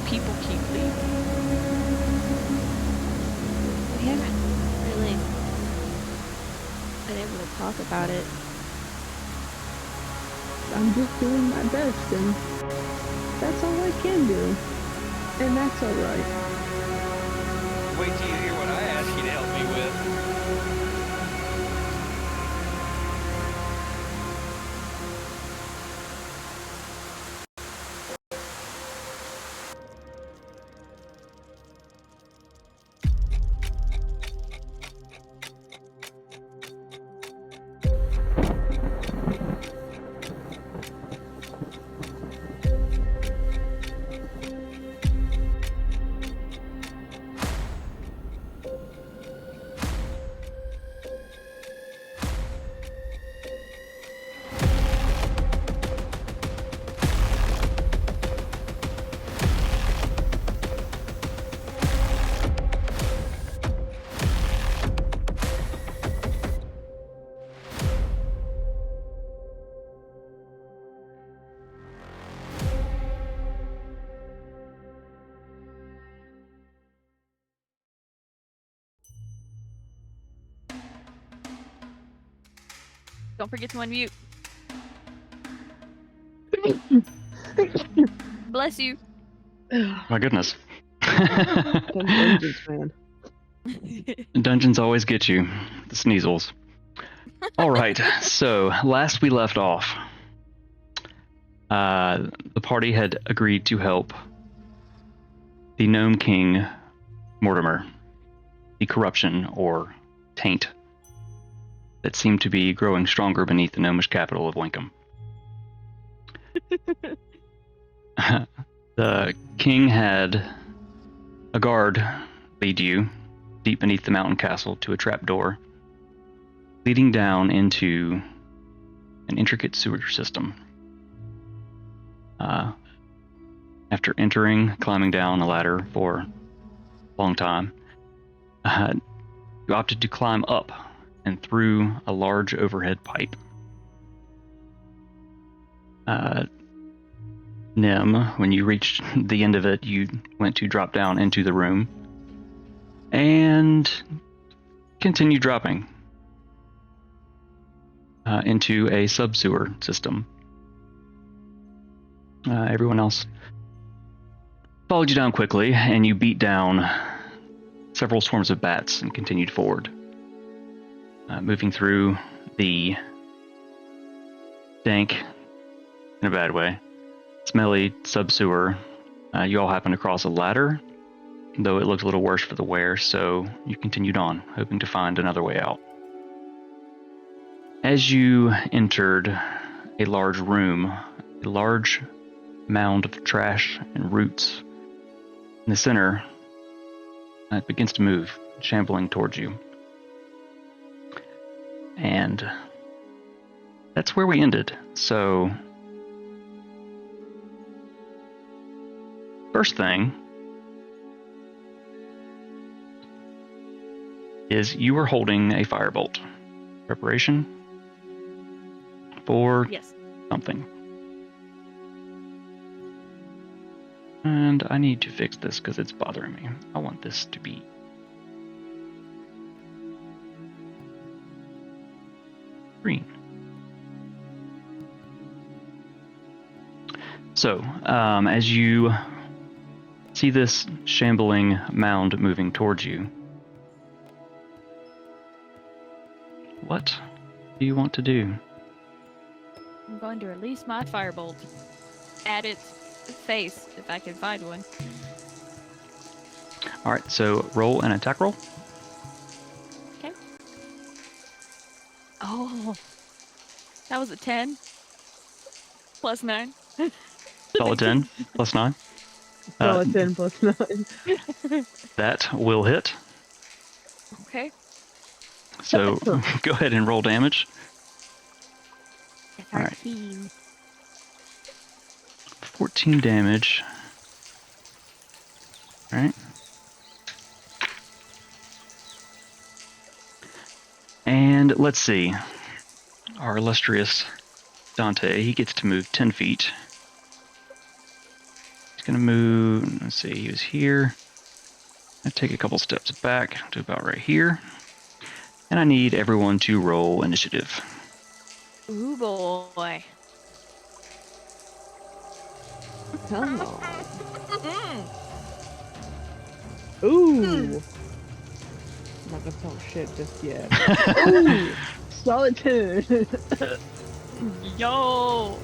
people keep leaving. We haven't really been able to talk about it. I'm just doing my best, and that's all I can do. And that's all right. Wait till you hear what I ask you to help me with. Don't forget to unmute. Bless you. My goodness. Dungeons, man. Dungeons always get you. The sneezels. All right, so last we left off, the party had agreed to help the Gnome King Mortimer, the corruption or taint that seemed to be growing stronger beneath the gnomish capital of Wenkam. The king had a guard lead you deep beneath the mountain castle to a trapdoor leading down into an intricate sewer system. After entering, climbing down a ladder for a long time, you opted to climb up and through a large overhead pipe. Nim, when you reached the end of it, you went to drop down into the room and continue dropping into a sub-sewer system. Everyone else followed you down quickly, and you beat down several swarms of bats and continued forward. Moving through the dank, in a bad way, smelly sub-sewer, you all happened across a ladder, though it looked a little worse for the wear, so you continued on, hoping to find another way out. As you entered a large room, a large mound of trash and roots in the center, it begins to move, shambling towards you. And that's where we ended. So, first thing is you were holding a firebolt. Preparation for Yes. something. And I need to fix this because it's bothering me. I want this to be green. So, as you see this shambling mound moving towards you, what do you want to do? I'm going to release my firebolt at its face, if I can find one. Alright, so roll an attack roll. Okay. Oh, that was a 10 plus 9. Solid 10 plus 9. So it's 10 plus 9. That will hit. Okay. So go ahead and roll damage. 13. 14 damage. Alright. And let's see. Our illustrious Dante, he gets to move 10 feet. gonna move. Let's see, he was here. I take a couple steps back to about right here, and I need everyone to roll initiative. Ooh boy. Come on. Ooh. I'm not gonna talk shit just yet. Ooh. Solid 10. Yo.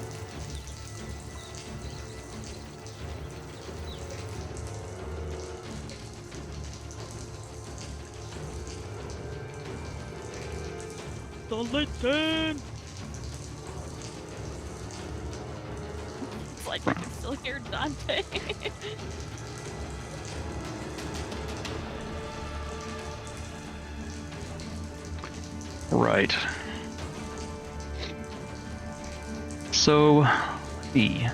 Solid 10. It's like we can still hear Dante. Right. So, let me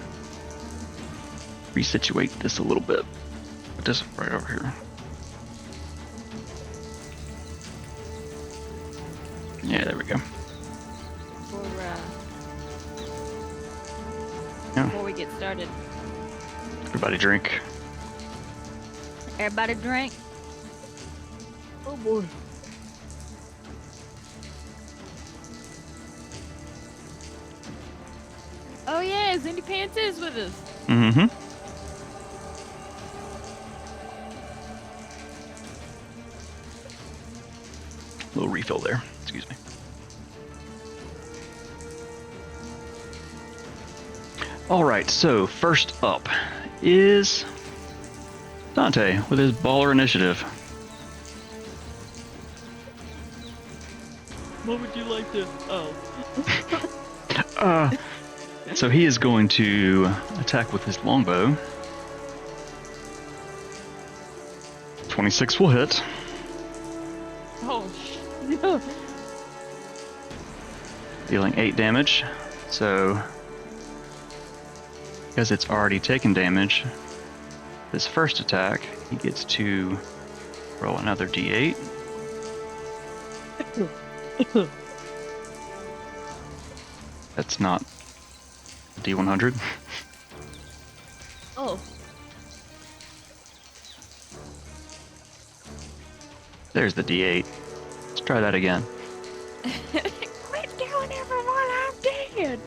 resituate this a little bit. Put this right over here. Yeah, there we go. Before we get started, Everybody drink. everybody drink. Oh boy. Oh yeah, Zindy Pants is with us. Mm-hmm. Little refill there. Excuse me. All right, so first up is Dante with his baller initiative. What would you like to? Oh. So he is going to attack with his longbow. 26 will hit. Oh. Dealing 8 damage. So, because it's already taken damage, this first attack, he gets to roll another d8. That's not a d100. Oh. There's the d8. Let's try that again. Quit killing everyone, I'm dead.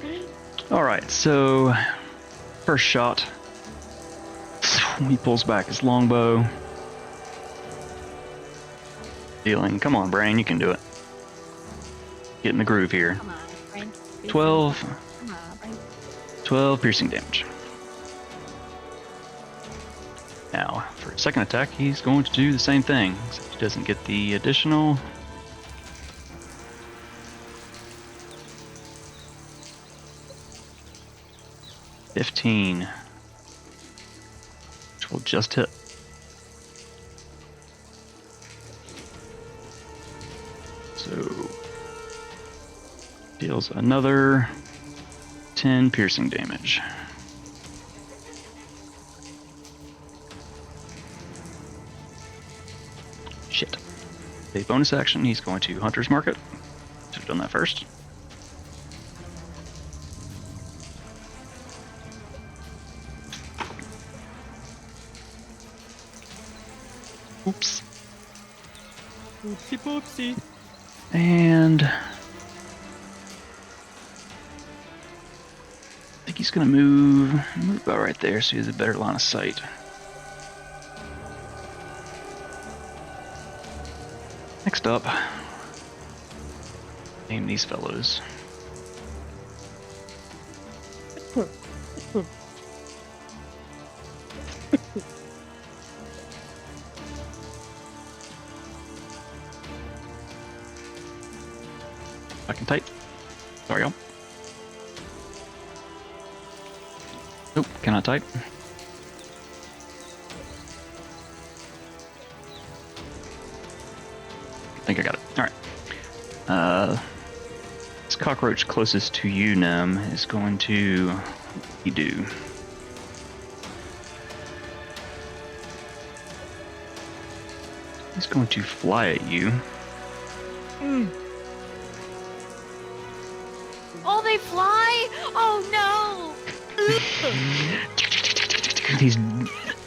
Alright, so first shot. He pulls back his longbow. Dealing, come on, brain, you can do it. Get in the groove here. Come on, Frank. 12, Come on, Frank. 12 piercing damage. Now, for his second attack, he's going to do the same thing, except he doesn't get the additional. $15, which will just hit. So, deals another 10 piercing damage. Shit. A bonus action, he's going to Hunter's Market. Should have done that first. Oops. Oopsie poopsie. And I think he's gonna move about right there so he has a better line of sight. Next up, name these fellows. Fucking tight. Sorry, y'all. Nope, cannot type. I think I got it. Alright. This cockroach closest to you, Nem, is going to... What do you do? He's going to fly at you. Oh, they fly? Oh no!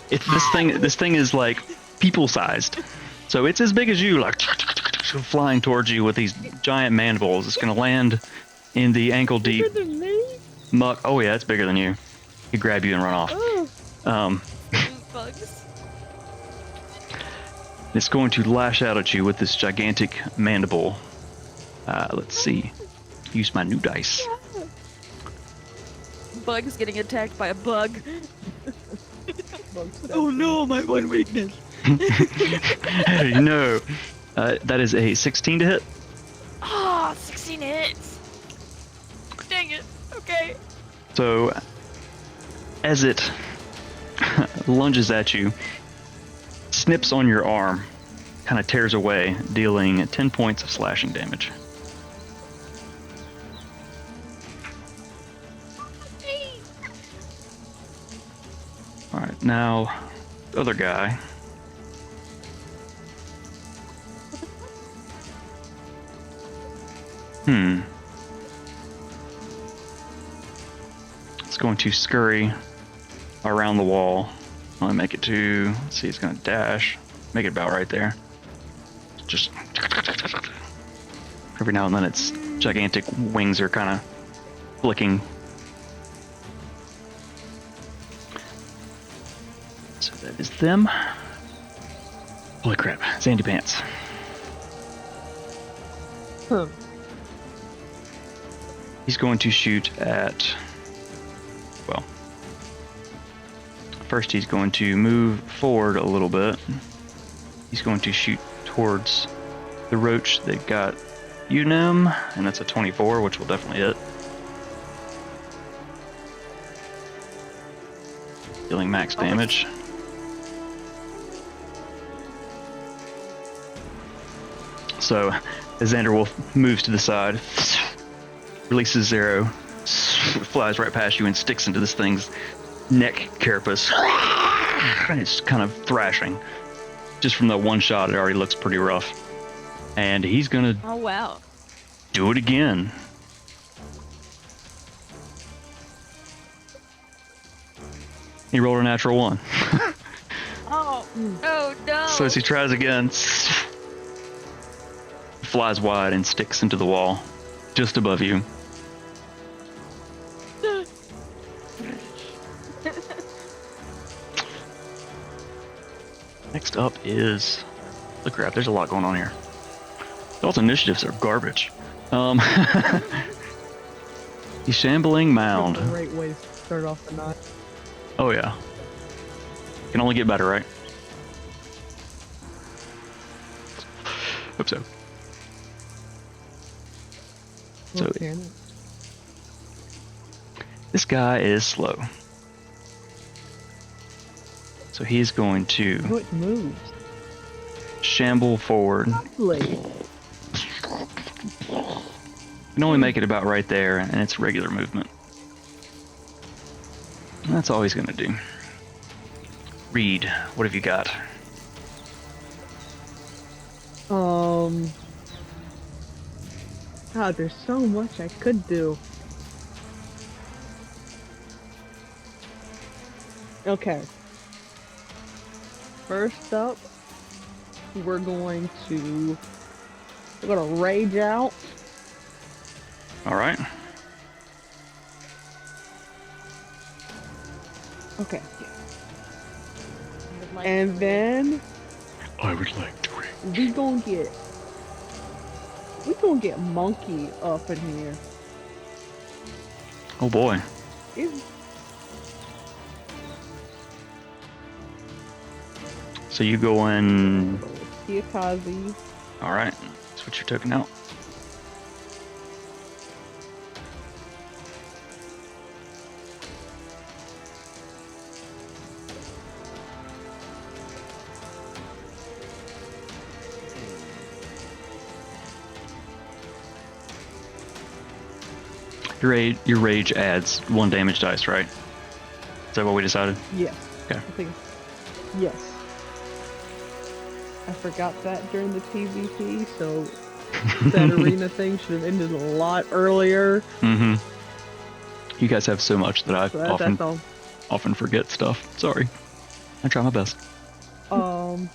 This thing is like people sized, so it's as big as you, like flying towards you with these giant mandibles. It's gonna land in the ankle deep Bigger than me? muck. Oh yeah, it's bigger than you. He'd grab you and run off. Oh. Bugs. It's going to lash out at you with this gigantic mandible. Let's see. Use my new dice. Bugs getting attacked by a bug. Oh no, my one weakness. Hey, no. That is a 16 to hit. Ah, 16 hits. Dang it. Okay. So, as it lunges at you, snips on your arm, kind of tears away, dealing 10 points of slashing damage. Alright, now, the other guy. It's going to scurry around the wall. I'll make it to, let's see, it's going to dash. Make it about right there. Just every now and then its gigantic wings are kind of flicking. So that is them. Holy crap, Zandy Pants. Huh. He's going to shoot at, well, first he's going to move forward a little bit. He's going to shoot towards the roach that got Unim, and that's a 24, which will definitely hit. Dealing max damage. So, as Xanderwolf moves to the side, releases Zero, flies right past you and sticks into this thing's neck carapace. And it's kind of thrashing. Just from that one shot, it already looks pretty rough. And he's gonna Oh, wow. do it again. He rolled a natural 1. Oh. Oh, no. So as he tries again, flies wide and sticks into the wall just above you. Next up is, look, crap, there's a lot going on here. Those initiatives are garbage. The Shambling Mound. That's a great way to start off the night. Oh yeah. Can only get better, right? Hope so. So Can it? this guy is slow. So he's going to Oh, it moves. shamble forward. Lovely. Can only make it about right there, and it's regular movement. That's all he's gonna do. Reed, what have you got? God, there's so much I could do. Okay. First up, we're gonna rage out. All right. Okay. I would like And to- then I would like to read. we gonna get Monkey up in here. Oh boy. It's, So you go in. Kiyokazi. All right. That's what you're taking out. Your rage adds 1 damage dice, right? Is that what we decided? Yes. Okay. I think. Yes. I forgot that during the PvP, so that arena thing should have ended a lot earlier. Mm-hmm. You guys have so much that I So often that's all. often forget stuff. Sorry. I try my best. Um,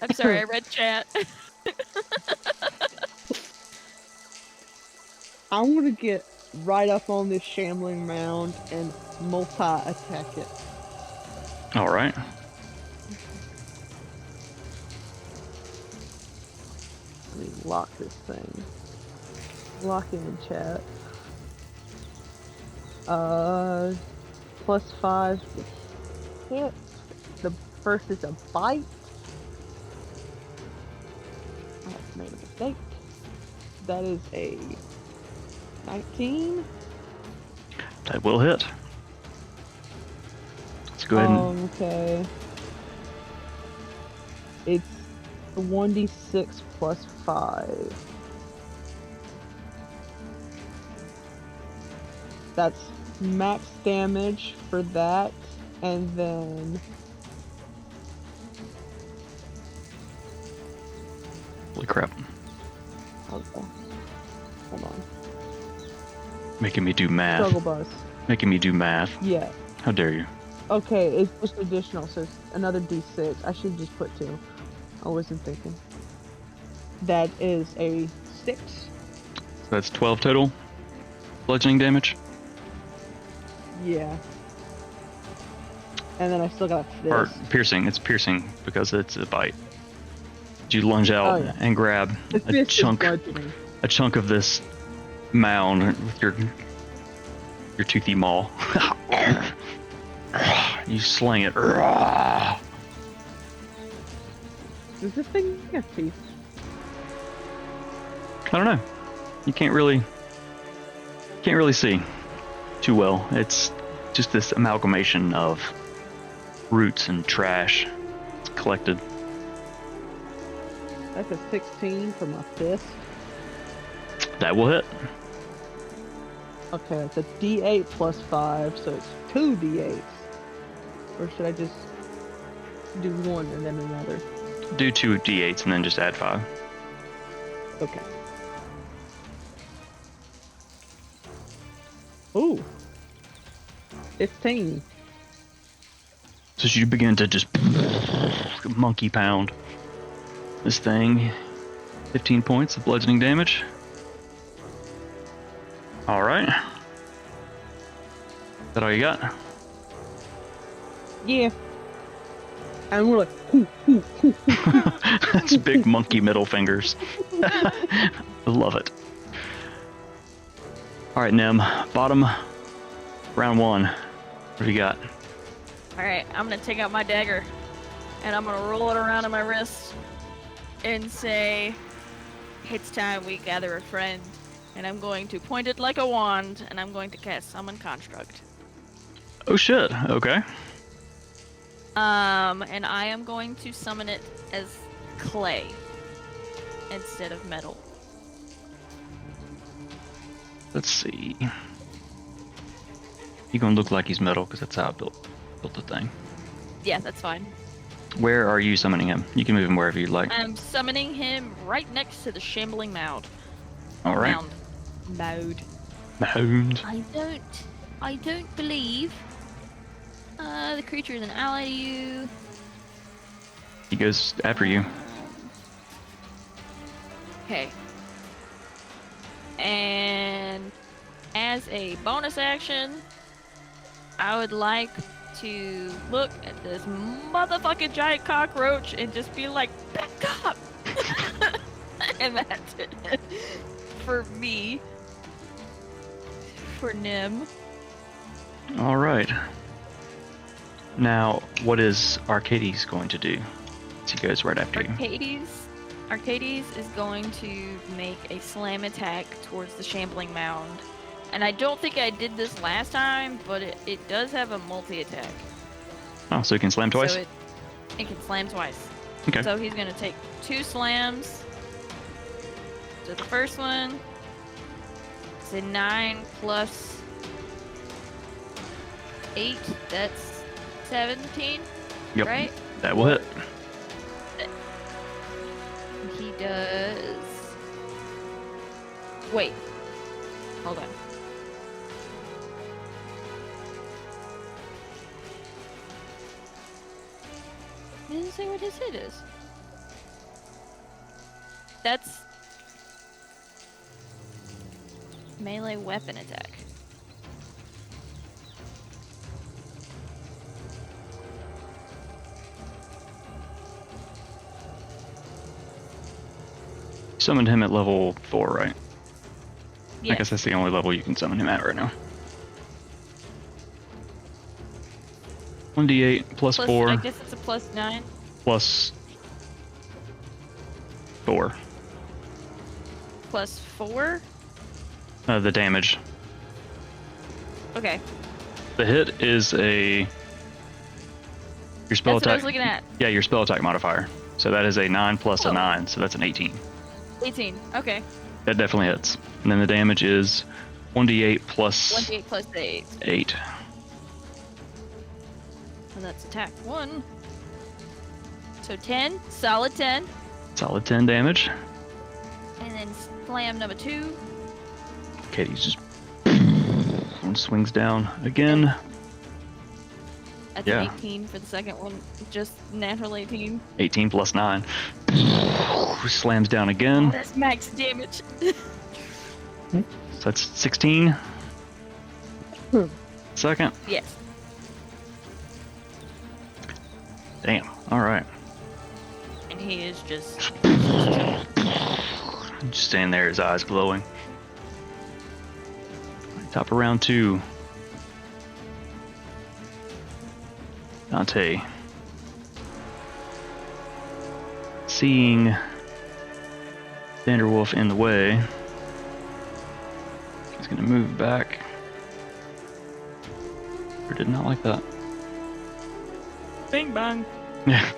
I'm sorry, I read chat. I want to get right up on this shambling mound and multi-attack it. All right. Let me lock this thing. Lock it in chat. +5 to hit. The first is a bite. I've made a mistake. That is a 19. That will hit. Let's go ahead and Okay. It's 1d6 plus 5. That's max damage for that, and then holy crap. okay. Hold on. Making me do math. Struggle bus. Making me do math. Yeah. How dare you? Okay, it's just additional, so it's another d6. I should just put 2. I wasn't thinking. That is a 6. So that's 12 total bludgeoning damage. Yeah. And then I still got this. Or piercing. It's piercing because it's a bite. You lunge out and grab The a fist is chunk bludgeoning. of this mound with your toothy maw. You slang it. Does this thing have teeth? I don't know. You can't really see too well. It's just this amalgamation of roots and trash. It's collected. That's a 16 for my fist. That will hit. Okay, it's a d8 plus 5, so it's 2 d8s. Or should I just do one and then another? Do 2 d8s and then just add 5. Okay. Ooh. 15. So you begin to just monkey pound this thing. 15 points of bludgeoning damage. All right. Is that all you got? Yeah. And we're like, hoo, hoo, hoo, hoo. That's big monkey middle fingers. I love it. All right, Nim. Bottom, round 1. What have you got? Alright, I'm gonna take out my dagger and I'm gonna roll it around in my wrist and say, it's time we gather a friend. And I'm going to point it like a wand and I'm going to cast Summon Construct. Oh shit. Okay. And I am going to summon it as clay instead of metal. Let's see. He gonna look like he's metal because that's how I built the thing. Yeah, that's fine. Where are you summoning him? You can move him wherever you'd like. I'm summoning him right next to the shambling mound. All right. Mound. Mound. I don't believe the creature is an ally to you. He goes after you. Okay. And as a bonus action, I would like to look at this motherfucking giant cockroach and just be like, back up! And that's it. For me. For Nim. All right. Now, what is Arcades going to do? He goes right after you. Arcades is going to make a slam attack towards the shambling mound. And I don't think I did this last time, but it does have a multi-attack. Oh, so he can slam twice? So it can slam twice. Okay. So he's going to take 2 slams. So the first one is a 9 plus 8. That's 17. Yep. Right? That will hit. He does... Wait. Hold on. It doesn't say what his hit is. That's melee weapon attack. Summoned him at level 4, right? Yeah. I guess that's the only level you can summon him at right now. 1d8 plus Plus, 4 I guess it's a +9. plus 4. +4? The damage. Okay. The hit is your spell That's what I attack. was looking at. Yeah, your spell attack modifier. So that is a 9 plus Oh. a 9, so that's an 18. 18. Okay. That definitely hits. And then the damage is 1d8 plus 1d8 plus 8. 8. And that's attack 1. So 10. Solid 10. Solid 10 damage. And then slam number 2. Katie's just and swings down again. That's Yeah. an 18 for the second one. Just natural 18. 18 plus 9. Slams down Oh, again. that's max damage. So that's 16. Second. Yes. Damn. All right. And he is just... Just standing there, his eyes glowing. Top of round 2. Dante. Seeing Vanderwolf in the way, he's going to move back. Or did not like that. Bing bang. Yeah.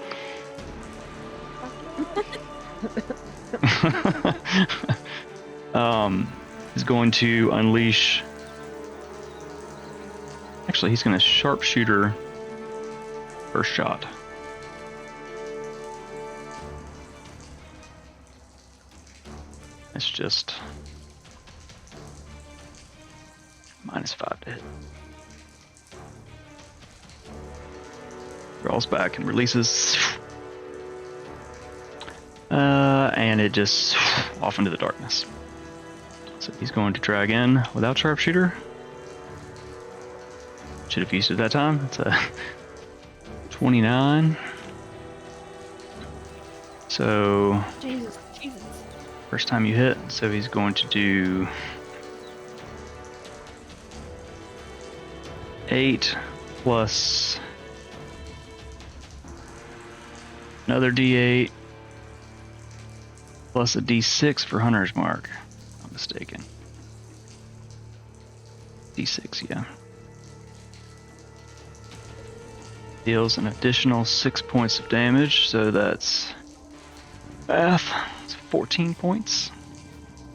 He's going to unleash. Actually, he's going to sharpshooter first shot. It's just -5 to hit. Draws back and releases. And it just off into the darkness. So he's going to drag in without sharpshooter. Should have used it that time. It's a 29. So Jesus. first time you hit, so he's going to do 8 plus another D8 plus a D6 for Hunter's Mark. If I'm not mistaken. D6, yeah. Deals an additional 6 points of damage, so that's math. It's 14 points.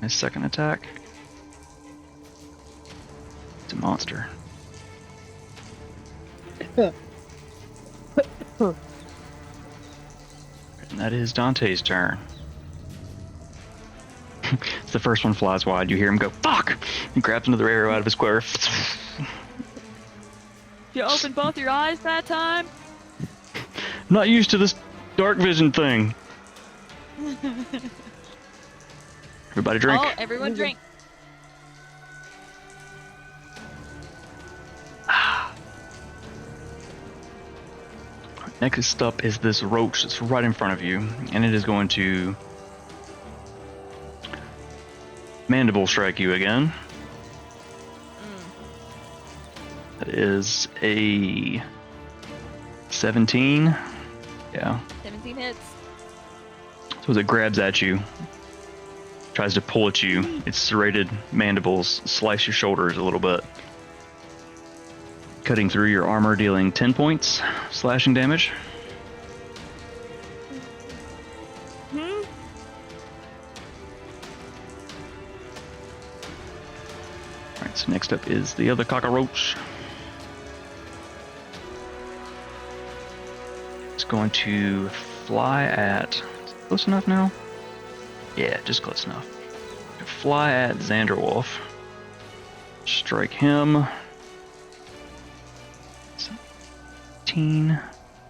His second attack. It's a monster. And that is Dante's turn. It's the first one flies wide. You hear him go, fuck! He grabs another arrow out of his quiver. You opened both your eyes that time? I'm not used to this dark vision thing. Everybody drink. Oh, everyone drink. Next up is this roach that's right in front of you, and it is going to mandible strike you again. That is a 17. Yeah. 17 hits. So as it grabs at you, tries to pull at you, its serrated mandibles slice your shoulders a little bit, cutting through your armor, dealing 10 points slashing damage. Alright, so next up is the other cockroach. It's going to fly at... Close enough now? Yeah, just close enough. Fly at Xanderwolf. Strike him. 17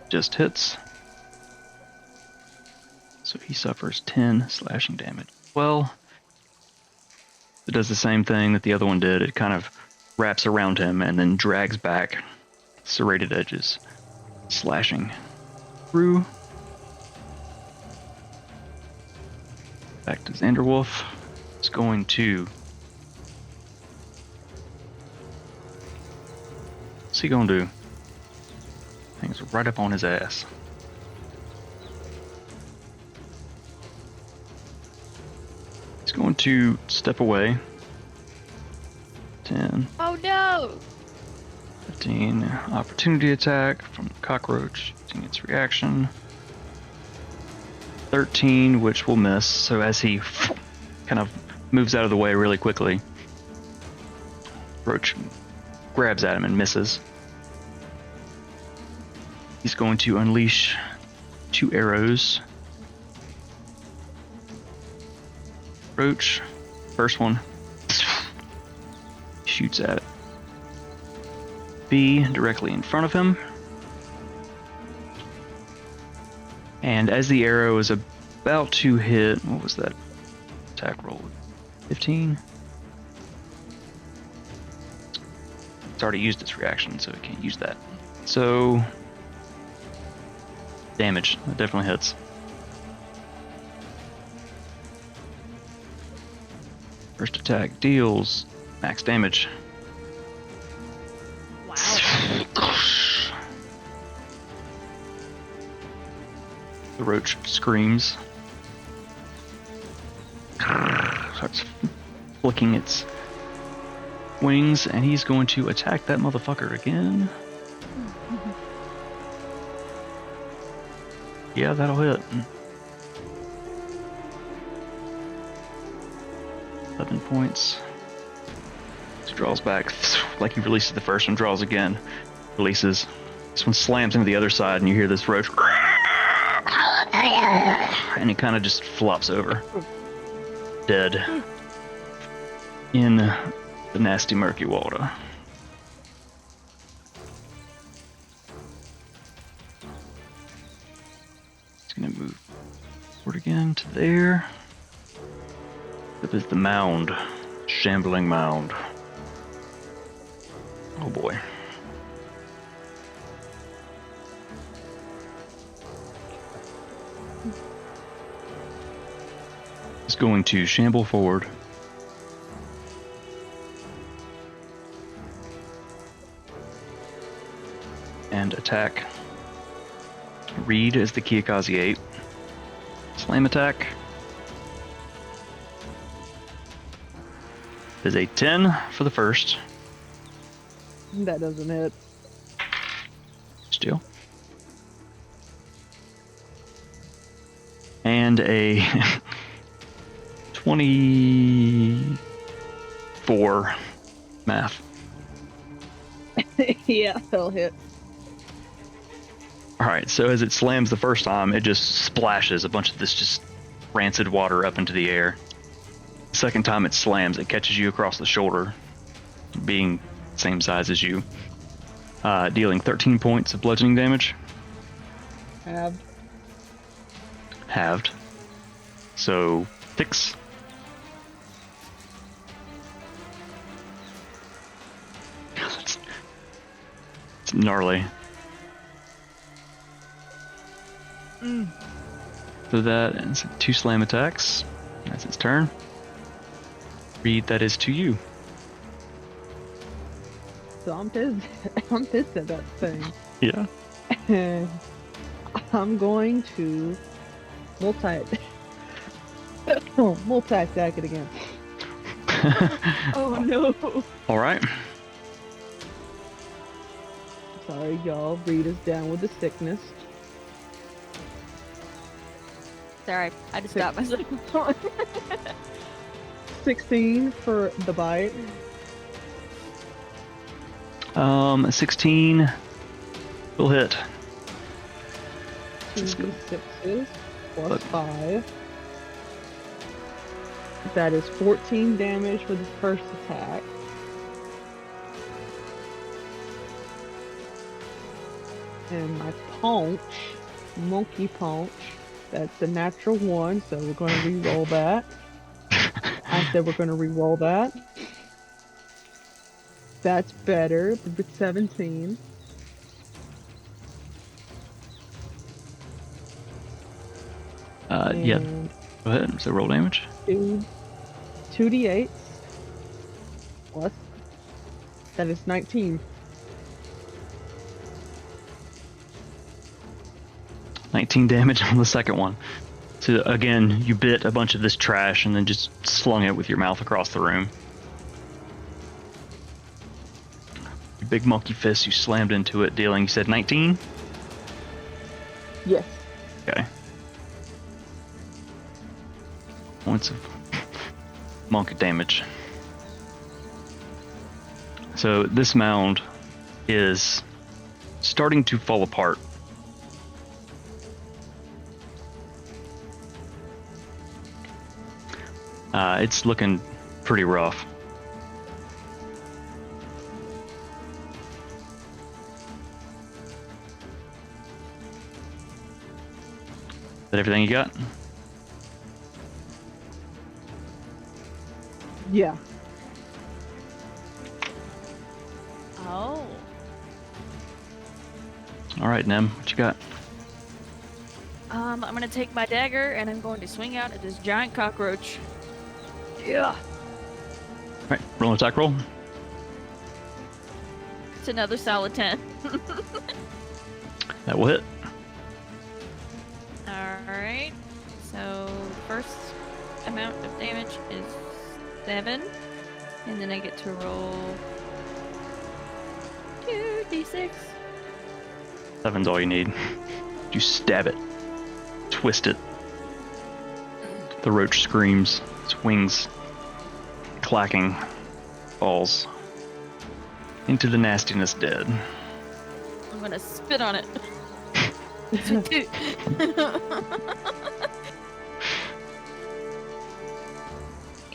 just hits. So he suffers 10 slashing damage. Well, it does the same thing that the other one did. It kind of wraps around him and then drags back serrated edges, slashing through. Back to Xanderwolf. He's going to... What's he gonna do? Things right up on his ass. He's going to step away. 10, Oh no! 15, opportunity attack from the cockroach, using its reaction. 13, which will miss, so as he kind of moves out of the way really quickly, Roach grabs at him and misses. He's going to unleash 2 arrows. Roach, first one, shoots at it. B directly in front of him. And as the arrow is about to hit, what was that attack roll? 15? It's already used its reaction, so it can't use that. So, damage. That definitely hits. First attack deals max damage. Wow. The roach screams. Starts flicking its wings, and he's going to attack that motherfucker again. Yeah, that'll hit. 11 points. He draws back. Like he releases the first one, draws again. Releases. This one slams into the other side, and you hear this roach. And it kind of just flops over. Dead. In the nasty murky water. It's gonna move forward again to there. This is the mound. Shambling mound. Oh boy. It's going to shamble forward. And attack. Reed is the Kiyakazi 8. Slam attack. Is a 10 for the first. That doesn't hit. Still. And a 24 math. Yeah, that'll hit. Alright, so as it slams the first time, it just splashes a bunch of this just rancid water up into the air. The second time it slams, it catches you across the shoulder, being same size as you, dealing 13 points of bludgeoning damage. Halved. Halved. So, 6. It's gnarly. So that is 2 slam attacks. That's its turn. Reed, that is to you. So I'm pissed. I'm pissed at that thing. Yeah. I'm going to multi-attack it again. Oh no. Alright. Sorry, y'all. Reed is down with the sickness. Sorry, I had to stop myself. 16 for the bite. 16 will hit. 2d6s plus 5. That is 14 damage for the first attack. And my paunch, monkey paunch, that's a natural 1, so we're going to re-roll that. I said we're going to re-roll that. That's better, with 17. Yeah. And Go ahead. So roll damage. 2d8 plus, that is 19. 19 damage on the second one. So again, you bit a bunch of this trash and then just slung it with your mouth across the room. Your big monkey fist, you slammed into it, dealing, you said 19? Yes. Okay. Points of monkey damage. So this mound is starting to fall apart. It's looking pretty rough. Is that everything you got? Yeah. Oh. All right, Nem, what you got? I'm gonna take my dagger and I'm going to swing out at this giant cockroach. Yeah. All right, roll an attack roll. It's another solid 10. That will hit. Alright. So, first amount of damage is 7. And then I get to roll 2d6. 7's all you need. You stab it, twist it. The roach screams, its wings clacking, falls into the nastiness dead. I'm gonna spit on it.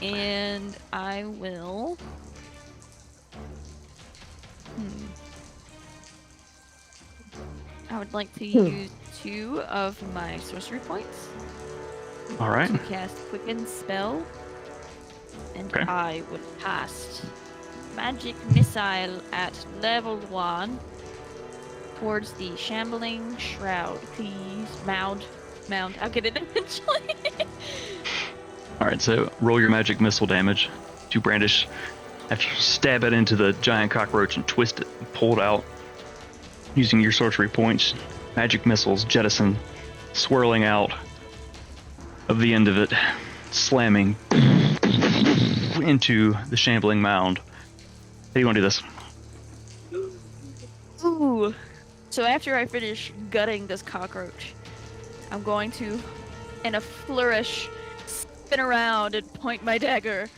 And I will. I would like to use 2 of my sorcery points All right. to cast Quicken Spell. And Okay. I would cast Magic Missile at level 1 towards the Shambling Shroud. Please, mound. I'll get it eventually. All right, so roll your magic missile damage to brandish. After you stab it into the giant cockroach and twist it and pull it out, using your sorcery points, magic missiles jettison, swirling out of the end of it, slamming into the shambling mound. How do you want to do this? Ooh. So after I finish gutting this cockroach, I'm going to, in a flourish, spin around and point my dagger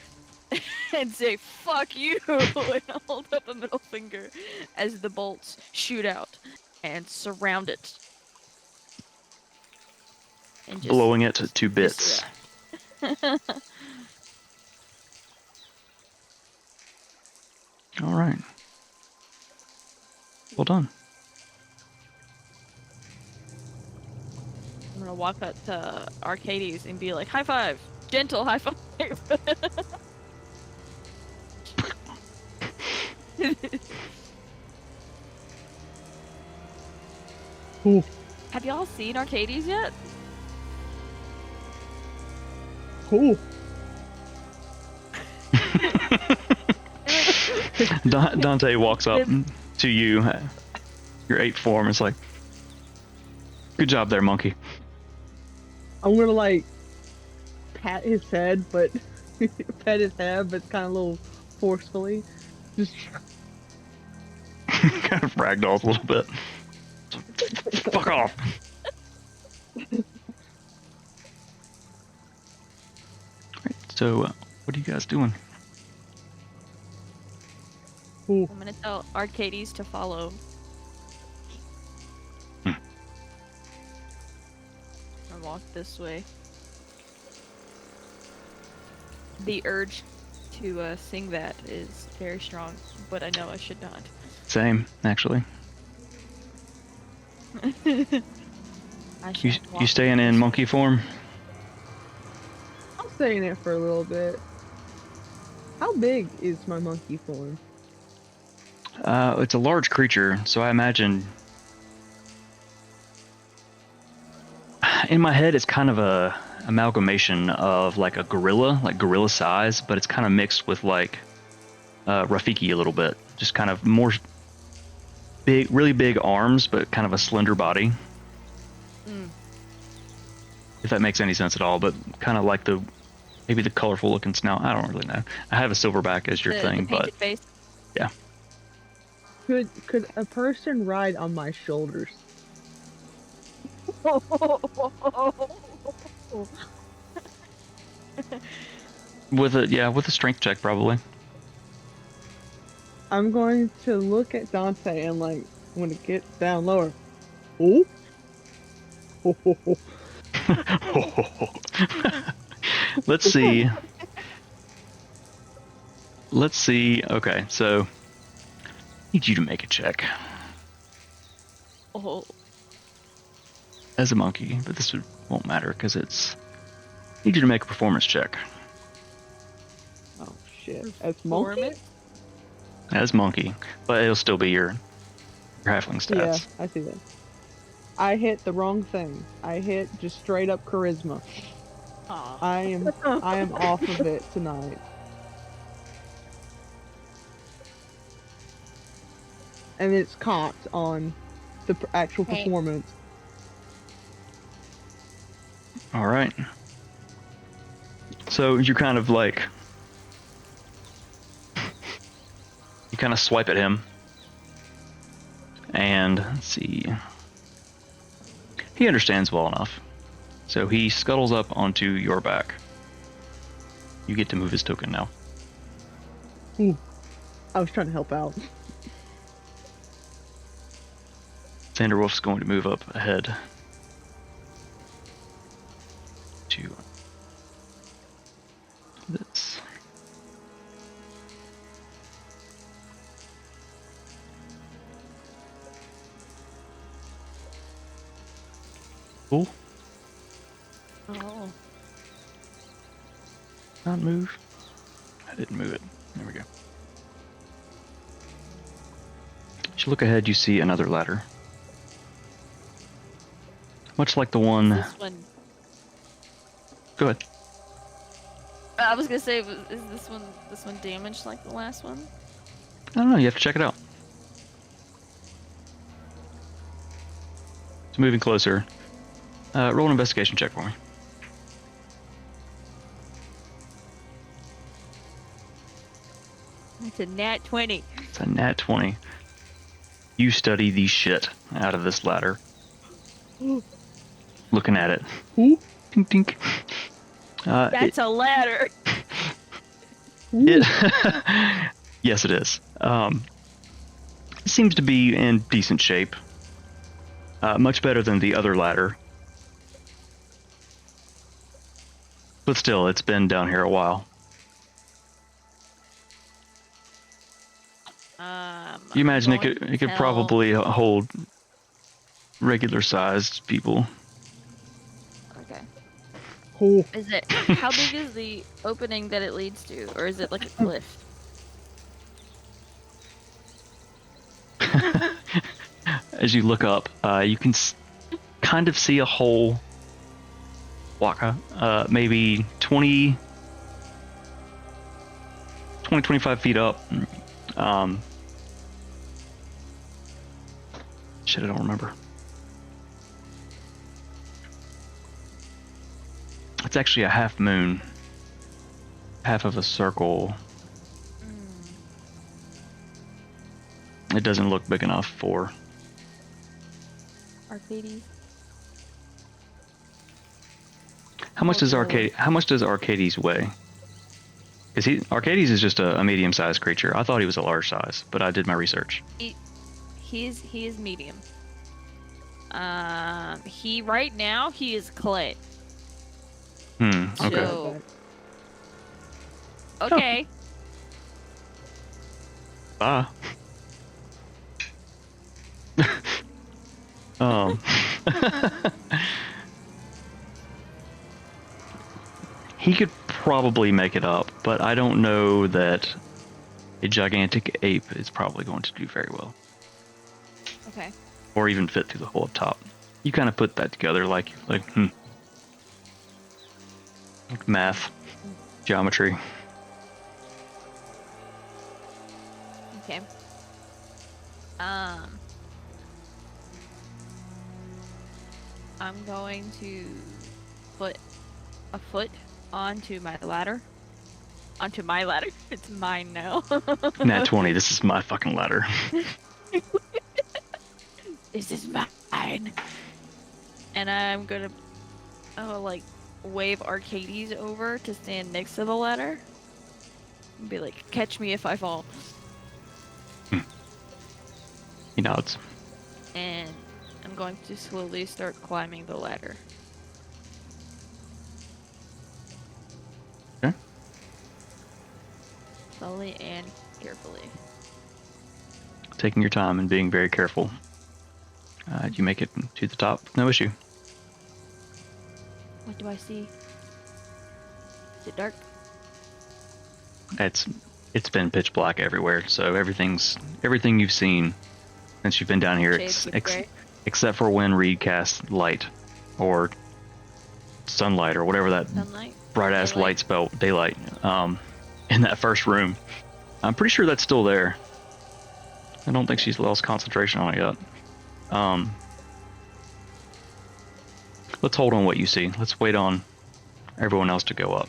and say, "Fuck you!" and hold up a middle finger as the bolts shoot out and surround it. And just Blowing it to bits. All right. Well done. I'm gonna walk up to Arcades and be like, "High five! Gentle high five!" Ooh. Have y'all seen Arcades yet? Cool. Dante walks up to you, your 8th form. It's like, good job there, monkey. I'm gonna like pat his head, but pet his head, but kind of a little forcefully. Just Kind of ragdolls a little bit. Fuck off. Alright, so what are you guys doing? ooh. I'm gonna tell Arcades to follow. Hmm. Or walk this way. The urge to sing that is very strong, but I know I should not. Same, actually. I You shan't walk you staying in this monkey form? I'll stay in it for a little bit. How big is my monkey form? It's a large creature, so I imagine. In my head, it's kind of a amalgamation of like a gorilla, like gorilla size, but it's kind of mixed with like Rafiki a little bit. Just kind of more big, really big arms, but kind of a slender body. Mm. If that makes any sense at all, but kind of like maybe the colorful looking snout. I don't really know. I have a silverback as your The thing, but painted face. yeah. Could a person ride on my shoulders? With a strength check probably. I'm going to look at Dante and like when it gets down lower. Oh. Let's see. Let's see. Okay, so I need you to make a check Oh, as a monkey, but this won't matter because I need you to make a performance check Oh shit! As monkey? performance. as monkey, but it'll still be your halfling Yeah, stats. I see that. I hit the wrong thing. I hit just straight up charisma. Aw. I am off of it tonight. And it's cocked on the actual Hey. performance. All right. So you kind of like you kind of swipe at him, and let's see. He understands well enough, so he scuttles up onto your back. You get to move his token now. Ooh, I was trying to help out. Sanderwolf's going to move up ahead to this. Cool. Oh. Not move. I didn't move it. There we go. As you look ahead, you see another ladder. Much like the one. This one. Go ahead. I was gonna say, is this one damaged like the last one? I don't know. You have to check it out. It's moving closer. Roll an investigation check for me. It's a nat 20. It's a nat 20. You study the shit out of this ladder. Looking at it. Ooh, Tink, tink. That's a ladder. Yes, it is. It seems to be in decent shape. Much better than the other ladder. But still, it's been down here a while. You imagine it could probably hold regular sized people. Okay. ooh. Is it how big is the opening that it leads to, or is it like a cliff? As you look up, you can kind of see a hole. Waka, maybe 20, 25 feet up. Shit, I don't remember. It's actually a half moon. Half of a circle. It doesn't look big enough for... Arcady. How much does Arcades weigh? Because Arcades is just a medium-sized creature. I thought he was a large size, but I did my research. He is medium. Right now he is clay. Okay. So, okay. Um, he could probably make it up, but I don't know that a gigantic ape is probably going to do very well, Okay. or even fit through the hole up top. You kind of put that together like math, geometry. Okay. I'm going to put a foot onto my ladder. Onto my ladder. It's mine now. Nat 20. This is my fucking ladder. This is mine. And I'm gonna, like, wave Arcades over to stand next to the ladder. And be like, catch me if I fall. He nods. And I'm going to slowly start climbing the ladder. Okay. Slowly and carefully. Taking your time and being very careful. You make it to the top with no issue. What do I see? Is it dark? It's been pitch black everywhere, so everything you've seen since you've been down here, Shades get gray. except for when Reed casts light or sunlight or whatever that Sunlight? bright ass Daylight. light spell, daylight, in that first room. I'm pretty sure that's still there. I don't think she's lost concentration on it yet. Let's hold on what you see. Let's wait on everyone else to go up.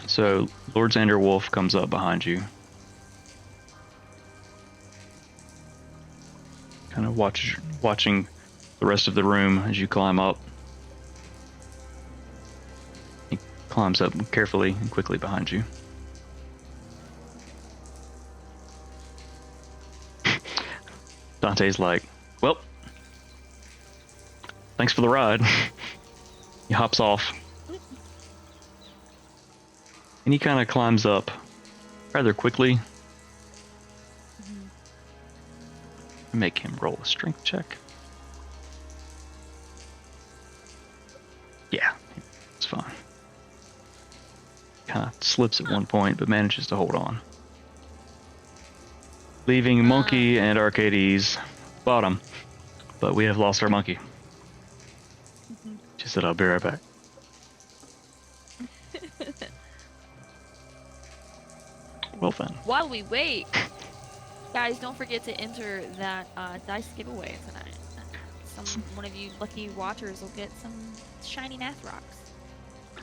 So Lord Xander Wolf comes up behind you. Kind of watching the rest of the room as you climb up. He climbs up carefully and quickly behind you. Dante's like, well, thanks for the ride. He hops off. And he kind of climbs up rather quickly. Make him roll a strength check. Yeah, it's fine. Kind of slips at one point, but manages to hold on. Leaving Monkey and Arcades bottom. But we have lost our monkey. She said, I'll be right back. Well then. While we wait, guys, don't forget to enter that dice giveaway tonight. One of you lucky watchers will get some shiny math rocks.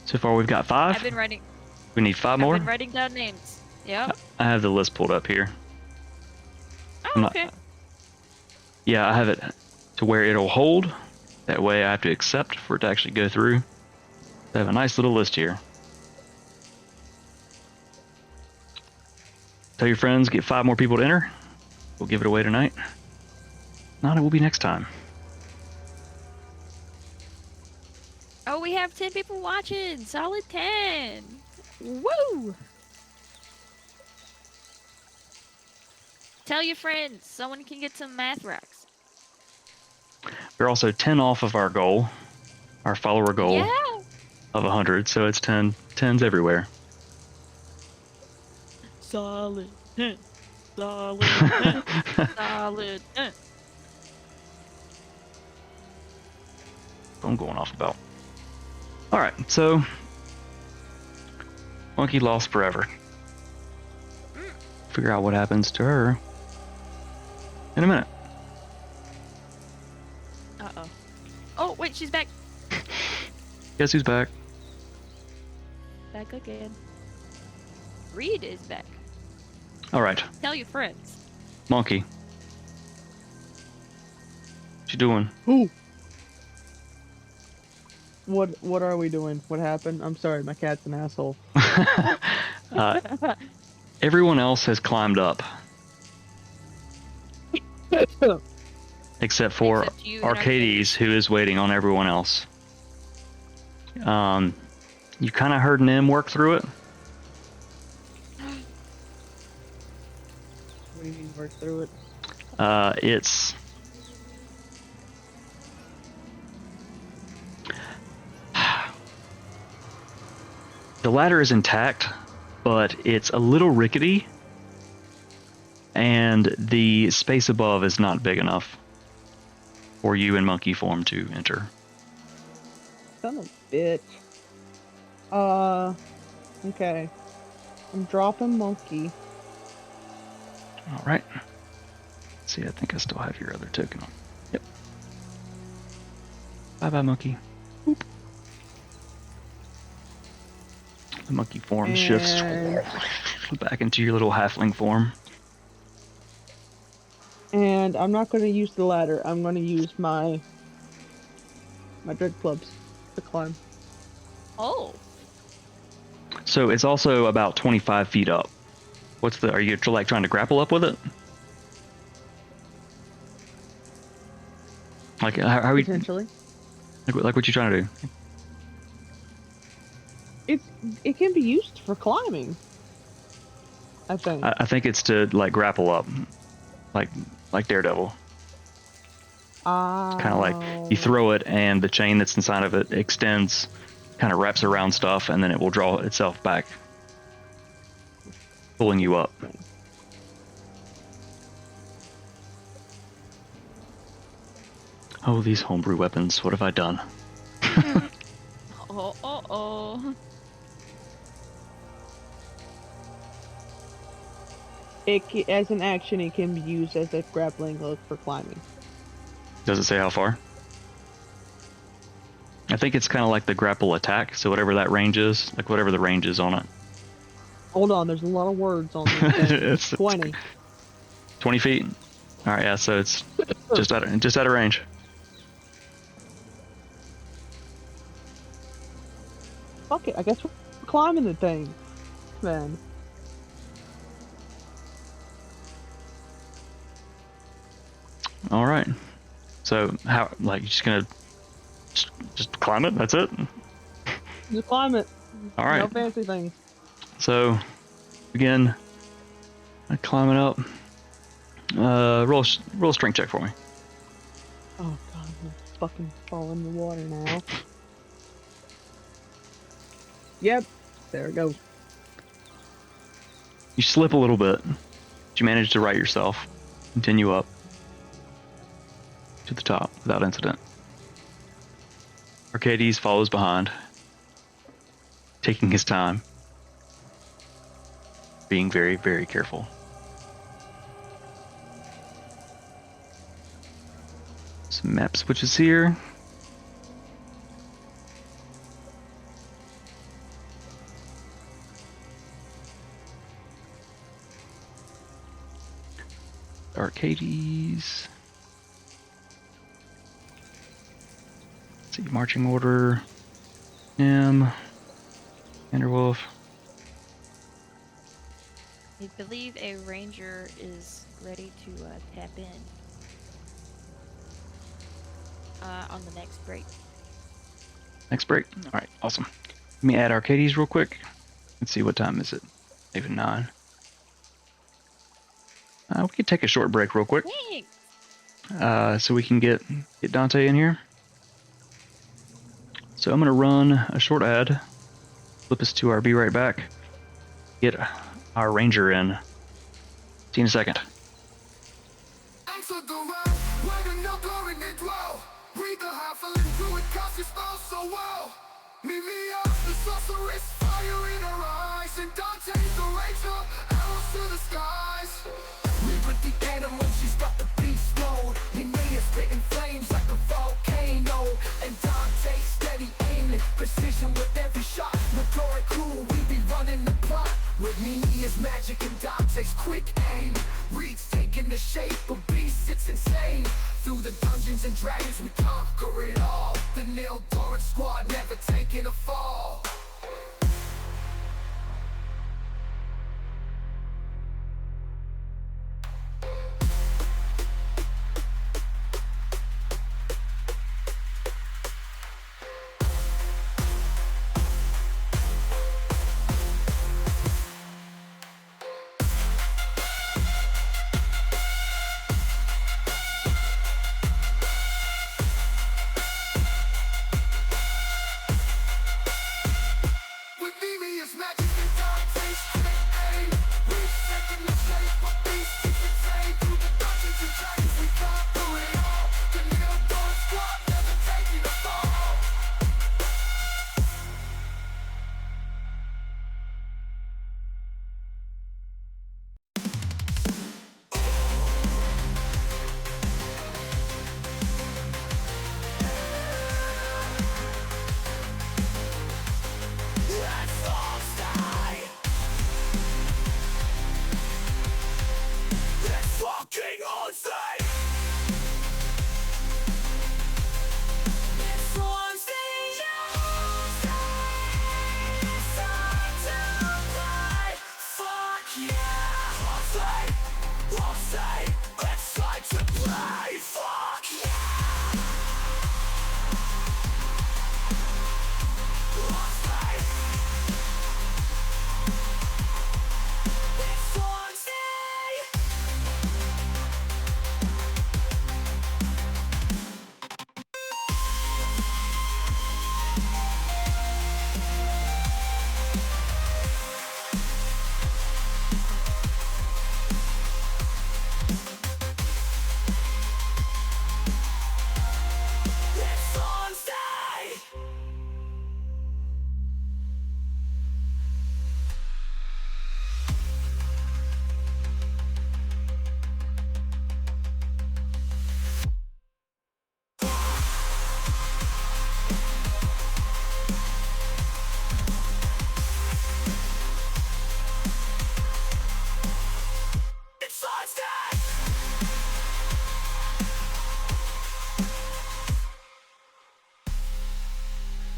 So far we've got 5. I've been writing. We need 5 more. I've been writing down names. Yep. I have the list pulled up here. Oh, okay. Yeah, I have it to where it'll hold. That way I have to accept for it to actually go through. I have a nice little list here. Tell your friends, get 5 more people to enter. We'll give it away tonight. Not, it will be next time. Oh, we have 10 people watching. Solid 10. Woo! Tell your friends. Someone can get some math rocks. We're also 10 off of our goal, our follower goal Yeah. of 100. So it's 10s everywhere. Solid 10. Solid 10. Solid 10. I'm going off about. All right, so Monkey lost forever. Figure out what happens to her in a minute. Uh-oh. Oh, wait, she's back. Guess who's back? Back again. Reed is back. All right, Tell your friends. Monkey. What you doing? Who? What are we doing? What happened? I'm sorry, my cat's an asshole. Everyone else has climbed up. Except for Except you and Arcades, who is waiting on everyone else. You kind of heard Nim work through it. What do you mean work through it? It's ladder is intact, but it's a little rickety, and the space above is not big enough for you in monkey form to enter. Son of a bitch. Okay. I'm dropping monkey. All right. See, I think I still have your other token on. Yep. Bye-bye, monkey. Boop. The monkey form shifts back into your little halfling form. And I'm not going to use the ladder. I'm going to use my dread clubs to climb. Oh. So it's also about 25 feet up. Are you like trying to grapple up with it? Like how are we? Potentially. Like what you trying to do? It can be used for climbing, I think. I think it's to like grapple up, like Daredevil. Kind of like you throw it and the chain that's inside of it extends, kind of wraps around stuff, and then it will draw itself back, pulling you up. Oh, these homebrew weapons, what have I done? Oh. As an action, it can be used as a grappling hook for climbing. Does it say how far? I think it's kind of like the grapple attack, so whatever that range is, like whatever the range is on it. Hold on, there's a lot of words on this thing. It's 20. 20 feet? Alright, yeah, so it's just out of range. Fuck it, I guess we're climbing the thing, then. All right. So how, like, you're just gonna just climb it? That's it? Just climb it. All right. No fancy things. So again, climbing up. Roll a strength check for me. Oh god, I'm fucking falling in the water now. Yep, there it goes. You slip a little bit, but you manage to right yourself. Continue up to the top without incident. Arcades follows behind, taking his time, being very, very careful. Some map switches here. Arcades. Let's see, marching order. Vanderwolf. I believe a ranger is ready to tap in on the next break. Next break. All right, awesome. Let me add Arcades real quick. Let's see, what time is it? Even 9. We could take a short break real quick. So we can get Dante in here. So I'm gonna run a short ad. Flip us to our Be Right Back. Get our ranger in. See you in a second. Precision with every shot, Notoric cool, we be running the plot. With me is magic and Dante's quick aim. Reeds taking the shape of beasts, it's insane. Through the dungeons and dragons we conquer it all. The Nil Doran squad never taking a fall. yeah, I'll say, it's time to play, fuck yeah. I'll say, it's Wednesday. It's Wednesday. It's Wednesday.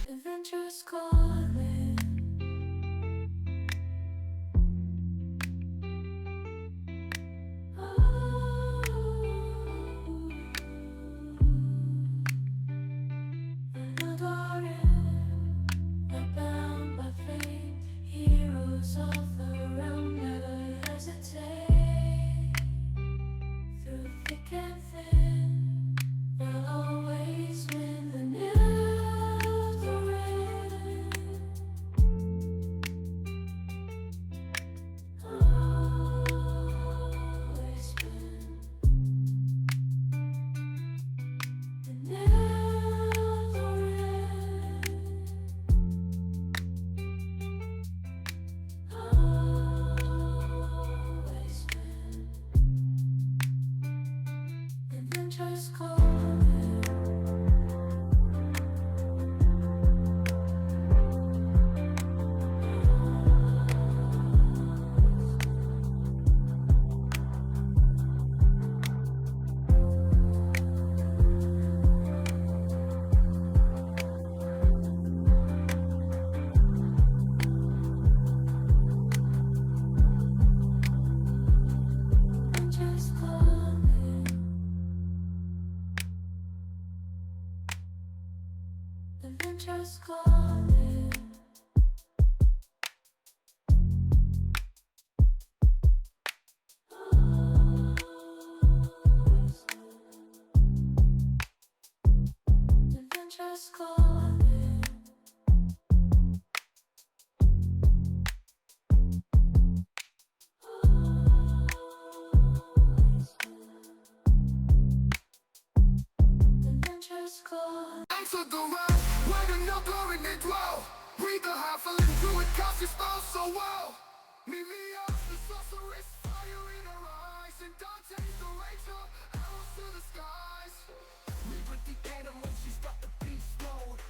Adventure's calling. Another end, not bound by fate. Heroes of the realm never hesitate. Through thick and thin, they'll always win the never end. Always win the never end. Always win. Adventure's calling. Adventure's calling. Adventure's calling. Adventure's calling. Adventure's calling. Enter the realm where the number in it dwell. Read the half-elf into it, cast your spell so well. Mimias, the sorceress, fire in her eyes, and Dante's the ranger, arrows to the skies. We with the animal, she's got the beast mode.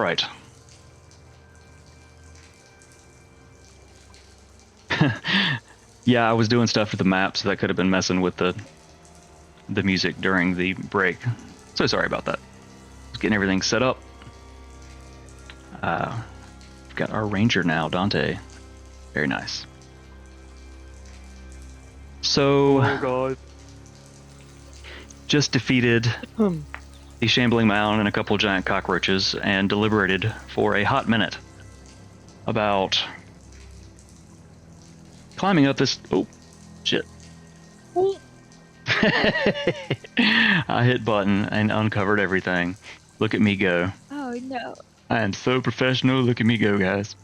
right. Yeah, I was doing stuff with the map, so that could have been messing with the music during the break. So sorry about that. Just getting everything set up. We've got our ranger now, Dante. Very nice. So, God. just defeated the shambling mound and a couple giant cockroaches and deliberated for a hot minute about climbing up this. Oh, shit. I hit button and uncovered everything. Look at me go. Oh no. I am so professional. Look at me go, guys.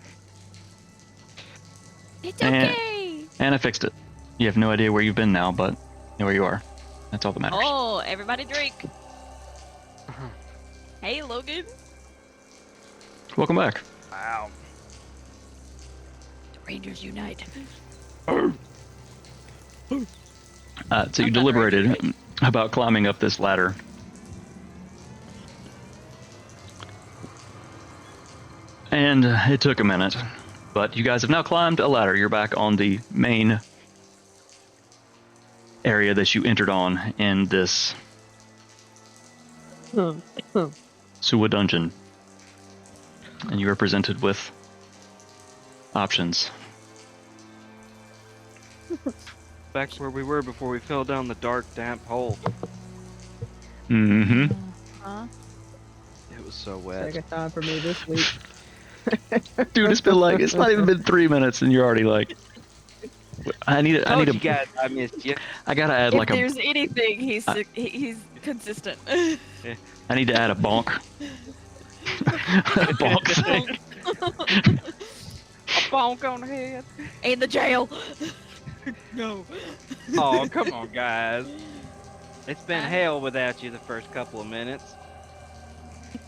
It's And- okay. And I fixed it. You have no idea where you've been now, but you know where you are. That's all that matters. Oh, everybody drink. Hey, Logan. Welcome back. Wow. The Rangers unite. So you I'm not deliberated ready. about climbing up this ladder. And it took a minute, but you guys have now climbed a ladder. You're back on the main area that you entered on in this Suwa dungeon. And you are presented with options. Back where we were before we fell down the dark, damp hole. Mm-hmm. Huh? It was so wet. Second time for me this week. Dude, it's been like, it's not even been 3 minutes and you're already like, I need I a, you guys, I missed you. I gotta add If like a, there's anything, he's consistent. I need to add a bonk. Bonk. A bonk on the head. In the jail. No. Oh, come on, guys. It's been hell without you the first couple of minutes.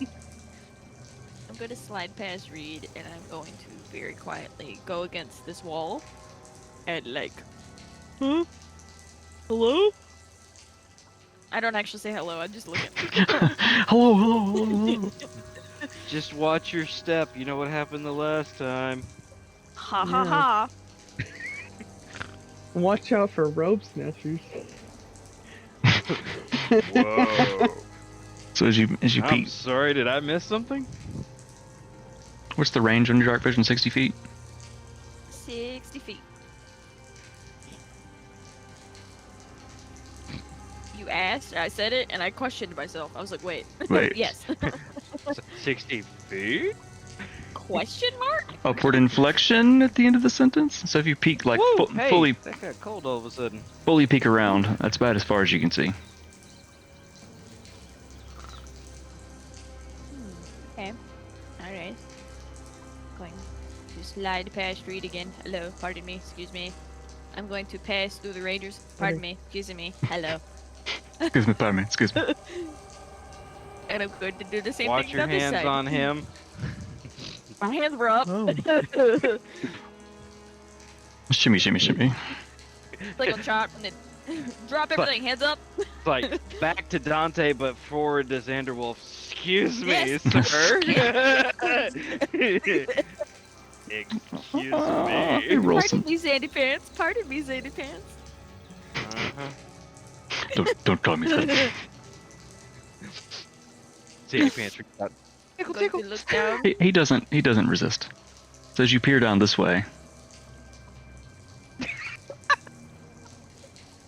I'm going to slide past Reed, and I'm going to very quietly go against this wall, and like, huh? Hello? I don't actually say hello. I'm just looking. Hello, hello, hello, hello. Just watch your step. You know what happened the last time. Ha ha Yeah. ha. Watch out for rope snatchers. Whoa. So as you I'm peek, sorry, did I miss something? what's the range on your dark vision? 60 feet? 60 feet. You asked, I said it, and I questioned myself. I was like, wait. Wait. Yes. 60 feet? Question mark? Upward inflection at the end of the sentence. So if you peek like Woo, hey, fully that got cold all of a sudden. peek around, that's about as far as you can see. Okay. Alright. Going to slide past Reed again. Hello, pardon me, excuse me. I'm going to pass through the Rangers. Pardon me, excuse me. Hello. Excuse me, pardon me, excuse me. And I'm going to do the same Watch thing your on this hands side. on him. My hands were up. Oh. Shimmy, shimmy, shimmy. Like on chop and then drop everything. Hands up. It's like back to Dante, but forward to Xanderwolf. Excuse me, Yes. sir. Excuse me. Roll Pardon some. me, Sandy Pants. Pardon me, Sandy Pants. Uh-huh. Don't call me that. Sandy Pants. Got I'm going to look down. He doesn't resist. So as you peer down this way,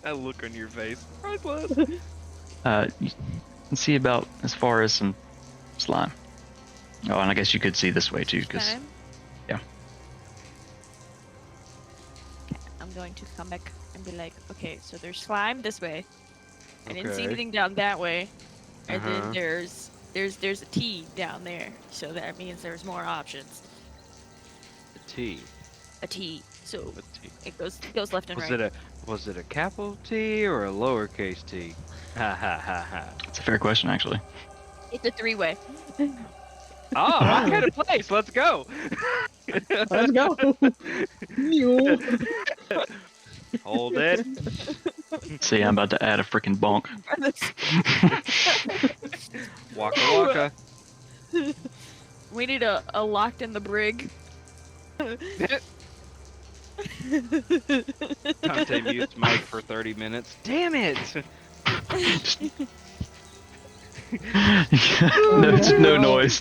that look on your face. Priceless. you can see about as far as some slime. Oh, and I guess you could see this way too, because Time. yeah. I'm going to come back and be like, okay, so there's slime this way. I didn't see Okay. anything down that way. And Uh-huh. then there's a T down there. So that means there's more options. A T. A T. So A T. it goes left and Was right. was it a capital T or a lowercase T? Ha ha ha ha. It's a fair question actually. It's a three-way. Oh, what kind of place? Let's go. Let's go. Mule. Hold it. See, I'm about to add a freaking bonk. Waka waka. We need a locked in the brig. Dante mutes Mike for 30 minutes. Damn it! No, no no. noise.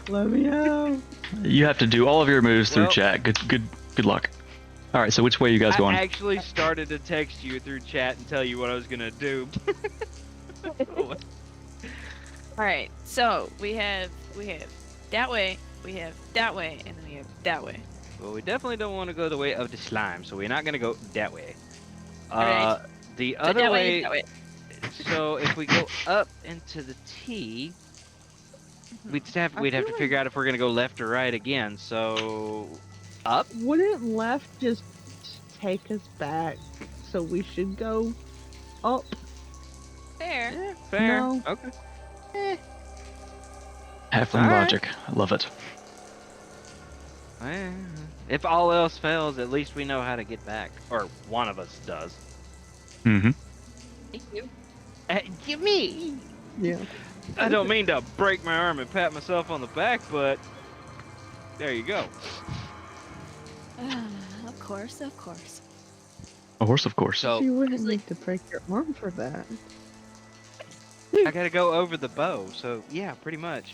Let me out. You have to do all of your moves through Well- chat. Good luck. All right, so which way are you guys I going? actually started to text you through chat and tell you what I was gonna do. All right, so we have that way, we have that way, and then we have that way. Well, we definitely don't want to go the way of the slime, so we're not gonna go that way. Alright. The So other that way. that way. So if we go up into the T, we'd have I to feel figure out if we're gonna go left or right again. So up. Wouldn't left just take us back? So we should go up. Fair. Yeah, fair. No. Okay. Halfling All right. logic. I love it. Eh, if all else fails, at least we know how to get back, or one of us does. Mm-hmm. Thank you. Give me. Yeah. I don't mean to break my arm and pat myself on the back, but there you go. Of course, of course. A horse, of course. So You wouldn't Honestly- need to break your arm for that. I gotta go over the bow. So yeah, pretty much.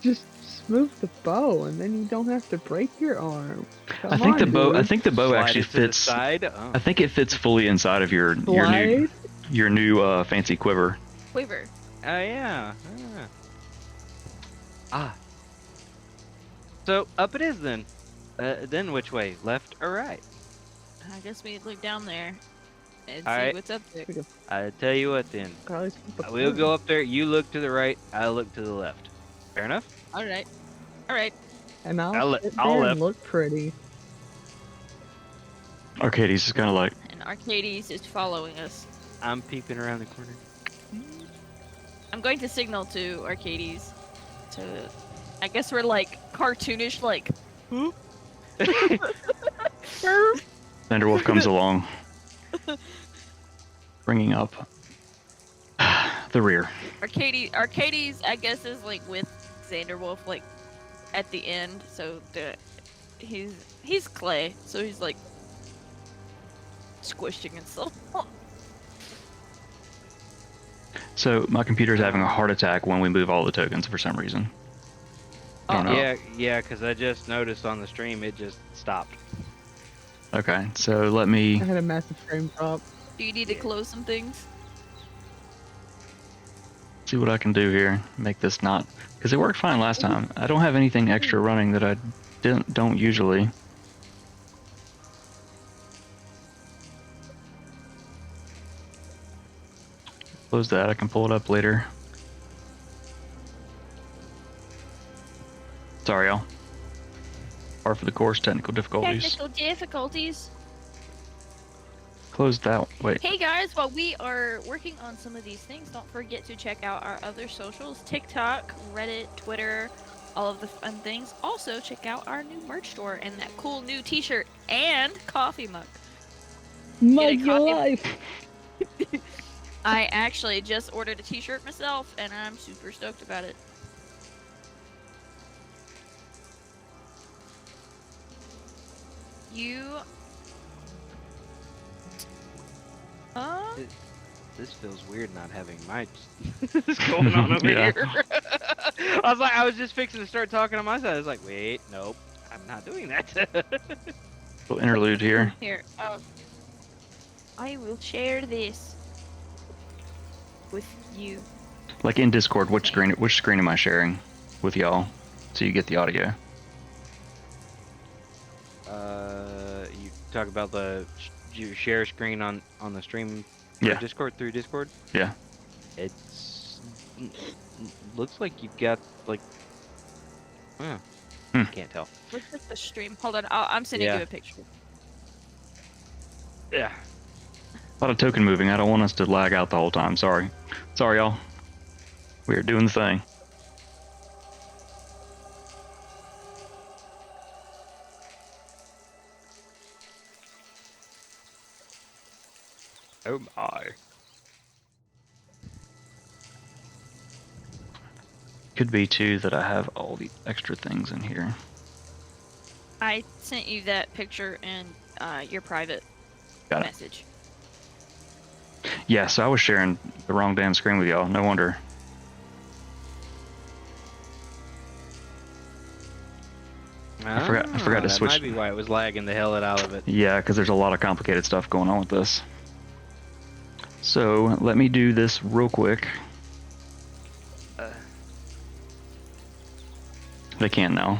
Just move the bow, and then you don't have to break your arm. I think the bow. I Dude. think the bow Slide actually it to the fits. side. Oh. I think it fits fully inside of your Slide. new fancy quiver. Quiver. Oh yeah. Ah. So up it is then. Then which way? Left or right? I guess we look down there and see Alright. what's up there. I tell you what then. Guys, keep a We'll cool. go up there. You look to the right. I look to the left. Fair enough. All right. All right. And I'll I'll sit I'll there left. and look pretty. Arcades is kind of like. And Arcades is following us. I'm peeping around the corner. I'm going to signal to Arcades to. I guess we're like cartoonish, like. Thunderwolf comes along, bringing up the rear. Arcades, I guess, is like with Xanderwolf, like at the end. So he's clay, so he's like squishing himself. So my computer's having a heart attack when we move all the tokens for some reason. I don't know. Yeah, because I just noticed on the stream it just stopped. Okay, so let me. I had a massive frame drop. Do you need to close some things? See what I can do here. Make this not, because it worked fine last time. I don't have anything extra running that I don't usually. Close that. I can pull it up later. Sorry, y'all. Par for the course. Technical difficulties. Technical difficulties. Close that. Wait. Hey guys, while we are working on some of these things, don't forget to check out our other socials: TikTok, Reddit, Twitter, all of the fun things. Also, check out our new merch store and that cool new T-shirt and coffee mug. Mug Get a your copy. life. I actually just ordered a T-shirt myself, and I'm super stoked about it. You. This feels weird not having mics. What's going on over Yeah. here? I was just fixing to start talking on my side. I was like, wait, nope, I'm not doing that. Little interlude here. Here. I will share this with you. Like in Discord, which screen am I sharing with y'all, so you get the audio? You talk about your share screen on the stream. Yeah. Discord through Discord. Yeah. It's looks like you've got like. Oh, Hmm. Can't tell. Where's the stream? Hold on, I'm sending Yeah. you a picture. Yeah. A lot of token moving. I don't want us to lag out the whole time. Sorry, y'all. We are doing the thing. Oh my. could be too that I have all the extra things in here. I sent you that picture in your private Got it. message. Yeah, so I was sharing the wrong damn screen with y'all. No wonder. I forgot to that switch. might be why it was lagging the hell out of it. Yeah, because there's a lot of complicated stuff going on with this. So let me do this real quick. I can't now.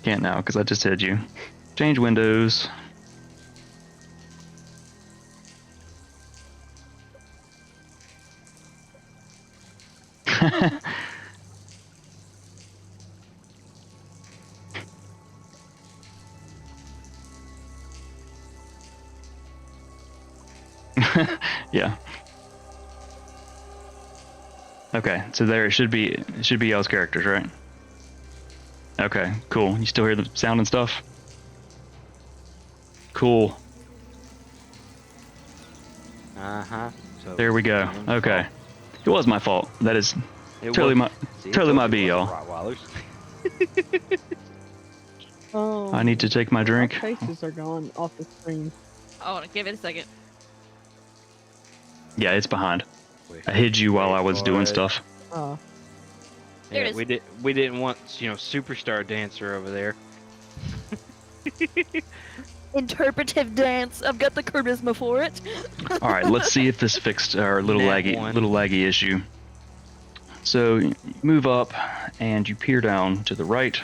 Can't now because I just hid you. Change windows. Yeah. Okay, so there it should be y'all's characters, right? Okay, cool. You still hear the sound and stuff? Cool. Uh-huh. So There we go. Ian's Okay. fault. It was my fault. That is It totally was- my See, I totally told my you B, it y'all. wasn't Rottweilers. Oh. I need to take my Our drink. faces are gone off the screen. Oh, give it a second. Yeah, it's behind. Wait- I hid you while wait I was for doing it. stuff. Oh. There Yeah, it is. we didn't want, superstar dancer over there. Interpretive dance. I've got the charisma for it. All right, let's see if this fixed our little Nat laggy one. issue. So you move up and you peer down to the right.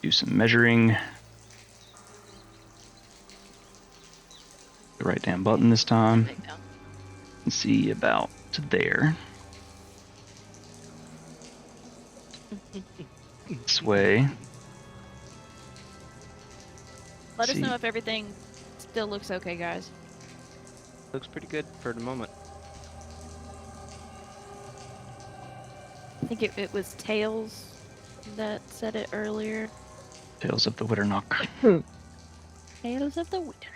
Do some measuring. The right damn button this time. And see about to there. This way. Let us See. know if everything still looks okay, guys. Looks pretty good for the moment. I think it was Tails that said it earlier. Tales of the Witternock. Tails of the Winter.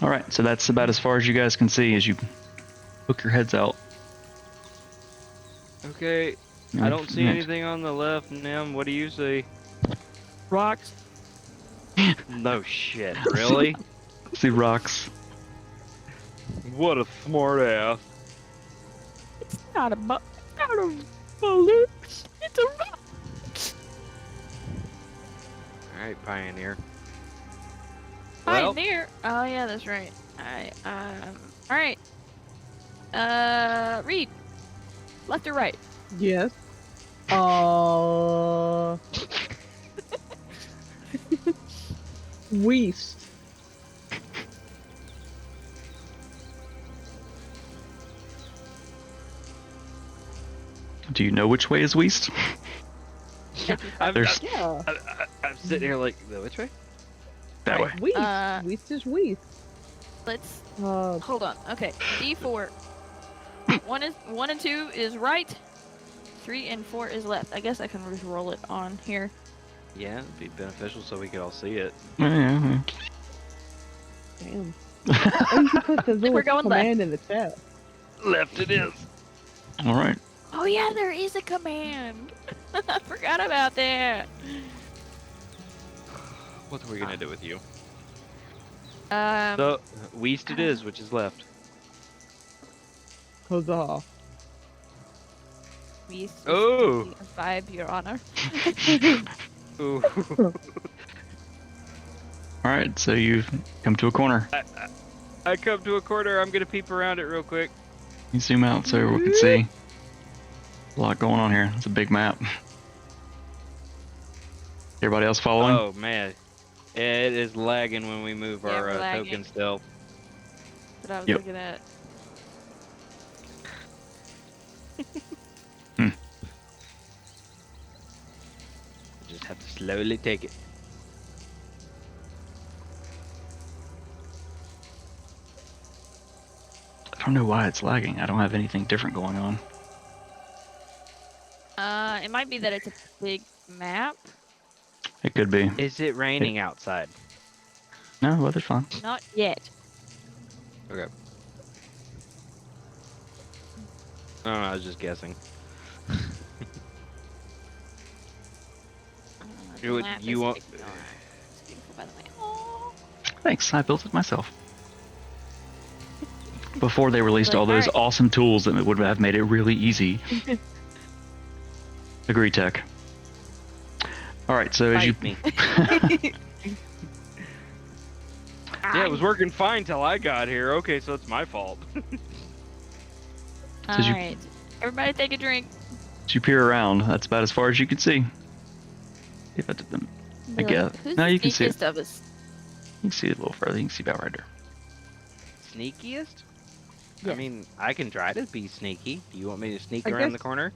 All right, so that's about as far as you guys can see as you hook your heads out. Okay, I don't see Next. anything on the left, Nim. What do you see? Rocks. No shit, really? See rocks. What a smart ass. It's not a balloon. It's a rock. Alright, Pioneer. Well- Pioneer. Oh yeah, that's right. All right. Read. Left or right? Yes. West. Do you know which way is west? I'm, There's Yeah. I'm sitting here like, which way? that way. West. West is west. Let's Uh, hold on. Okay. D4. 1 and 2 is right. 3 and 4 is left. I guess I can just roll it on here. Yeah, it'd be beneficial so we could all see it. Yeah. damn. Oh, you should put the little We're going left. command in the chat. Left it is. All right. Oh yeah, there is a command. I forgot about that. What are we gonna do with you? Um, So, west it is, which is left. Huzzah. we Oh! vibe, Your Honor. Ooh. All right. So you've come to a corner. I come to a corner, I'm gonna peep around it real quick. You zoom out so we can see. A lot going on here. It's a big map. Everybody else following? Oh man. It is lagging when we move Yeah, our we're lagging. token still. That's what I was Yep. looking at. Just have to slowly take it. I don't know why it's lagging. I don't have anything different going on. It might be that it's a big map. It could be. Is it raining outside? No, weather's fine. Not yet. Okay. Oh, I was just guessing. The You map you is want- beautiful, by the way. Aw. Thanks, I built it myself. Before they released Like, all those alright. awesome tools that would have made it really easy. Agree, Tech. Alright, so as you... Fight me. Yeah, it was working fine till I got here. Okay, so it's my fault. Says you- Alright. Everybody take a drink. as you peer around, that's about as far as you can see. If I did them... I guess. Who's No, the you can see it. sneakiest of us? You can see it a little further. You can see about right there. Sneakiest? I Yes. mean, I can try to be sneaky. Do you want me to sneak I around guess- the corner?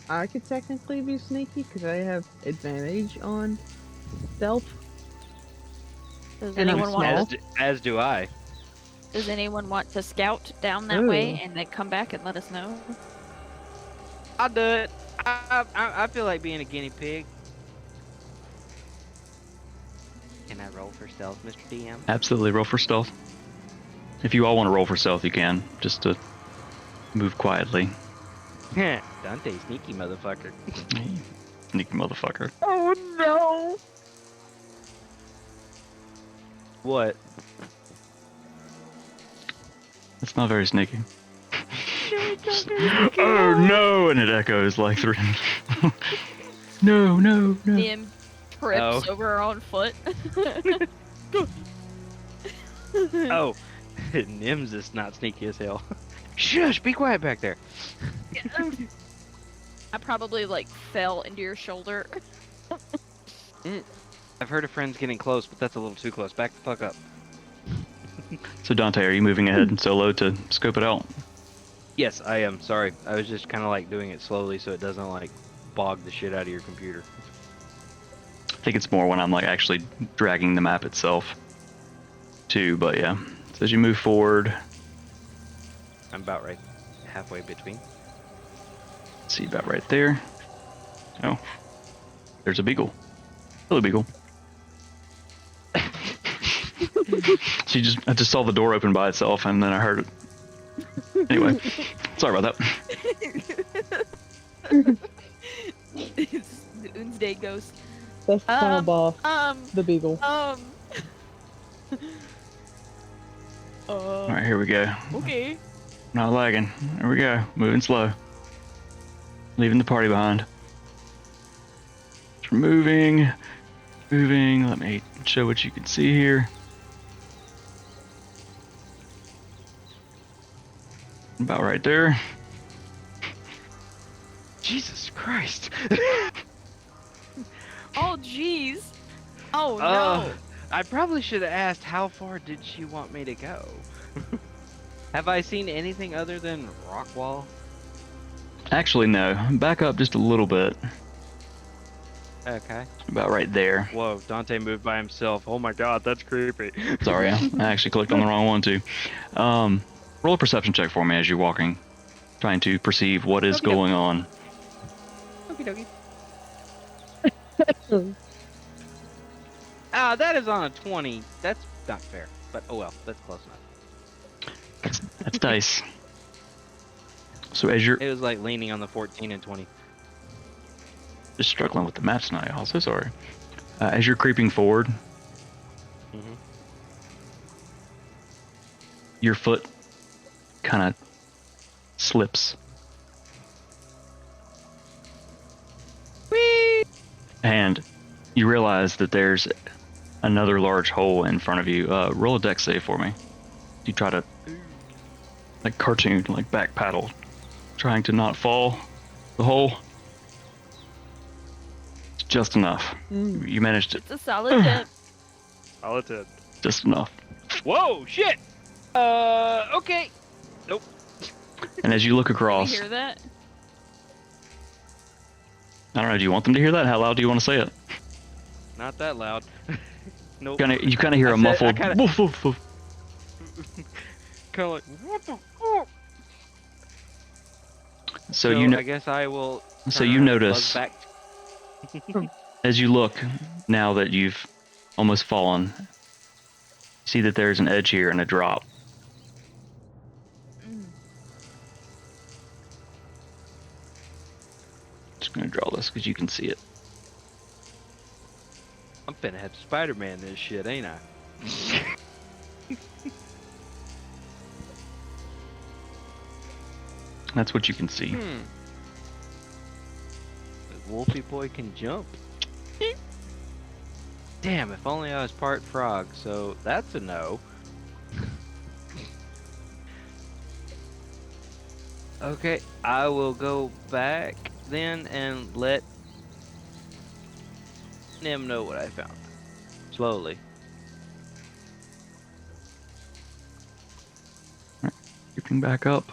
I could technically be sneaky because I have advantage on stealth. Does And I'm anyone want? small. As do I. Does anyone want to scout down that Ooh. way and then come back and let us know? I'll do it. I feel like being a guinea pig. Can I roll for stealth, Mr. DM? Absolutely, roll for stealth. If you all want to roll for stealth, you can. Just to move quietly. Dante, sneaky motherfucker. Sneaky motherfucker. Oh no! What? That's not very sneaky. Oh no! And it echoes like three. No, no, no. Nim trips Oh. over her own foot. Oh, Nims is not sneaky as hell. Shush! Be quiet back there. I probably like fell into your shoulder. I've heard of friends getting close, but that's a little too close. Back the fuck up. So Dante, are you moving ahead solo to scope it out? Yes, I am. Sorry, I was just kind of like doing it slowly so it doesn't like bog the shit out of your computer. I think it's more when I'm like actually dragging the map itself too, but yeah. So as you move forward, I'm about right halfway between. see about right there. Oh, there's a beagle. Hello, beagle. I just saw the door open by itself and then I heard it. Anyway, sorry about that. It's the Doomsday Ghost. That's the final boss, Um. the beagle. All right, here we go. Okay. Not lagging. There we go. Moving slow. Leaving the party behind. Just moving. Moving. Let me show what you can see here. About right there. Jesus Christ! Oh jeez. Oh no. I probably should have asked how far did she want me to go. Have I seen anything other than rock wall? Actually, no. Back up just a little bit. Okay. About right there. Whoa, Dante moved by himself. Oh my god, that's creepy. Sorry, I actually clicked on the wrong one too. Roll a perception check for me as you're walking, trying to perceive what is Okey doke. going on. Okie dokie. That is on a 20. That's not fair, but oh well, that's close enough. That's dice. So as you're It was like leaning on the 14 and 20. just struggling with the maps tonight, y'all. So sorry. As you're creeping forward, Mhm. your foot kind of slips. Whee! And you realize that there's another large hole in front of you. Roll a dex save for me. You try to, like cartoon, like back paddle, trying to not fall the hole. It's just enough. You managed it It's a solid tip. All it did. just enough. Whoa, shit! Okay. Nope. And as you look Can we across, hear that? I don't know, do you want them to hear that? How loud do you want to say it? Not that loud. Nope. You kind of hear I a said- I muffled kinda- woof, woof, woof. Kind of like, what the fuck? So you know, I guess I will. so turn you around and notice buzz back. as you look now that you've almost fallen, you see that there's an edge here and a drop. just gonna draw this because you can see it. I'm finna have to Spider-Man this shit, ain't I? That's what you can see. The Wolfie boy can jump. Damn, if only I was part frog, so that's a no. Okay, I will go back then and let Nim know what I found. Slowly. Creeping back up.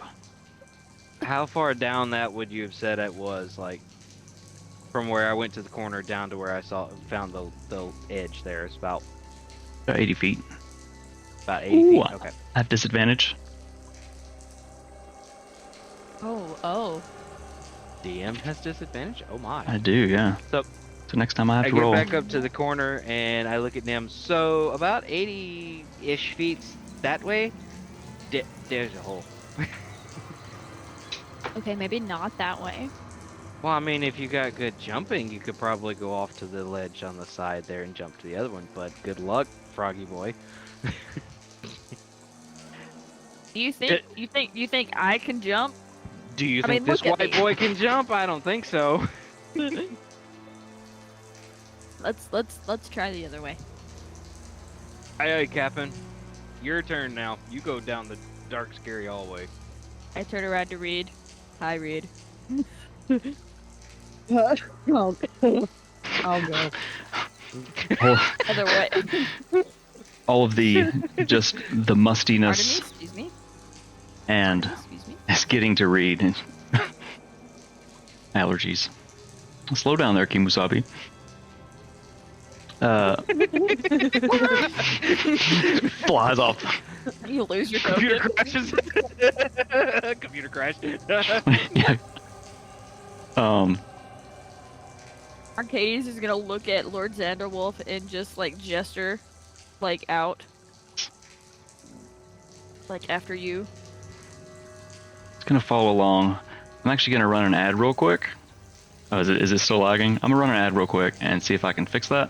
How far down that would you have said it was? Like, from where I went to the corner down to where I found the edge there. It's about 80 feet. 80 Ooh, feet. Okay. I have disadvantage. Oh. DM has disadvantage? Oh my. I do, yeah. So next time I have I to get roll. back up to the corner and I look at Nim. So about 80-ish feet that way, there's a hole. Okay, maybe not that way. Well, I mean, if you got good jumping, you could probably go off to the ledge on the side there and jump to the other one. But good luck, Froggy boy. Do you think you think I can jump? Do you I think mean, this look at white me. boy can jump? I don't think so. Let's try the other way. Aye, Captain. Your turn now. You go down the dark, scary hallway. I turn around to Reed. Hi, Reed. I'll go. all, Other way. all of the just the Pardon me. mustiness Excuse me. and Excuse me. it's getting to read. Allergies. Slow down there, Kimusabi. Flies off. You lose your Computer token. crashes. Computer crash. Yeah. Arcades is gonna look at Lord Xanderwolf and just like gesture, like out, like after you. It's gonna follow along. I'm actually gonna run an ad real quick. Oh, is it still lagging? I'm gonna run an ad real quick and see if I can fix that.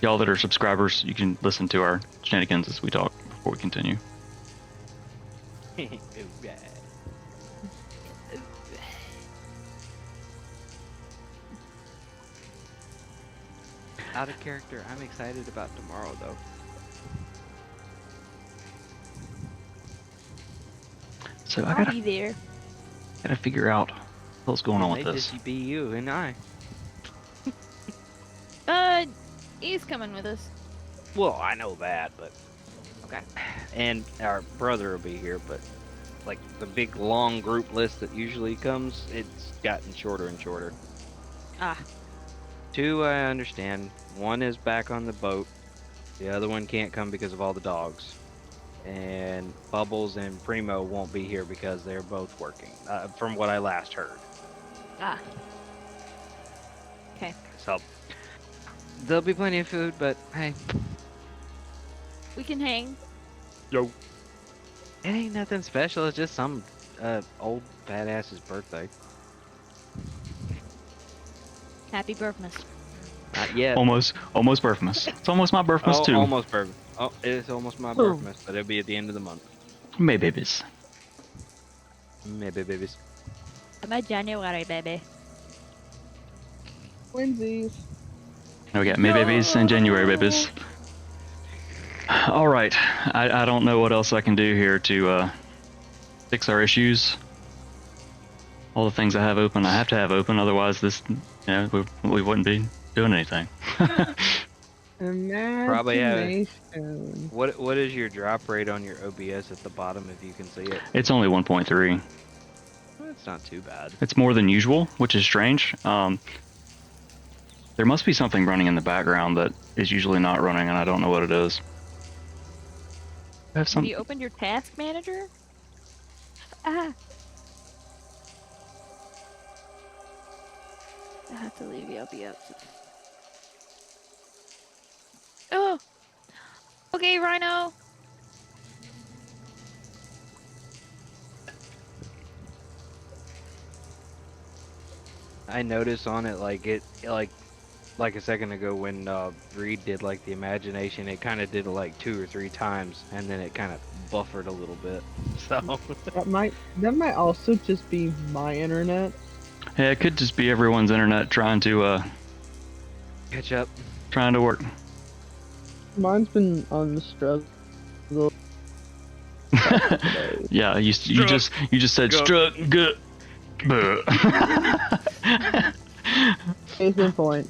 Y'all that are subscribers, you can listen to our shenanigans as we talk before we continue. Out of character. I'm excited about tomorrow, though. So I I'll gotta be there. figure out what's going on with May this. just be you and I. He's coming with us. Well, I know that, but Okay. and our brother will be here, but like the big long group list that usually comes, it's gotten shorter and shorter. Ah. 2, I understand. 1 is back on the boat. The other one can't come because of all the dogs. And Bubbles and Primo won't be here because they're both working, from what I last heard. Ah. Okay. So there'll be plenty of food, but hey, We can hang. it ain't nothing special. It's just some old badass's birthday. Happy birthday. Not yet. Almost Birthmas. It's almost my Birthmas Oh, too. almost birthday. Oh, it's almost my birthday, but it'll be at the end of the month. May babies. Maybe babies. My January, baby. Twinsies. We got May babies and January babies. All right, I don't know what else I can do here to fix our issues. All the things I have open, I have to have open. Otherwise, we wouldn't be doing anything. Probably have. Imagination. What is your drop rate on your OBS at the bottom if you can see it? It's only 1.3. It's not too bad. It's more than usual, which is strange. There must be something running in the background that is usually not running, and I don't know what it is. I have Have some. you opened your task manager? Ah. I have to leave you. I'll be up. Oh. Okay, Rhino. I noticed on it like a second ago when Reed did like the imagination, it kind of did it like 2 or 3 times, and then it kind of buffered a little bit. So That might also just be my internet. Yeah, it could just be everyone's internet trying to catch up. work. Mine's been on the struggle. Yeah, you just said Go. struck good. Case in point.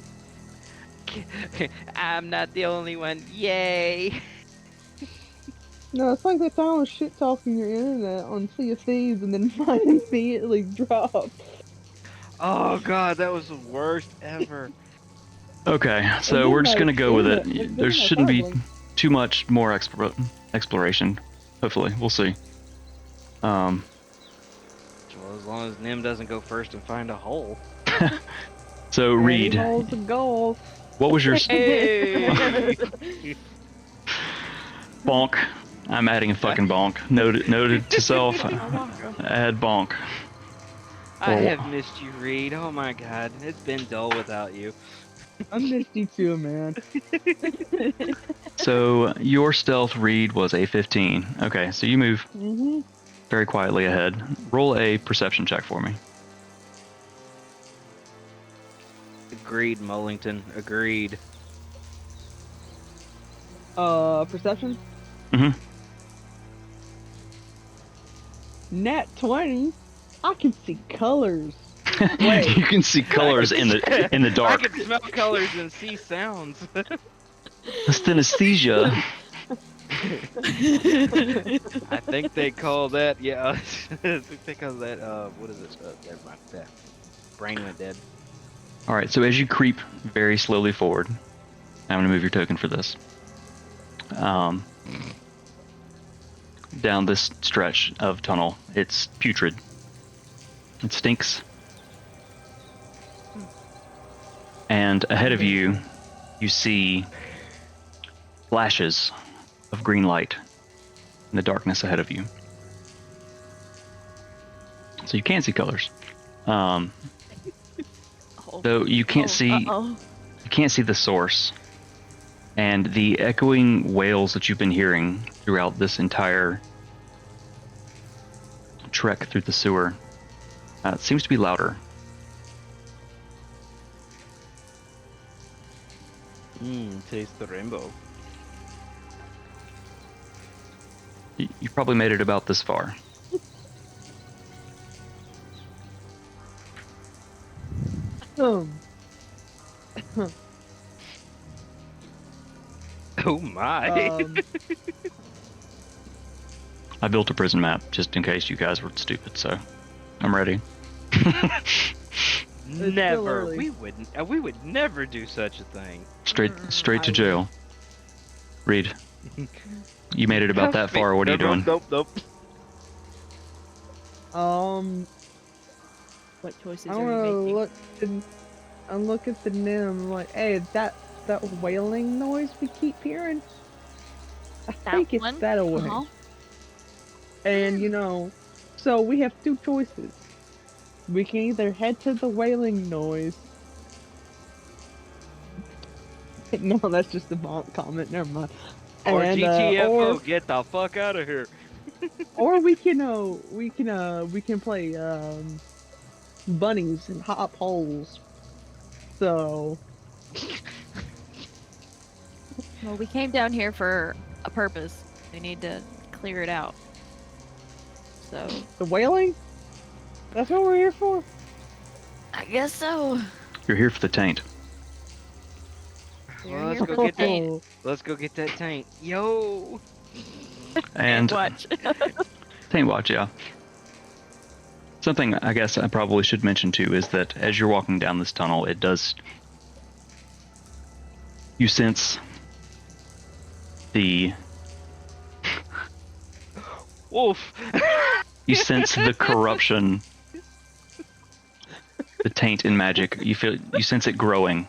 I'm not the only one. Yay! No, it's like they found shit talking your internet on Sea of Thieves and then mine immediately dropped. Oh god, that was the worst ever. Okay, And so then we're just my gonna go with it. internet- There then my shouldn't be problem- too much more exploration. Hopefully, we'll see. Well, as long as Nim doesn't go first and find a hole. So Reed, Holes of gold. what was your Hey! bonk? I'm adding a fucking bonk. Noted to self. Add bonk. I Or- have missed you, Reed. Oh my god, it's been dull without you. I missed you too, man. So your stealth read was a 15. Okay, so you move Mm-hmm. very quietly ahead. Roll a perception check for me. Agreed, Mullington. Agreed. Perception? Mhm. Nat 20? I can see colors. Wait. You can see colors in the dark. I can smell colors and see sounds. That's synesthesia. I think they call that, yeah. I think they call that, what is it? Never mind. Yeah. Brain went dead. All right, so as you creep very slowly forward, I'm going to move your token for this. Down this stretch of tunnel, it's putrid. It stinks. And ahead of you, you see flashes of green light in the darkness ahead of you. So you can see colors. Though you can't see Uh-oh. you can't see the source. And the echoing wails that you've been hearing throughout this entire trek through the sewer seems to be louder. Taste the rainbow. You probably made it about this far. Oh my. I built a prison map just in case you guys were stupid, so I'm ready. still Never. early. We would never do such a thing. Straight to jail. Reed, you made it about that far. What are you doing? Nope. What choices I are you wanna making? look at the nim like, hey, that wailing noise we keep hearing? I That think it's one? that away. Uh-huh. And so we have two choices. We can either head to the wailing noise. No, that's just a bonk comment. Never mind. Or And, GTFO, get the fuck out of here. or we can play bunnies and hop holes. So Well, we came down here for a purpose. We need to clear it out. So, the wailing? That's what we're here for. I guess so. You're here for the taint. We're Well, let's here go for get the paint. Oh, Let's go get that tank. Yo. And Watch. Taint watch, yeah. Something I guess I probably should mention too is that as you're walking down this tunnel, you sense the Wolf. you sense the corruption, the taint in magic. You sense it growing.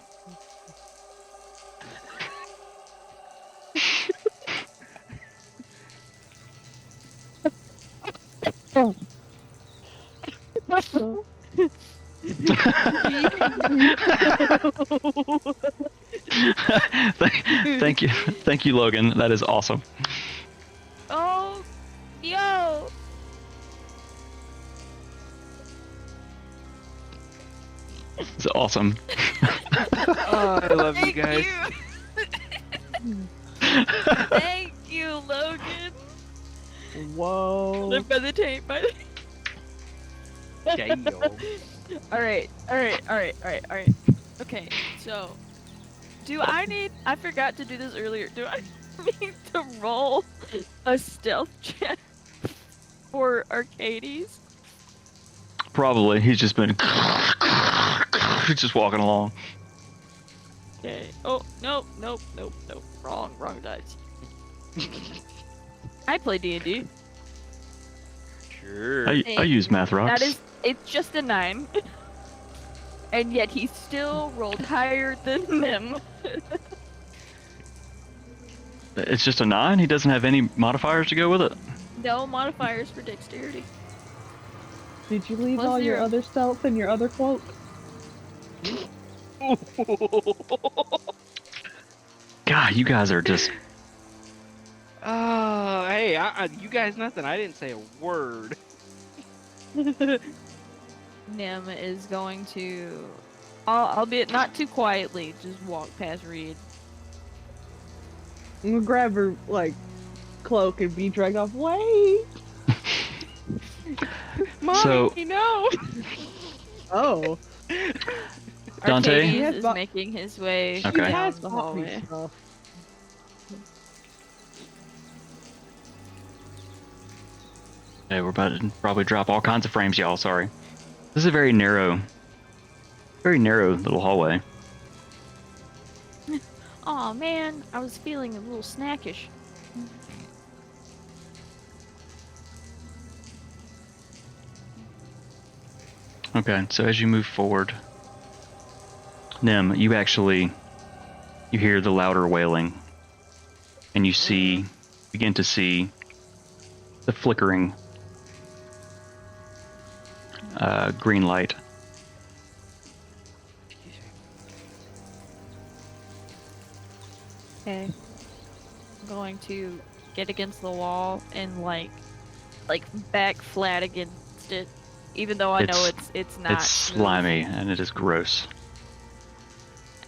Thank you, Logan. That is awesome. Oh, yo. It's awesome. Oh, I love you Thank guys. you. Thank you, Logan. Whoa. Live by the tape, by the... Damn. Alright. Okay, so I forgot to do this earlier. Do I need to roll a stealth check for Arcades? Probably. He's just been he's just walking along. Okay. Oh, nope. Wrong dice. I play D&D. Sure. I use math rocks. It's just a 9. And yet he still rolled higher than them. It's just a 9? He doesn't have any modifiers to go with it? No modifiers for dexterity. Did you leave Plus all your 0. other stealth in your other cloak? God, you guys are just... Oh, hey, you guys, nothing. I didn't say a word. Nim is going to, albeit not too quietly, just walk past Reed. I'm gonna grab her, like, cloak and be dragged off. Wait! Mommy, So- no. Oh. Dante? Arcades He has is bo- making his way Okay. He down has the bought me hallway. stuff. Hey, we're about to probably drop all kinds of frames, y'all. Sorry. This is a very narrow little hallway. Aw, man, I was feeling a little snackish. Okay, so as you move forward, Nim, you hear the louder wailing, and you begin to see the flickering green light. Okay. I'm going to get against the wall and like back flat against it, even though I know it's not. It's slimy and it is gross.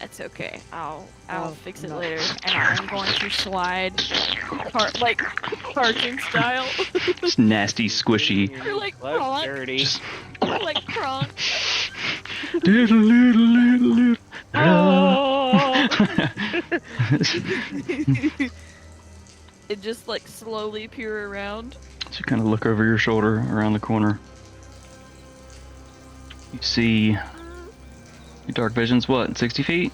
That's okay. I'll Oh, fix it no. later, and I'm going to slide, like cartoon style, It's nasty, squishy. or like Left Kronk, dirty. Just or like Kronk. It just like slowly peer around. So you kind of look over your shoulder around the corner. You see your dark vision's what, 60 feet?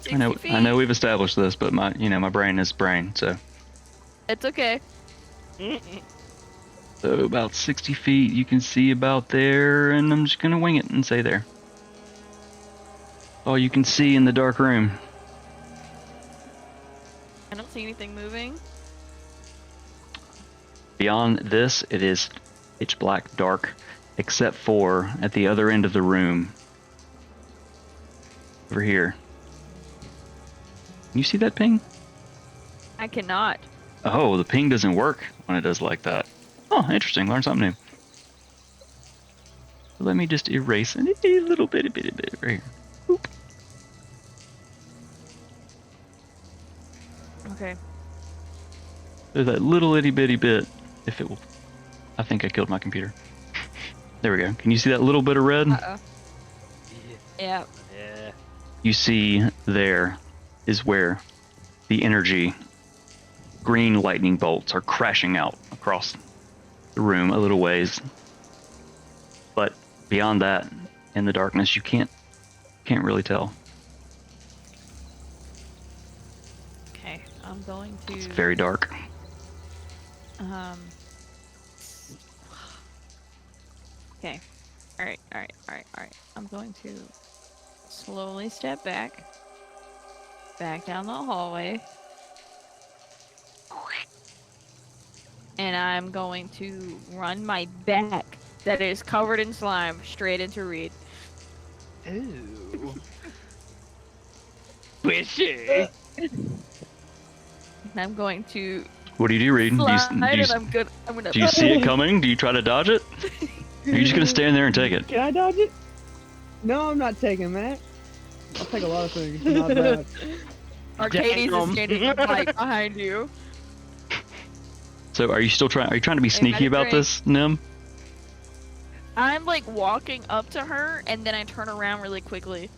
60 I feet. know we've established this, but my brain is brain, so It's okay. about 60 feet you can see about there, and I'm just gonna wing it and say there. All you can see in the dark room. I don't see anything moving. Beyond this, it is pitch black dark, except for at the other end of the room. Over here. Can you see that ping? I cannot. Oh, the ping doesn't work when it does like that. Oh, interesting. Learn something new. Let me just erase a little bit right here. Boop. Okay. There's that little itty bitty bit. If it will. I think I killed my computer. There we go. Can you see that little bit of red? Uh-oh. Yeah. Yeah. You see there is where the energy green lightning bolts are crashing out across the room a little ways. But beyond that, in the darkness, you can't really tell. Okay. I'm going to. It's very dark. Okay. All right. I'm going to slowly step back down the hallway, and I'm going to run my back that is covered in slime straight into Reed. Ooh. Squishy. And I'm going to What do you do, Reed? slide, and I'm gonna. Do you see it coming? Do you try to dodge it? Or are you just gonna stand there and take it? Can I dodge it? No, I'm not taking that. I'll take a lot of things. Not bad. Arcades Damn. is standing right behind you. So are you still trying? Are you trying to be Hey, sneaky Magic about Drink. this, Nim? I'm like walking up to her, and then I turn around really quickly.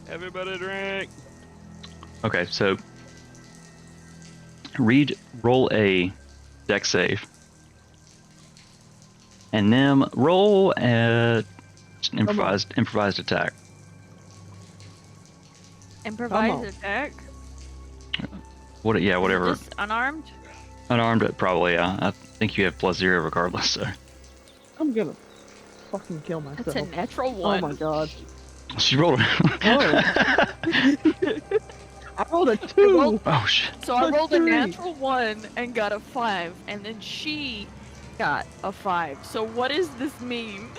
Everybody drink. Okay, so Reed, roll a deck save, and Nim, roll a improvised attack. Improvise attack. What? Yeah, whatever. Just unarmed. Unarmed, probably. Yeah, I think you have +0 regardless. So I'm gonna fucking kill myself. That's a natural Oh one. my god. she rolled. I rolled a 2. Oh shit! So I A rolled a 3. natural 1 and got a 5, and then she got a 5. So what does this mean?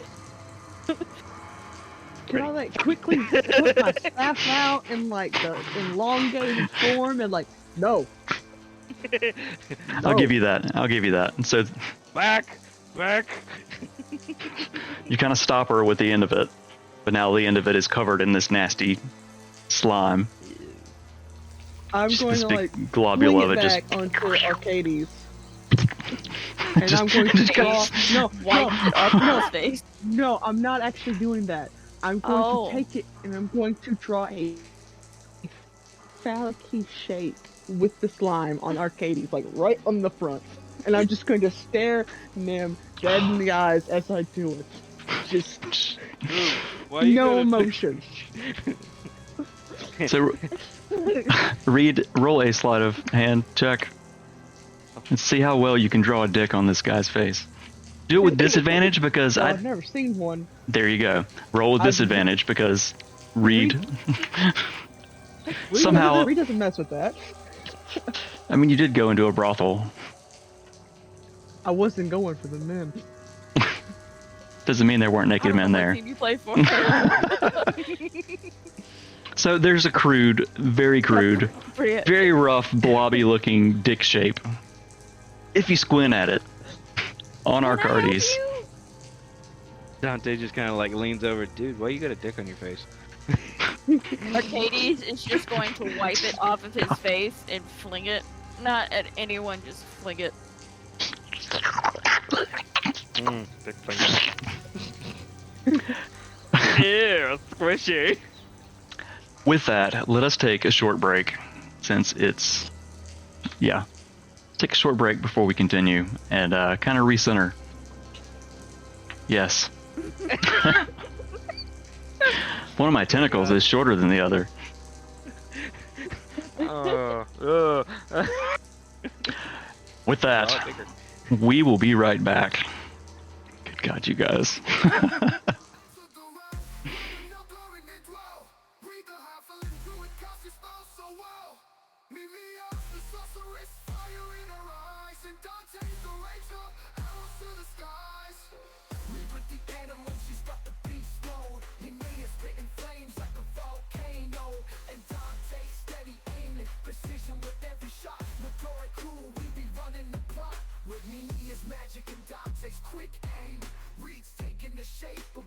Can I like quickly put my staff out in like the elongated form and like no. I'll give you that. I'll give you that. And so Back. you kind of stop her with the end of it, but now the end of it is covered in this nasty slime. I'm Just going this to big like globule fling of it it back just onto Arcades. And Just- I'm going to just draw. No, Wipe it off no, his face. no, I'm not actually doing that. I'm going Oh. to take it and I'm going to draw a phallic shape with the slime on Arcades, like right on the front. And I'm just going to stare Nim dead in the eyes as I do it. Just Why you no gotta- emotion. So Reed, roll a sleight of hand check and see how well you can draw a dick on this guy's face. Do it with disadvantage because I've never seen one. There you go. Roll with I've- disadvantage because Reed. Reed Somehow- doesn't, Reed doesn't mess with that. I mean, you did go into a brothel. I wasn't going for the men. Doesn't mean there weren't I naked don't men know what there. team you play for. So there's a crude, very rough, blobby looking dick shape. If you squint at it, on our cardies. Dante just kind of like leans over. Dude, why you got a dick on your face? Arcades is just going to wipe it off of his face and fling it. Not at anyone, just fling it. Dick finger. Ew, squishy. With that, let us take a short break, since it's... Yeah. Take a short break before we continue, and kind of recenter. Yes. One of my tentacles is shorter than the other. With that, we will be right back. Good God, you guys. With me is magic and Dante's quick aim. Reed's taking the shape of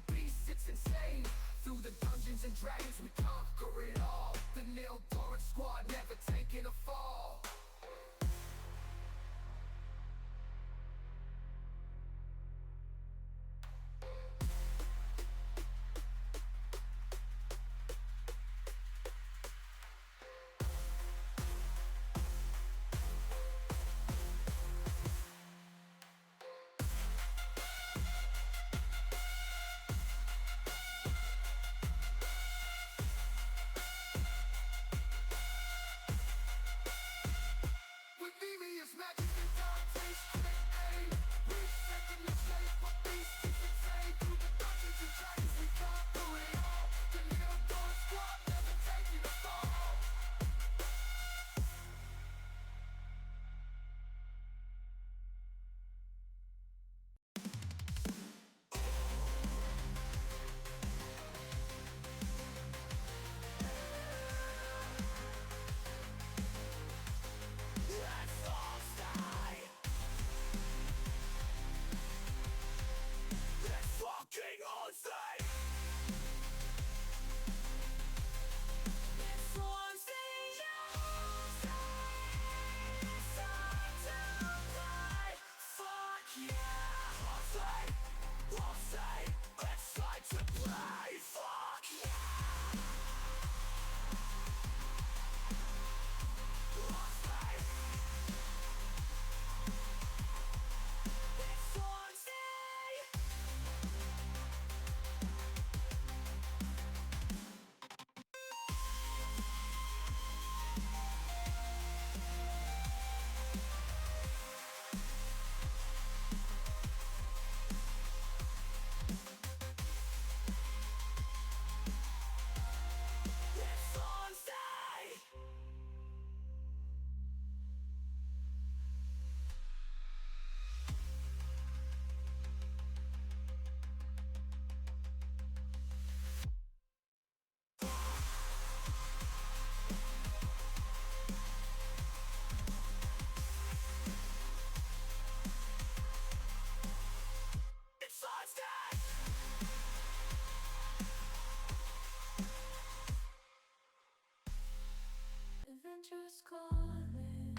calling.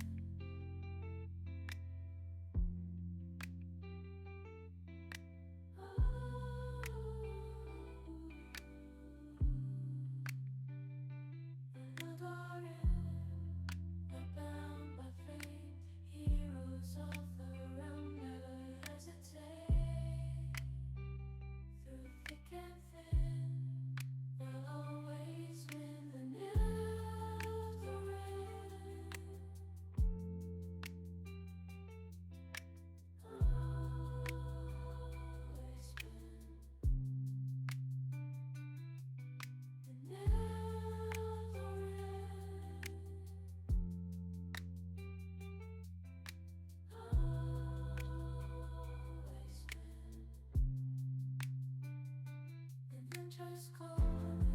In the garden, we're bound by fate. Heroes of the realm never hesitate. Through thick and thin, they'll always win the Nildorin. Always win the Nildorin. Always win. And then just call it.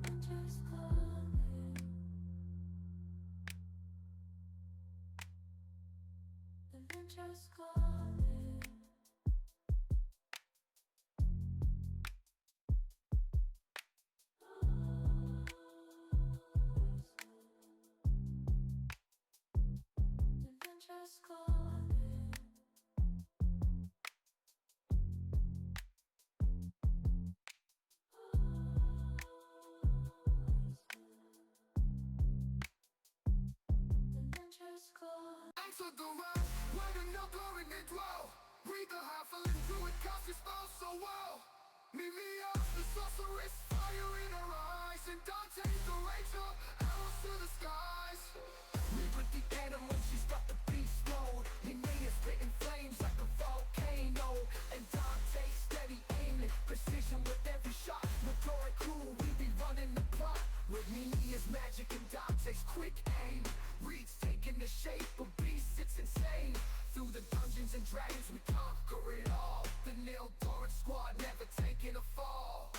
And just call it. And then just call it. And then just call it. And then just call it. Enter the realm where the Nildorin they dwell. Read the halfling druid cast his spell so well. Mimia, the sorceress, fire in her eyes, and Dante the ranger, arrows to the skies. We with the animal, she's got the beast mode. Mimia spitting flames like a volcano, and Dante steady aiming, precision with every shot. Notoric cool, we be running the plot. With Mimia's magic and Dante's quick aim, Reed's taking the shape of beasts, it's insane. Through the dungeons and dragons we conquer it all. The Nildorin squad never taking a fall.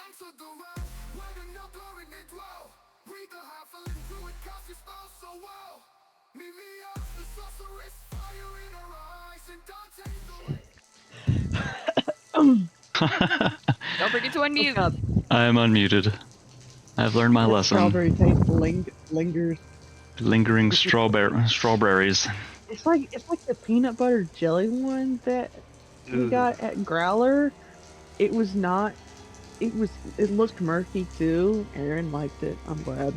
Answer the well, where the no glory they dwell. Read the half-a-lit through it, cast your spell so well. Mimias, the sorceress, fire in her eyes, and Dante's the Don't forget to unmute. God, I am unmuted. I've learned my the lesson. strawberry taste lingers. Lingering strawberries. It's like the peanut butter jelly one that we got at Growler. It was not. It looked murky too. Aaron liked it. I'm glad.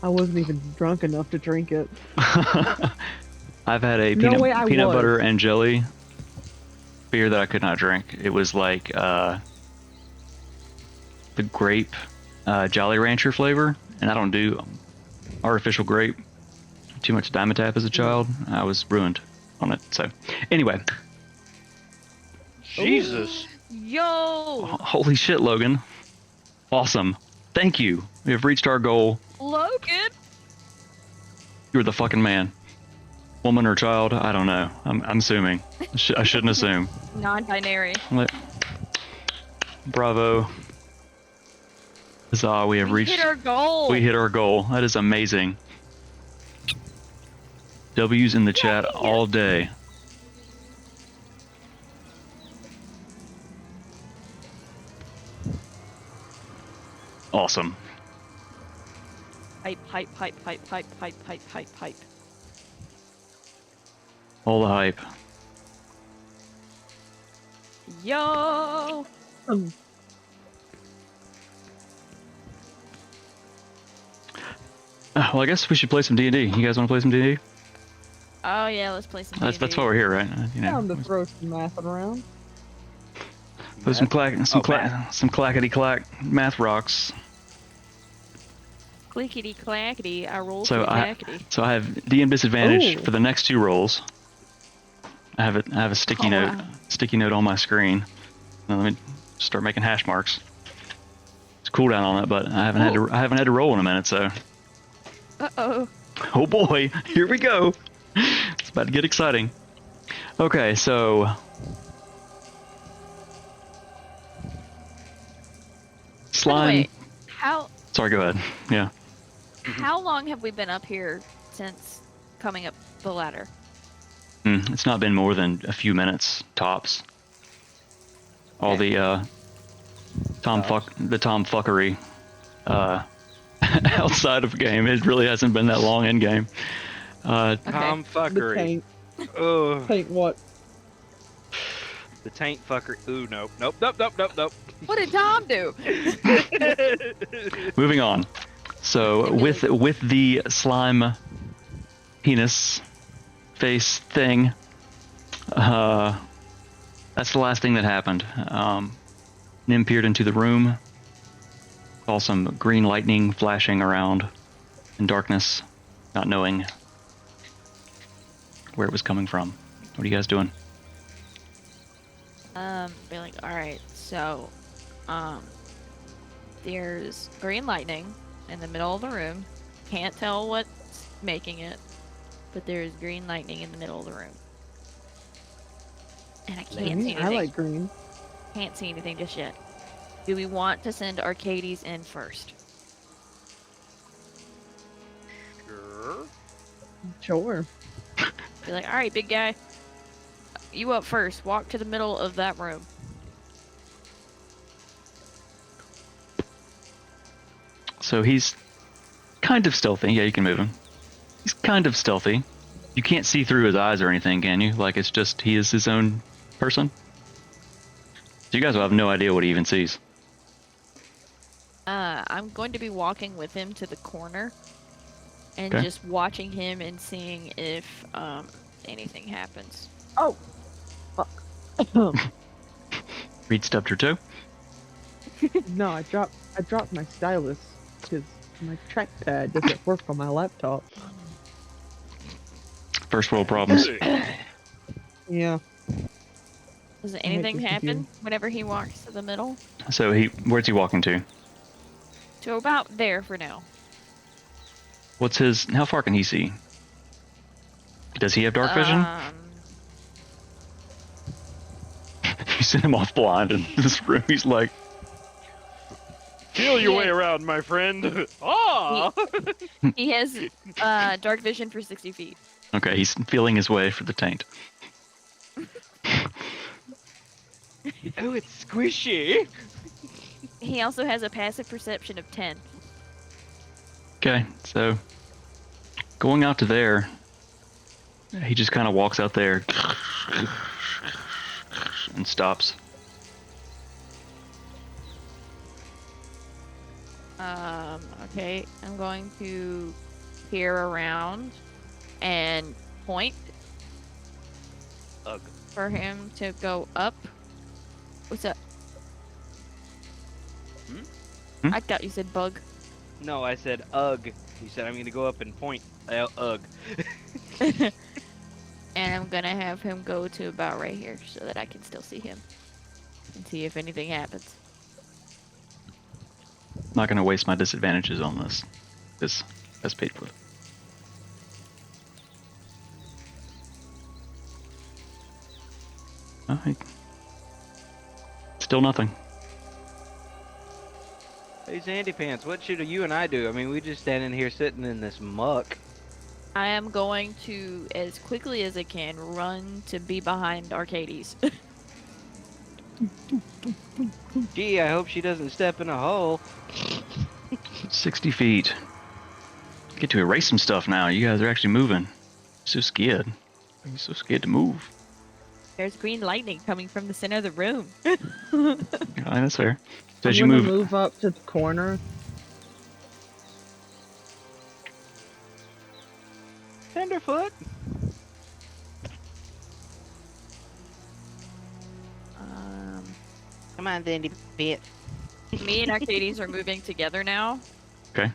I wasn't even drunk enough to drink it. I've had a No way I peanut was. butter and jelly beer that I could not drink. It was like the grape Jolly Rancher flavor, and I don't do artificial grape. Too much Dimetapp as a child. I was ruined on it. So, anyway. Jesus. Yo, Holy shit, Logan. Awesome. Thank you. We have reached our goal. Logan. You're the fucking man. Woman or child? I don't know. I'm assuming. I shouldn't assume. Non-binary. Bravo. Huzzah, we have reached. Hit our goal. We hit our goal. That is amazing. W's in the chat all day. Awesome. Hype, hype, hype, hype, hype, hype, hype, hype, hype. All the hype. Yo. Well, I guess we should play some D&D. You guys want to play some D&D? Oh yeah, let's play some. That's D&D. why we're here, right? You know, Time to throw some math around. put some clackety clack math rocks. Clickety clackety. I roll So for I clackety. have DM disadvantage Ooh. for the next 2 rolls. I have a sticky Oh, note, wow. sticky note on my screen. Now let me start making hash marks. It's cooldown on it, but I haven't had to roll in a minute, so. Uh-oh. Oh boy, here we go. It's about to get exciting. Okay, so slime. Anyway, how Sorry, go ahead. Yeah. how long have we been up here since coming up the ladder? It's not been more than a few minutes tops. All the tomfuckery outside of game. It really hasn't been that long in game. Tom The fuckery. tank. Oh, Tank what? the taint fucker. Ooh, nope, nope, nope, nope, nope, nope. What did Tom do? Moving on. So with the slime penis face thing, that's the last thing that happened. Nim peered into the room, saw some green lightning flashing around in darkness, not knowing where it was coming from. What are you guys doing? Be like, all right, so, there's green lightning in the middle of the room. Can't tell what's making it, but there's green lightning in the middle of the room. And I can't see anything. I like green. Can't see anything just yet. Do we want to send Arcades in first? Sure. Sure. Be like, all right, big guy. you up first. Walk to the middle of that room. So he's kind of stealthy. Yeah, you can move him. He's kind of stealthy. You can't see through his eyes or anything, can you? Like, it's just he is his own person? So you guys will have no idea what he even sees. I'm going to be walking with him to the corner and Okay. just watching him and seeing if anything happens. Oh, fuck. Reed stubbed her toe. No, I dropped my stylus because my trackpad doesn't work on my laptop. First world problems. Yeah. Does hate anything this happen computer. whenever he walks to the middle? So where's he walking to? So about there for now. How far can he see? Does he have dark vision? You send him off blind in this room. He's like, Feel your way Yeah. around, my friend. Ah! He has dark vision for 60 feet. okay, he's feeling his way for the taint. Oh, it's squishy. He also has a passive perception of 10. Okay, so going out to there, he just kind of walks out there and stops. Okay, I'm going to peer around and point Ugh. for him to go up. What's up? Hmm? I thought you said bug. No, I said ugh. You said I'm gonna go up and point. Ugh. And I'm gonna have him go to about right here so that I can still see him and see if anything happens. I'm not going to waste my disadvantages on this. This has paid for it. Alright. Still nothing. Hey, Sandy Pants, what should you and I do? I mean, we just standing here sitting in this muck. I am going to, as quickly as I can, run to be behind Arcades. Gee, I hope she doesn't step in a hole. 60 feet. Get to erase some stuff now. You guys are actually moving. So scared. I'm so scared to move. There's green lightning coming from the center of the room. Alright, that's fair. So I'm as you gonna move, move up to the corner. Tenderfoot. Come on, Sandy Pants. Me and Arcades are moving together now. Okay.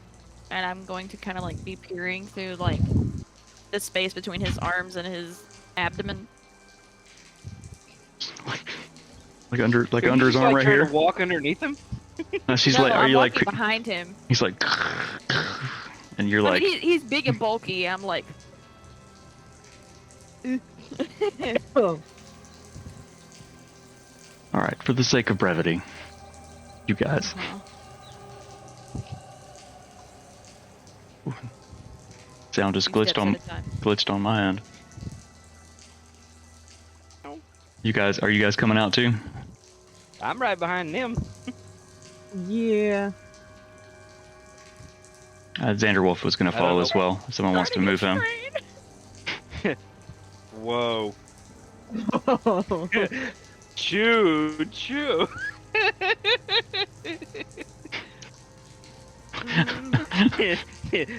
And I'm going to kind of like be peering through like the space between his arms and his abdomen. like under Are you his just, arm like, right trying here. to walk underneath him? No, she's No, like, are I'm you like? walking behind him? He's like, and you're I like, mean, he's big and bulky. I'm like, Oh, all right, for the sake of brevity, you guys. Sound just 2 steps glitched at a time. on my end. Are you guys coming out too? I'm right behind them. yeah. Xander Wolf was going to I don't follow know. as well. If someone wants to move him. Whoa. Choo, choo.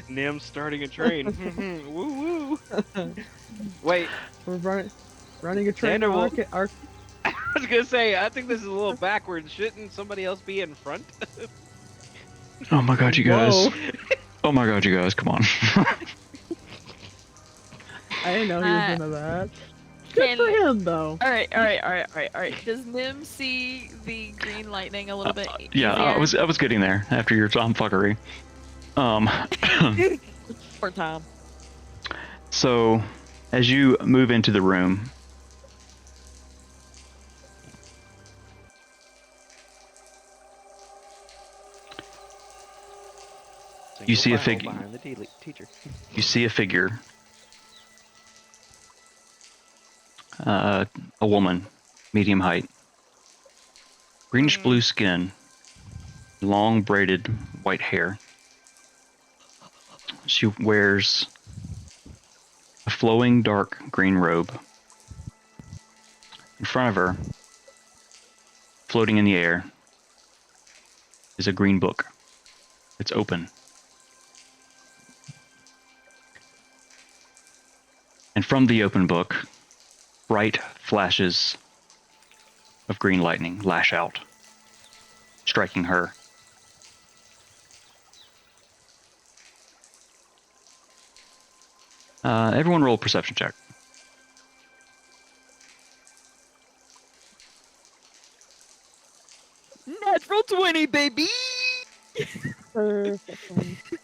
Nim starting a train. Woo woo. Wait, We're running a train. Xander will- Arc- I was gonna say, I think this is a little backwards. Shouldn't somebody else be in front? Oh my god, you guys. Whoa. Oh my god, you guys, come on. I didn't know he was into that. Good for him, though. Alright. Does Nim see the green lightning a little bit Yeah, easier? I was getting there after your tomfuckery. Poor Tom. So, as you move into the room, You see a Single figure. file behind the teacher. You see a figure a woman, medium height, greenish blue skin, long braided white hair. She wears a flowing dark green robe. In front of her, floating in the air, is a green book. It's open. And from the open book, bright flashes of green lightning lash out, striking her. Everyone roll a perception check. Natural 20, baby! Perfect.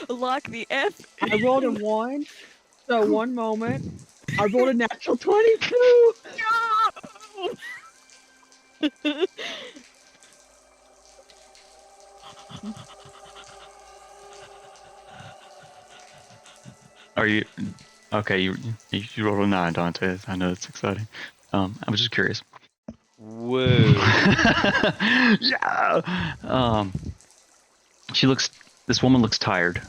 Lock the F. I rolled a 1, so one moment. I rolled a natural 22! No! Are you okay? You rolled a 9, Dante. I know it's exciting. I was just curious. Whoa. Yeah. This woman looks tired.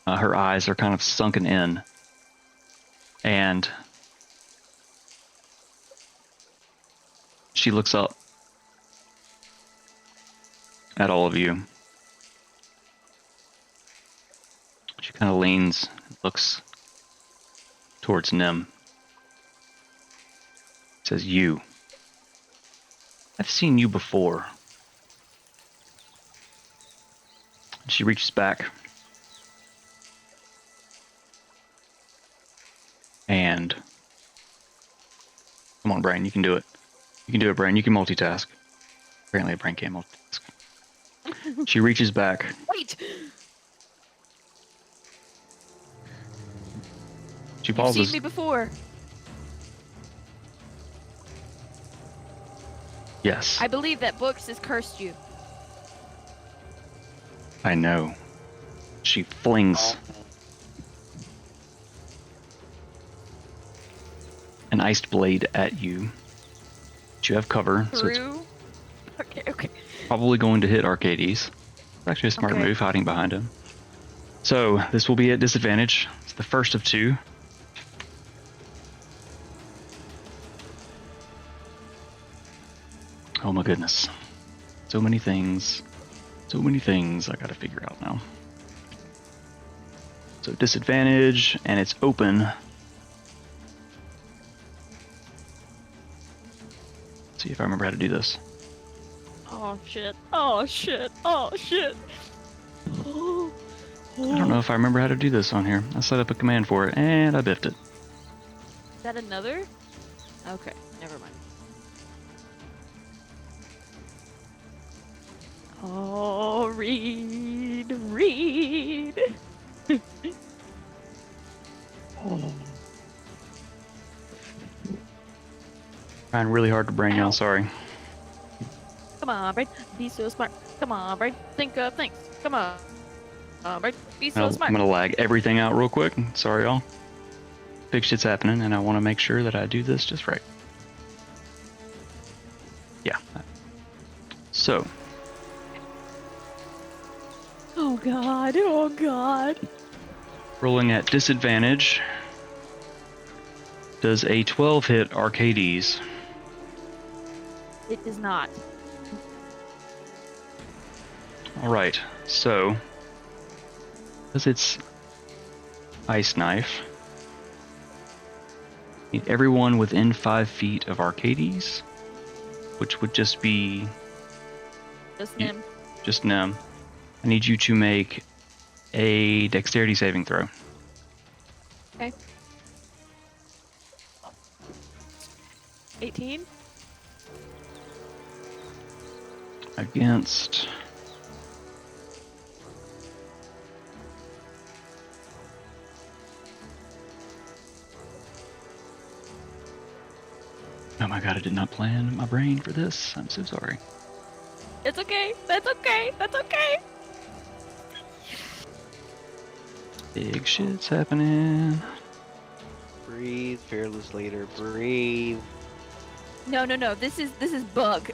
Her eyes are kind of sunken in, and she looks up at all of you. She kind of leans, looks towards Nim. Says, "You. I've seen you before." She reaches back and, come on, Brain, you can do it. You can do it, Brain. You can multitask. Apparently, a brain can't multitask. She reaches back. Wait! She You've pauses. seen me before. Yes, I believe that books has cursed you. I know. She flings an iced blade at you. But you have cover, so it's Through? Okay. probably going to hit Arcades. It's actually a smart Okay. move, hiding behind him. So this will be at disadvantage. It's the first of 2. Oh my goodness. So many things. So many things I gotta figure out now. So disadvantage, and it's open. See if I remember how to do this. Oh shit. Oh shit. Oh shit. Oh. I don't know if I remember how to do this on here. I set up a command for it, and I biffed it. Is that another? Okay, never mind. Oh, read. Trying really hard to brain y'all, sorry. Come on, Brain. Be so smart. Come on, Brain. Think of things. Come on. Brain. Be so smart. I'm gonna lag everything out real quick. Sorry, y'all. Big shit's happening, and I want to make sure that I do this just right. Yeah. So, Oh god. Oh god. rolling at disadvantage. Does a 12 hit Arcades? It does not. Alright, so, because it's Ice Knife, need everyone within 5 feet of Arcades, which would just be Just You- him. just Nim. I need you to make a dexterity saving throw. Okay. 18? Against... Oh my god, I did not plan my brain for this. I'm so sorry. It's okay. That's okay. That's okay. Big shit's happening. Breathe, fearless leader. Breathe. No, no, no. This is Bug,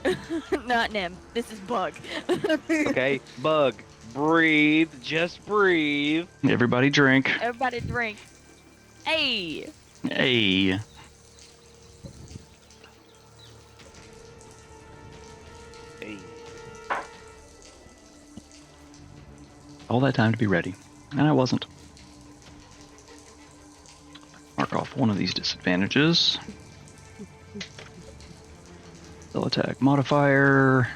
not Nim. This is Bug. Okay, bug. Breathe. Just breathe. Everybody drink. Everybody drink. Hey. Hey. Hey. All that time to be ready. And I wasn't. Mark off one of these disadvantages. Spell attack modifier.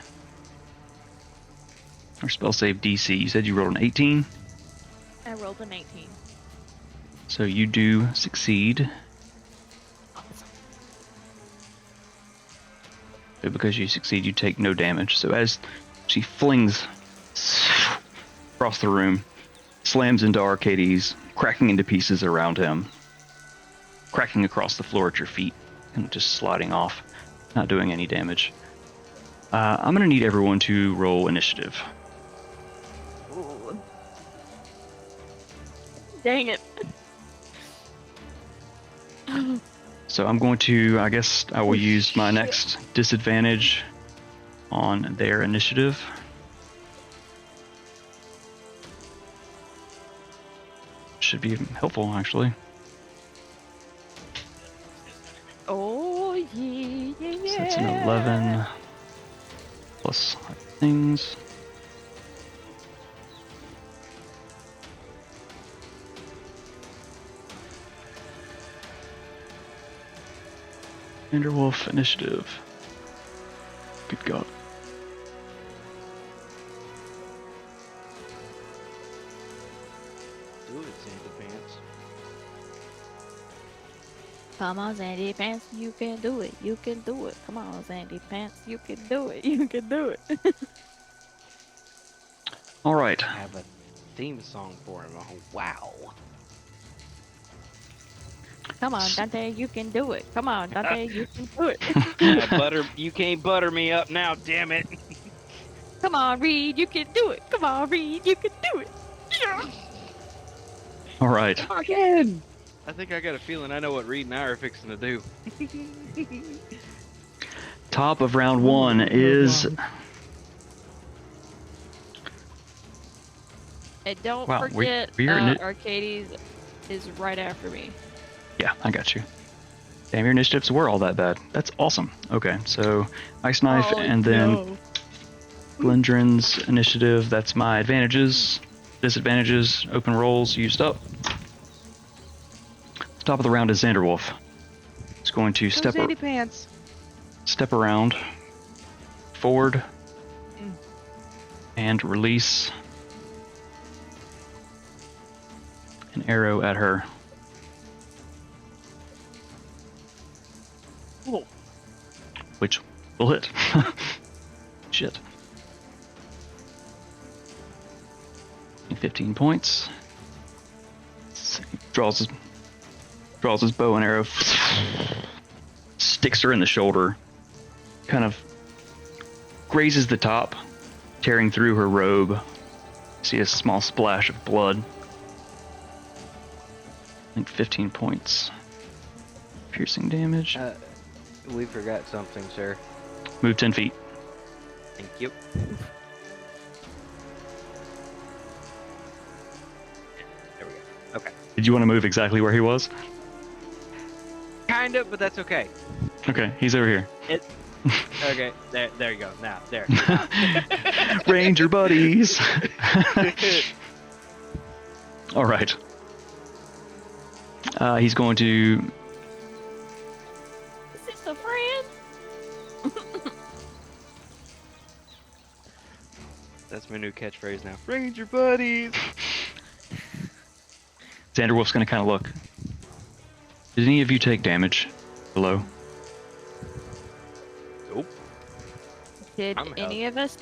Or spell save DC. You said you rolled an 18? I rolled an 18. So you do succeed. So because you succeed, you take no damage. So as she flings across the room, slams into Arcades, cracking into pieces around him, cracking across the floor at your feet, and just sliding off, not doing any damage. I'm going to need everyone to roll initiative. Ooh. Dang it. So I'm going to, I guess I will use my next disadvantage on their initiative. Should be helpful, actually. Oh, yeah, yeah, yeah. So that's an 11 plus things. Vanderwolf initiative. Good God. Do it, Sandy Pants. Come on, Sandy Pants, you can do it. You can do it. Come on, Sandy Pants, you can do it. You can do it. All right. I have a theme song for him. Oh, wow. Come on, Dante, you can do it. Come on, Dante, you can do it. You can't butter me up now, damn it. Come on, Reed, you can do it. Come on, Reed, you can do it. Yeah. All right. Again! I think I got a feeling I know what Reed and I are fixing to do. Top of round one is. And don't Wow, forget, we're in it. Arcades is right after me. Yeah, I got you. Damn, your initiatives were all that bad. That's awesome. Okay, so Ice Knife Oh, and then no. Glendron's initiative. That's my advantages. Disadvantages, open rolls used up. Top of the round is Xanderwolf. He's going to step around, forward, and release an arrow at her. Whoa. Which will hit. Shit. 15 points. Draws his bow and arrow, sticks her in the shoulder, kind of grazes the top, tearing through her robe. See a small splash of blood. I think 15 points. Piercing damage. We forgot something, sir. Move 10 feet. Thank you. There we go. Okay. Did you want to move exactly where he was? Kind of, but that's okay. Okay, he's over here. Okay, there you go. Now, there. Ranger buddies! All right. He's going to. Is this a friend? That's my new catchphrase now. Ranger buddies! Xanderwolf's going to kind of look. Did any of you take damage below? Nope. Did I'm any out. of us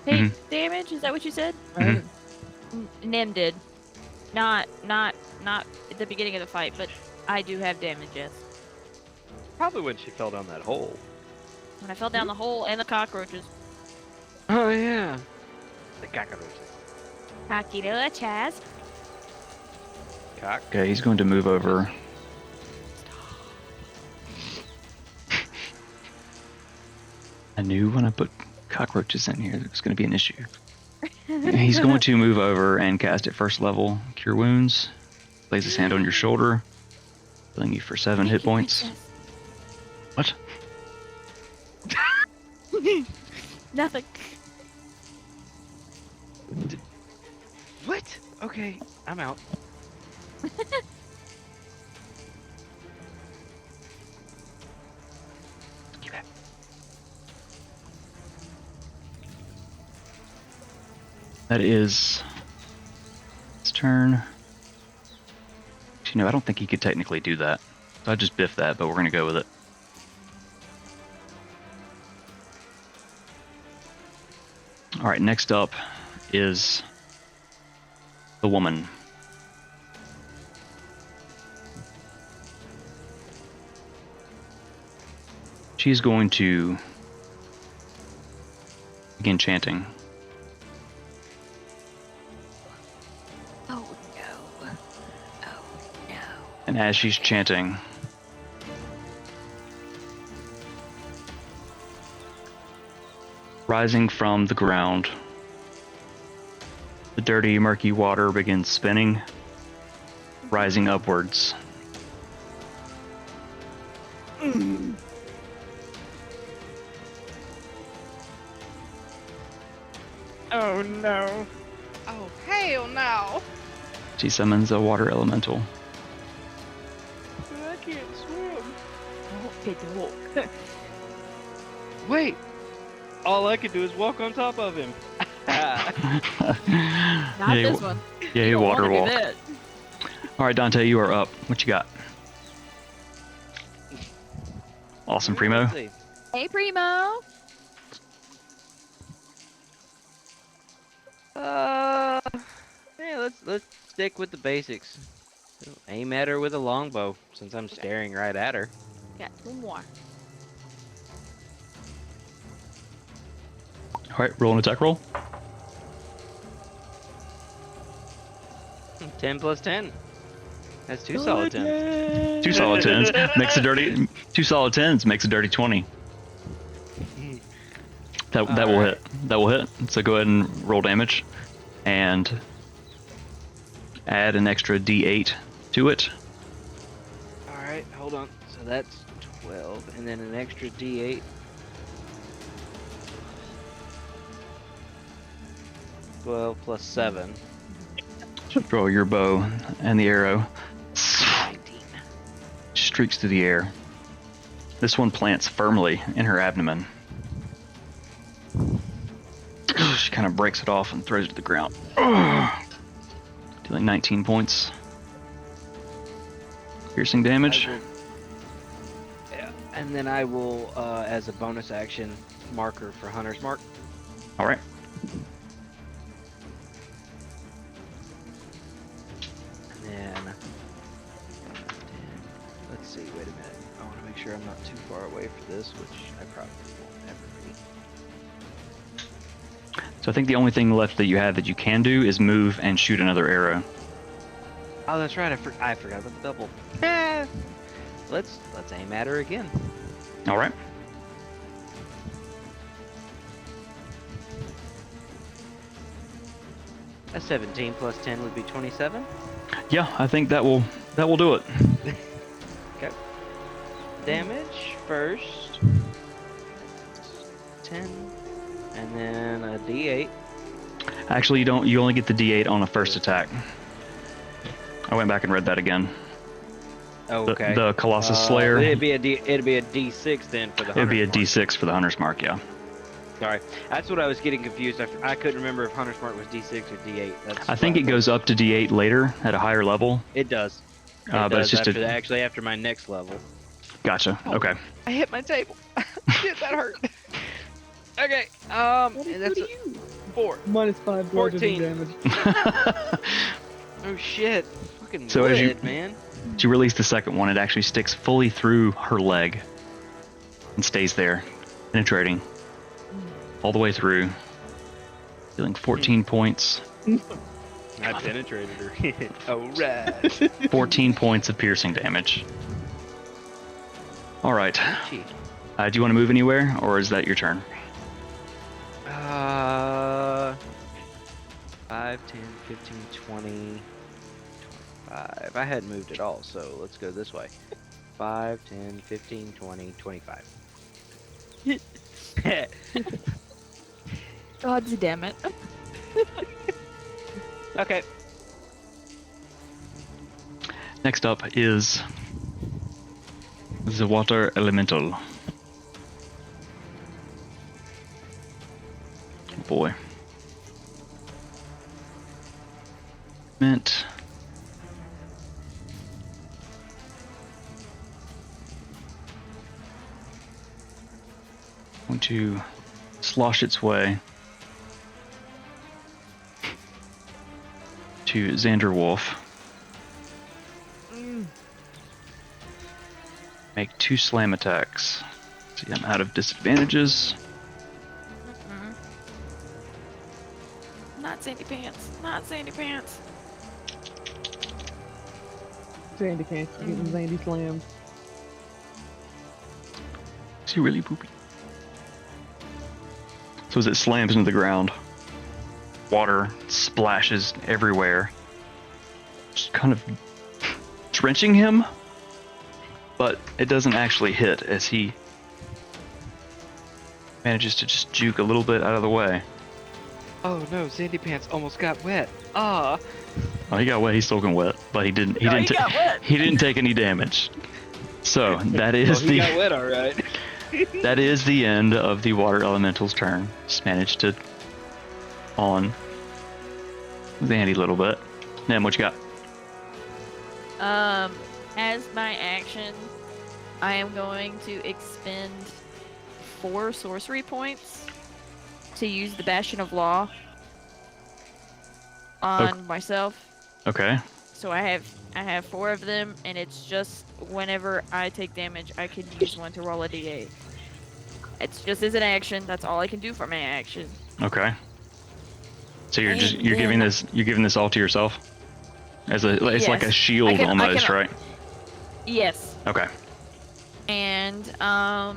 take damage? Is that what you said? Mhm. Nim did. Not at the beginning of the fight, but I do have damage, yes. Probably when she fell down that hole. When I fell down the hole and the cockroaches. Oh, yeah. The cockroaches. Cockroaches. Cock. Okay, he's going to move over I knew when I put cockroaches in here that it was going to be an issue. He's going to move over and cast at first level Cure Wounds. Lays his hand on your shoulder, healing you for 7 hit points. What? Nothing. What? Okay, I'm out. Get back. That is his turn. Actually, no, I don't think he could technically do that. So I just biffed that, but we're going to go with it. All right, next up is the woman. She's going to begin chanting. Oh no. Oh no. And as she's chanting, rising from the ground, the dirty, murky water begins spinning, rising upwards. Oh no. Oh, hell no. She summons a water elemental. I can't swim. Wait! All I could do is walk on top of him. Not Yay, this one. Yay, You don't water wanna do walk. that. All right, Dante, you are up. What you got? Awesome, Primo. Let's see. Hey, Primo. Yeah, let's stick with the basics. Aim at her with a longbow, since I'm staring right at her. Got 2 more. All right, roll an attack roll. 10 plus 10. That's 2 solid 10s. 2 solid 10s makes a dirty. 2 solid 10s makes a dirty 20. That will hit. That will hit. So go ahead and roll damage, and add an extra D8 to it. Alright, hold on. So that's 12, and then an extra D8. 12 plus 7. Draw your bow, and the arrow 19. streaks through the air. This one plants firmly in her abdomen. She kind of breaks it off and throws it to the ground. Dealing 19 points. Piercing damage. Yeah, and then I will, as a bonus action, marker for Hunter's Mark. All right. And then, let's see, wait a minute. I want to make sure I'm not too far away for this, which I probably won't ever be. So I think the only thing left that you have that you can do is move and shoot another arrow. Oh, that's right. I forgot about the double. Let's aim at her again. All right. A 17 plus 10 would be 27. Yeah, I think that will do it. Okay. Damage first. 10, and then a D8. Actually, you don't. You only get the D8 on a first attack. I went back and read that again. Oh, okay. The Colossus Slayer. It'd be a D6 then for the. It'd be a Hunter's Mark. D6 for the Hunter's Mark. Yeah. Sorry, that's what I was getting confused. I couldn't remember if Hunter's Mark was D6 or D8. That's I think what it goes up to D8 later at a higher level. It does. It But does it's just after a. actually after my next level. Gotcha. Okay. I hit my table. Shit, that hurt. Okay. What And that's are a you? 4. Minus 5 bludgeoning 14. damage. Oh shit! Fucking So wood, as you- man. You release the second one, it actually sticks fully through her leg and stays there, penetrating all the way through, dealing 14 points. I penetrated her. Alright. 14 points of piercing damage. All right. Gee. Do you want to move anywhere, or is that your turn? 5, 10, 15, 20, 25. I hadn't moved at all, so let's go this way. 5, 10, 15, 20, 25. God damn it. Okay. Next up is the water elemental. Oh boy. Mint. Going to slosh its way to Xander Wolf. Make 2 slam attacks. See, I'm out of disadvantages. Not Sandy Pants. Not Sandy Pants. Sandy Pants getting Zandy slammed. Is he really poopy? So as it slams into the ground, water splashes everywhere, just kind of drenching him, but it doesn't actually hit as he manages to just juke a little bit out of the way. Oh no, Sandy Pants almost got wet. Ah. Oh, he got wet. He's soaking wet, but he didn't. He No, didn't. he got wet. He didn't take any damage. So that is Well, he the got wet, all right. that is the end of the water elemental's turn. Just managed to on Zandy a little bit. Nem, what you got? As my action, I am going to expend 4 sorcery points to use the Bastion of Law on myself. Okay. So I have 4 of them, and it's just whenever I take damage, I can use one to roll a d8. It's just as an action. That's all I can do for my action. Okay. So you're And giving then- this all to yourself? As it's like a Yes. shield I can- almost, right? Yes. Okay. And oh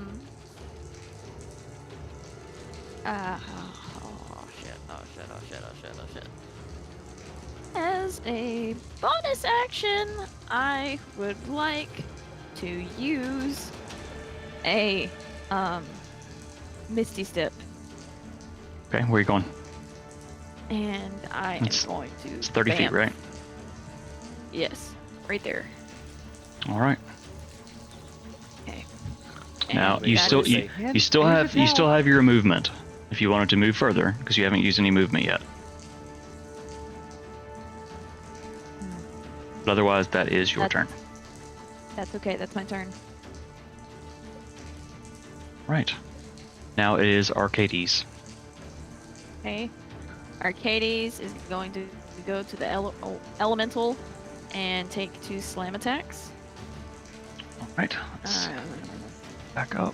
shit. As a bonus action, I would like to use a Misty Step, Okay, where are you going? and I am It's- going to. It's 30 feet, bam. right? Yes, right there. All right. Okay. Now And you that still is- you still have your movement if you wanted to move further because you haven't used any movement yet. But otherwise, that is your turn. That's okay. That's my turn. Right. Now it is Arcades. Okay. Arcades is going to go to the elemental and take 2 slam attacks. All right. Let's back up.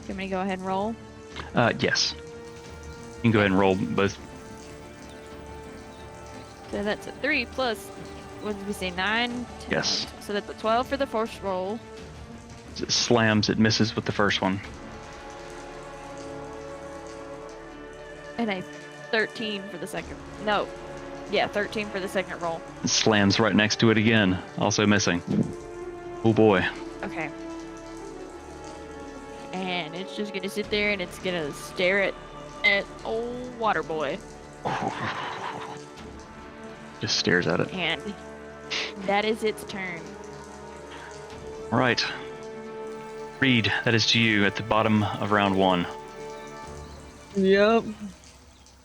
Can we go ahead and roll? Yes. You can go ahead and roll both. So that's a 3 plus, what did we say, 9? 10, Yes. So that's a 12 for the first roll. As it slams, it misses with the first one. And a 13 for the second. No. Yeah, 13 for the second roll. It slams right next to it again, also missing. Oh boy. Okay. And it's just gonna sit there and it's gonna stare at old water boy. Just stares at it. And that is its turn. All right. Reed, that is to you at the bottom of round 1. Yep.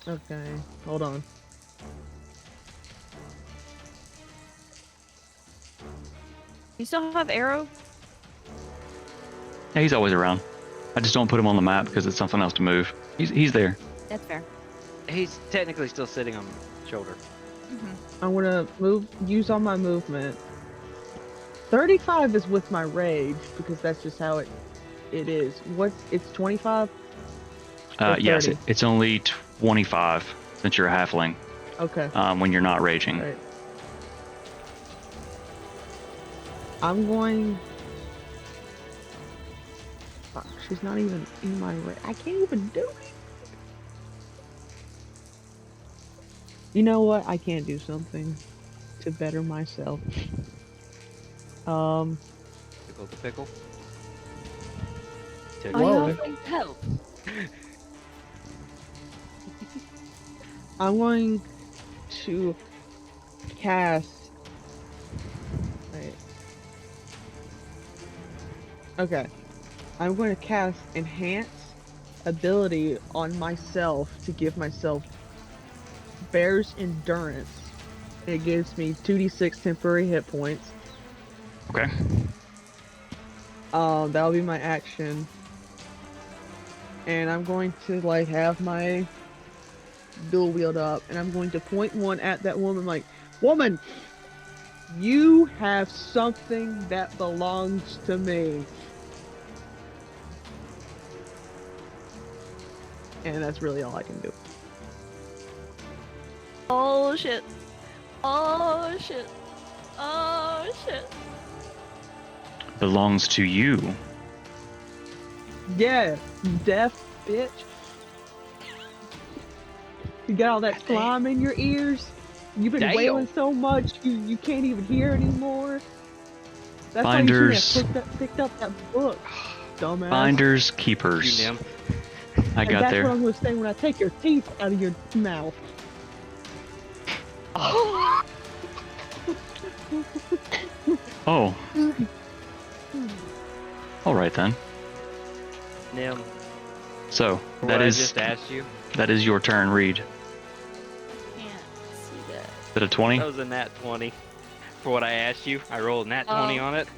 Okay, hold on. You still have arrow? Yeah, he's always around. I just don't put him on the map because it's something else to move. He's there. That's fair. He's technically still sitting on the shoulder. I'm gonna use all my movement. 35 is with my rage because that's just how it is. It's 25? Or Yes, 30? it's only 25 since you're a halfling Okay. when you're not raging. Right. I'm going She's not even in my way. I can't even do it. You know what? I can't do something to better myself. Um, Pickle the pickle. I Whoa. offering help. I'm going to cast. Wait. Okay. I'm going to cast Enhance ability on myself to give myself Bear's Endurance. It gives me 2d6 temporary hit points. Okay. That'll be my action. And I'm going to like have my dual wield up, and I'm going to point one at that woman like, woman, you have something that belongs to me. And that's really all I can do. Oh shit. Oh shit. Oh shit. Belongs to you. Yeah, deaf bitch. You got all that slime in your ears. You've been Damn. wailing so much you can't even hear anymore. That's why you shouldn't Finders. have picked up that book, dumbass. Finders You, keepers. Nim. I And got that's there. what I'm gonna say when I take your teeth out of your mouth. Oh. All right then. Nim. So For that what is I just asked you. that is your turn, Reed. Can't see that. Is it a 20? That was a nat 20. For what I asked you, I rolled a nat 20 Oh. on it.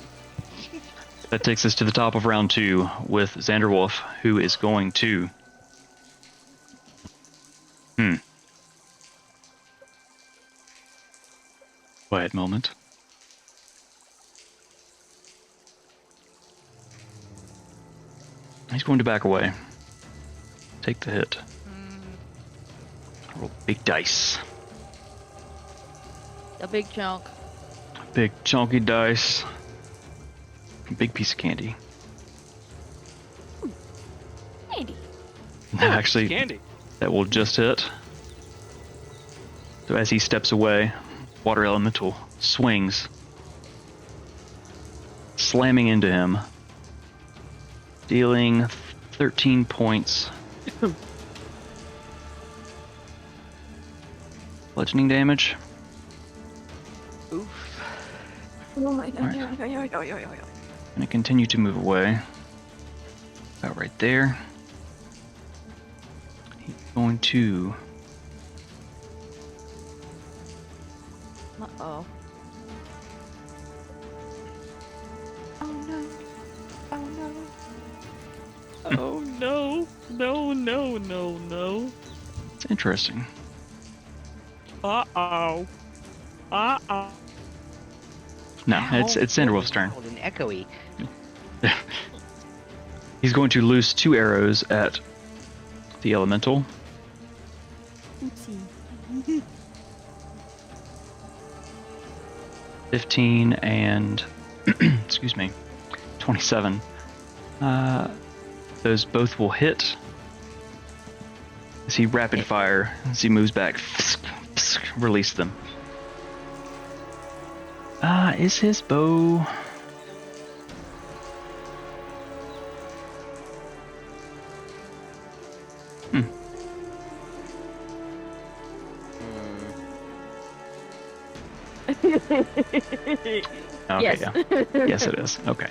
That takes us to the top of round 2 with Xanderwolf, who is going to. Quiet moment. He's going to back away. Take the hit. Roll big dice. A big chunk. Big chunky dice. Big piece of candy. Candy. Actually, Candy. that will just hit. So as he steps away, Water Elemental swings, slamming into him, dealing 13 points. Bludgeoning damage. Oof. Oh my god. Alright. Gonna continue to move away. About right there. He's going to. Uh-oh. Oh no. Oh no. Oh no. No, no, no, no. It's interesting. Uh-oh. Uh-oh. No, it's Sanderwolf's turn. Loud and echoey. He's going to loose 2 arrows at the elemental. Oopsie. 15 and excuse me, 27. Those both will hit as he rapid fire as he moves back. Release them. Is his bow? Okay, Yes. yeah. Yes, it is. Okay.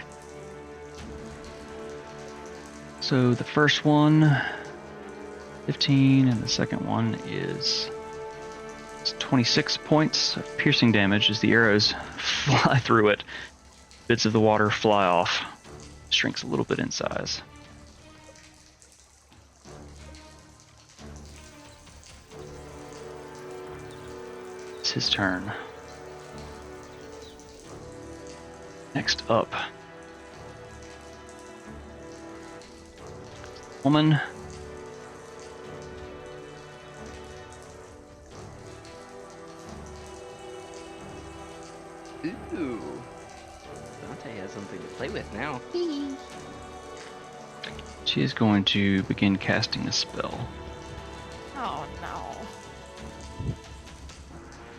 So the first one, 15, and the second one is 26 points of piercing damage as the arrows fly through it. Bits of the water fly off. Shrinks a little bit in size. It's his turn. Next up, woman. Ooh. Dante has something to play with now. She is going to begin casting a spell. Oh no.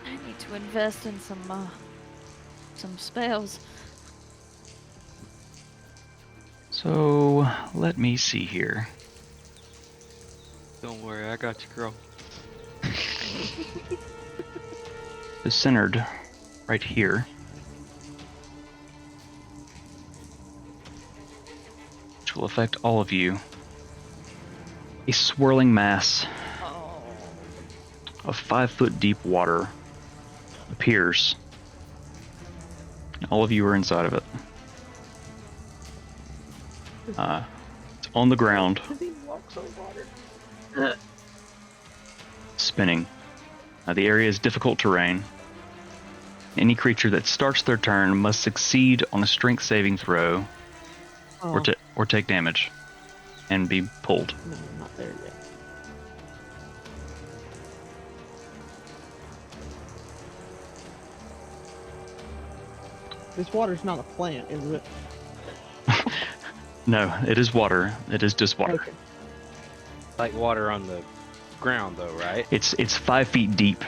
I need to invest in some spells. So let me see here. Don't worry, I got you, girl. So centered right here, which will affect all of you. A swirling mass Oh. of 5-foot deep water appears. All of you are inside of it. It's on the ground, He walks on water. spinning. The area is difficult terrain. Any creature that starts their turn must succeed on a strength saving throw Oh, or take damage and be pulled. no, I'm not there yet. This water's not a plant, is it? No, it is water. It is just water. Okay. Like water on the ground, though, right? It's 5 feet deep.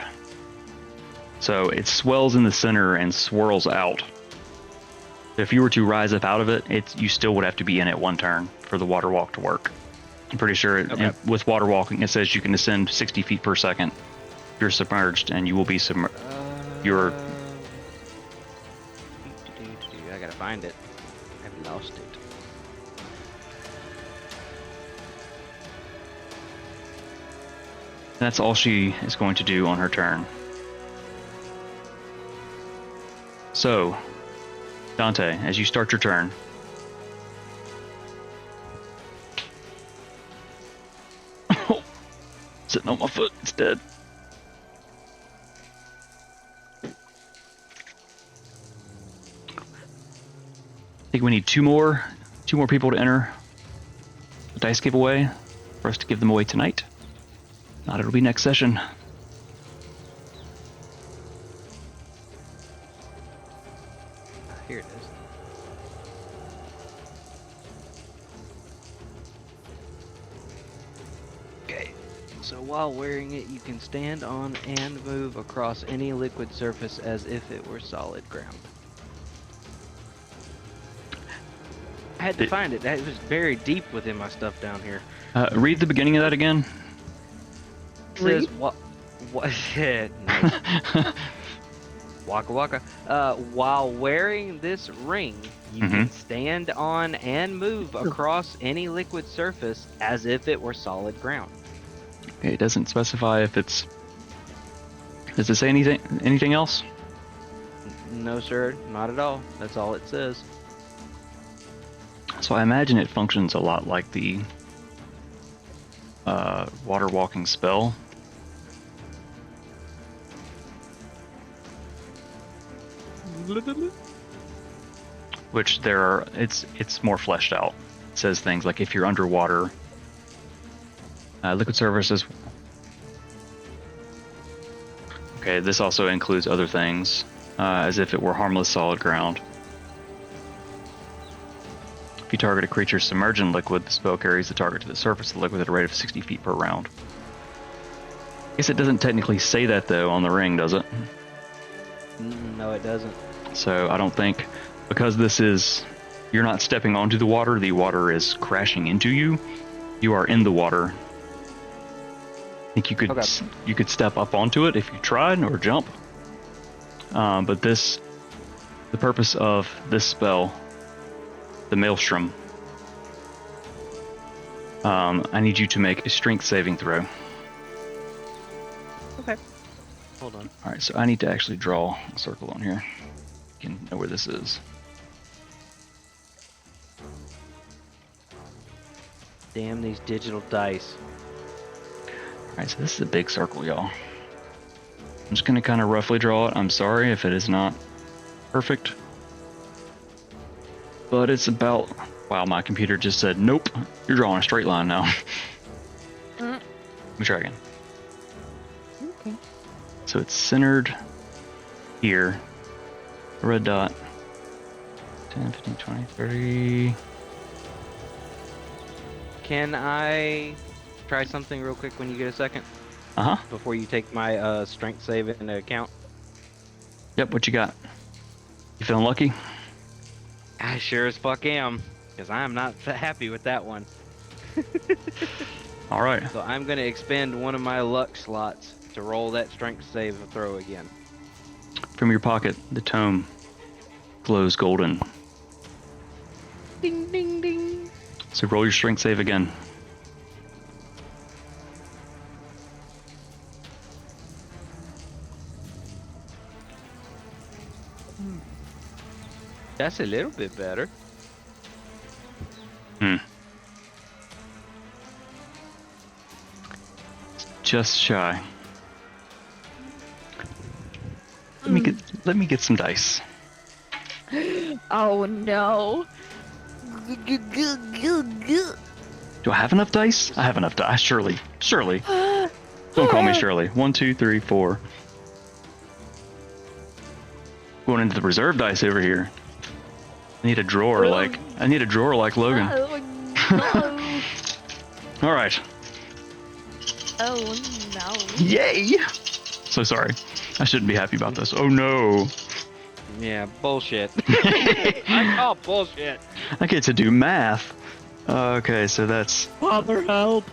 So it swells in the center and swirls out. If you were to rise up out of it, you still would have to be in it one turn for the water walk to work. I'm pretty sure with water walking, it says you can ascend 60 feet per second. You're submerged, and you will be submerged. You're I gotta find it. I've lost it. That's all she is going to do on her turn. So, Dante, as you start your turn, sitting on my foot, it's dead. I think we need two more people to enter the dice giveaway for us to give them away tonight. Not, it'll be next session. Here it is. Okay. So while wearing it, you can stand on and move across any liquid surface as if it were solid ground. I had to find it. It was buried deep within my stuff down here. Read the beginning of that again. It says what? Yeah, no. Waka waka. While wearing this ring, you can stand on and move across any liquid surface as if it were solid ground. Okay, it doesn't specify if it's. Does it say anything else? No, sir, not at all. That's all it says. So I imagine it functions a lot like the water walking spell. Which it's more fleshed out. It says things like if you're underwater, liquid surfaces. Okay, this also includes other things, as if it were harmless solid ground. If you target a creature submerged in liquid, the spell carries the target to the surface of the liquid at a rate of 60 feet per round. I guess it doesn't technically say that though on the ring, does it? No, it doesn't. So I don't think, because you're not stepping onto the water is crashing into you. You are in the water. I think you could step up onto it if you tried or jump. But the purpose of this spell, the Maelstrom, I need you to make a strength saving throw. Okay. Hold on. Alright, so I need to actually draw a circle on here. You can know where this is. Damn these digital dice. Alright, so this is a big circle, y'all. I'm just going to kind of roughly draw it. I'm sorry if it is not perfect. But it's about... Wow, my computer just said, nope, you're drawing a straight line now. Let me try again. Okay. So it's centered here. A red dot. 10, 15, 20, 30... Can I try something real quick when you get a second? Uh huh. Before you take my strength save into account? Yep. What you got? You feeling lucky? I sure as fuck am. Because I'm not happy with that one. All right. So I'm going to expend one of my luck slots to roll that strength save throw again. From your pocket, the tome glows golden. Ding, ding, ding. So roll your strength save again. That's a little bit better. Hmm. Just shy. Let me get some dice. Oh no. Do I have enough dice? I have enough dice. Shirley. Don't call me Shirley. 1, 2, 3, 4. Going into the reserve dice over here. I need a drawer like Logan. Oh no. All right. Oh no. Yay! So sorry. I shouldn't be happy about this. Oh no. Yeah, bullshit. I call bullshit. I get to do math. Okay, so that's Father, help!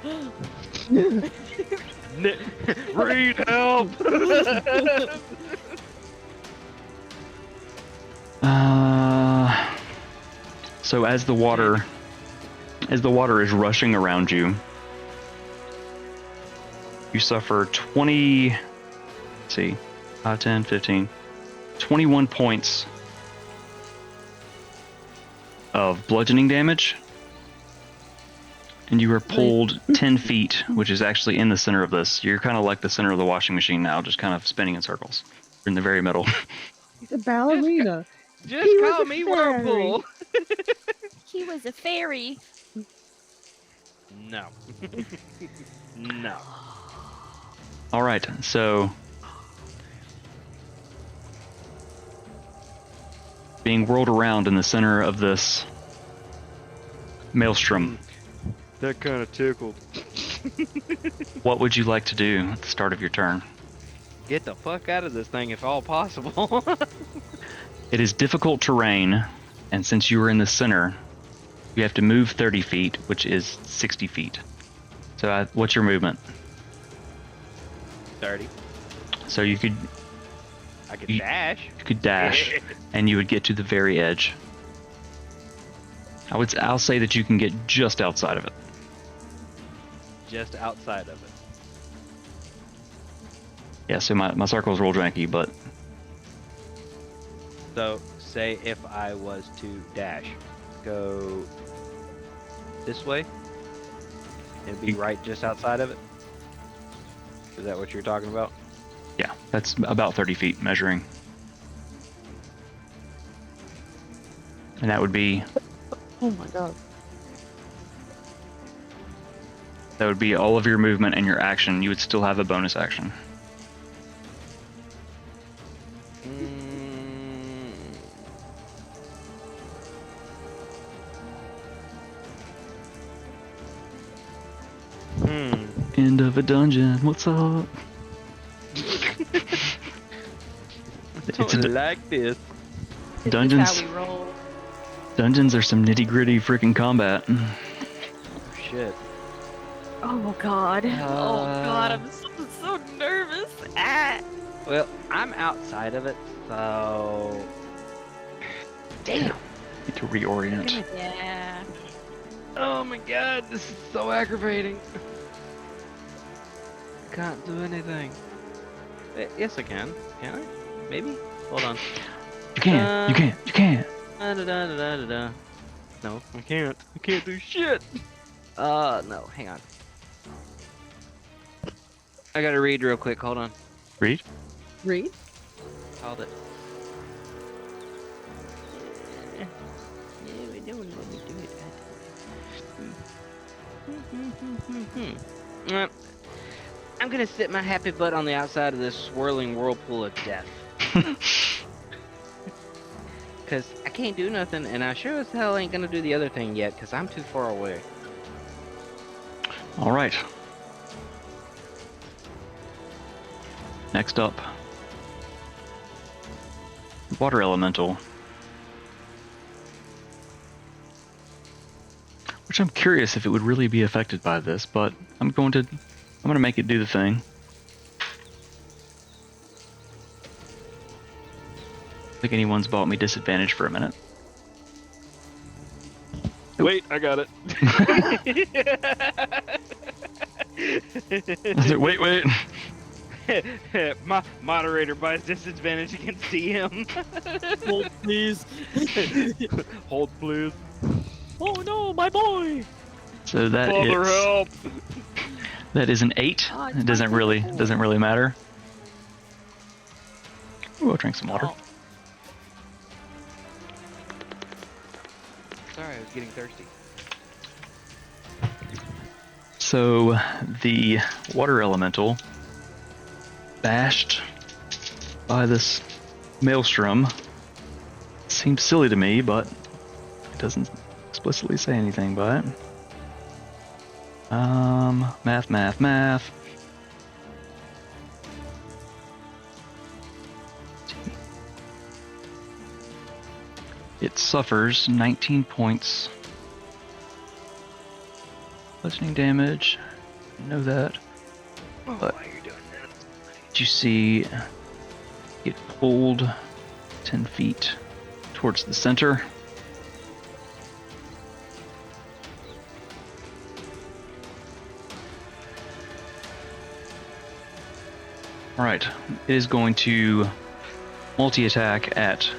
Read help. so as the water is rushing around you, you suffer 20, let's see, 10, 15, 21 points of bludgeoning damage. And you are pulled 10 feet, which is actually in the center of this. You're kind of like the center of the washing machine now, just kind of spinning in circles. You're in the very middle. He's a ballerina. Just He was call a me fairy. Whirlpool. He was a fairy. No. No. All right, so being whirled around in the center of this maelstrom, That kind of tickled. what would you like to do at the start of your turn? Get the fuck out of this thing if all possible. It is difficult terrain, and since you are in the center, you have to move 30 feet, which is 60 feet. So what's your movement? 30. So you could I could You- dash. you could dash, and you would get to the very edge. I'll say that you can get just outside of it. Just outside of it. Yeah, so my circle is real janky, but So, say if I was to dash, go this way, it'd be right just outside of it. Is that what you're talking about? yeah, that's about 30 feet measuring. And that would be Oh my god. all of your movement and your action. You would still have a bonus action. End of a dungeon. What's up? It's a like this. dungeons. That's how we roll. Dungeons are some nitty gritty freaking combat. Shit. Oh god. Oh god, I'm so nervous. Ah. Well, I'm outside of it, so. Damn. Need to reorient. Yeah. Oh my god, this is so aggravating. Can't do anything. Yes, I can. Can I? Maybe? Hold on. You can. You can. You can. Da-da-da-da-da-da. No, I can't. I can't do shit. No, hang on. I gotta read real quick. Hold on. Read. Read? Called it. I'm gonna sit my happy butt on the outside of this swirling whirlpool of death. Cause I can't do nothing, and I sure as hell ain't gonna do the other thing yet, cause I'm too far away. All right. Next up, water elemental. Which I'm curious if it would really be affected by this, but I'm going to make it do the thing. I think anyone's bought me disadvantage for a minute. Wait, I got it. Wait. Moderator buys disadvantage against DM. Hold, please. Hold, please. Oh no, my boy! So that Father, is help! that is an 8. Oh, It doesn't really matter. Ooh, I'll drink some water. Oh. Sorry, I was getting thirsty. So the water elemental, bashed by this maelstrom, seems silly to me, but it doesn't explicitly say anything by it. Math. It suffers 19 points bludgeoning damage. I know that. But Why are you doing that? you see get pulled 10 feet towards the center. Alright, it is going to multi-attack at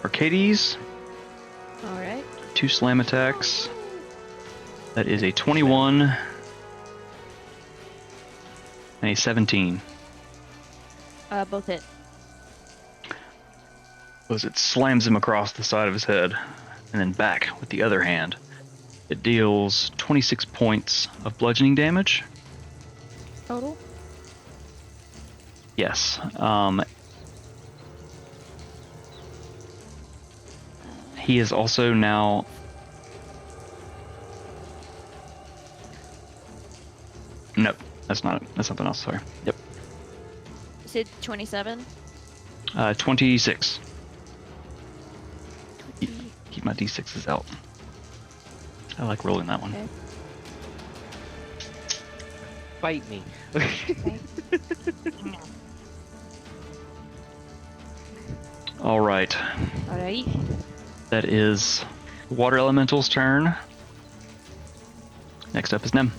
Arcades. Alright. 2 slam attacks. That is a 21 and a 17. Both hit. As it slams him across the side of his head and then back with the other hand. It deals 26 points of bludgeoning damage. Total? Yes. He is also now... Nope, that's not it. That's something else, sorry. Yep. You said 27? 26. Keep my d6s out. I like rolling that one. Okay. Bite me. All right. Alright. That is Water Elemental's turn. Next up is Nem.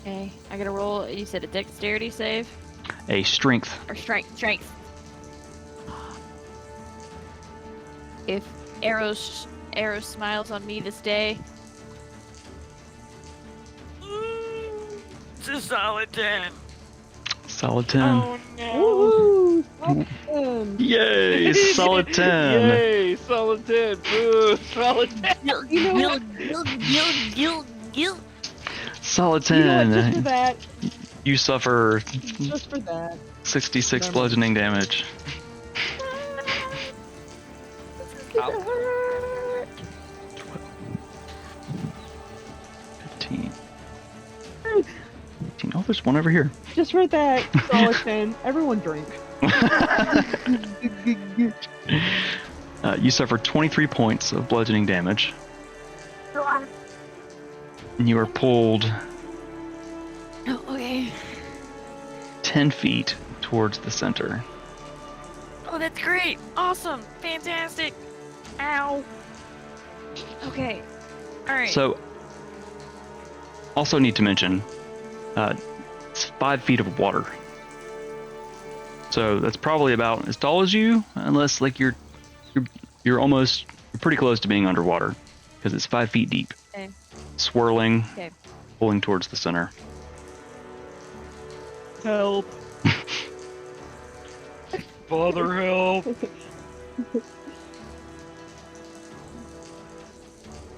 Okay. I gotta roll, you said a dexterity save? A strength. Or strength. If Arrow smiles on me this day, It's a solid 10. Solid 10. Oh no. Woohoo! Awesome. Yay! Solid 10. Yay! Solid 10. Boo! Solid 10. You know what? Solid You know what? 10. Just for that. You suffer Just for that. 66 Never. bludgeoning damage. Ow. 15. 18. Oh, there's one over here. Just for that. Solid 10. Everyone drink. You suffer 23 points of bludgeoning damage. And you are pulled oh, okay. 10 feet towards the center. Oh, that's great. Awesome. Fantastic. Ow. Okay. Alright. So, also need to mention, it's 5 feet of water. So that's probably about as tall as you, unless like you're pretty close to being underwater, because it's 5 feet deep. Okay. Swirling, Okay. pulling towards the center. Help. Father, help!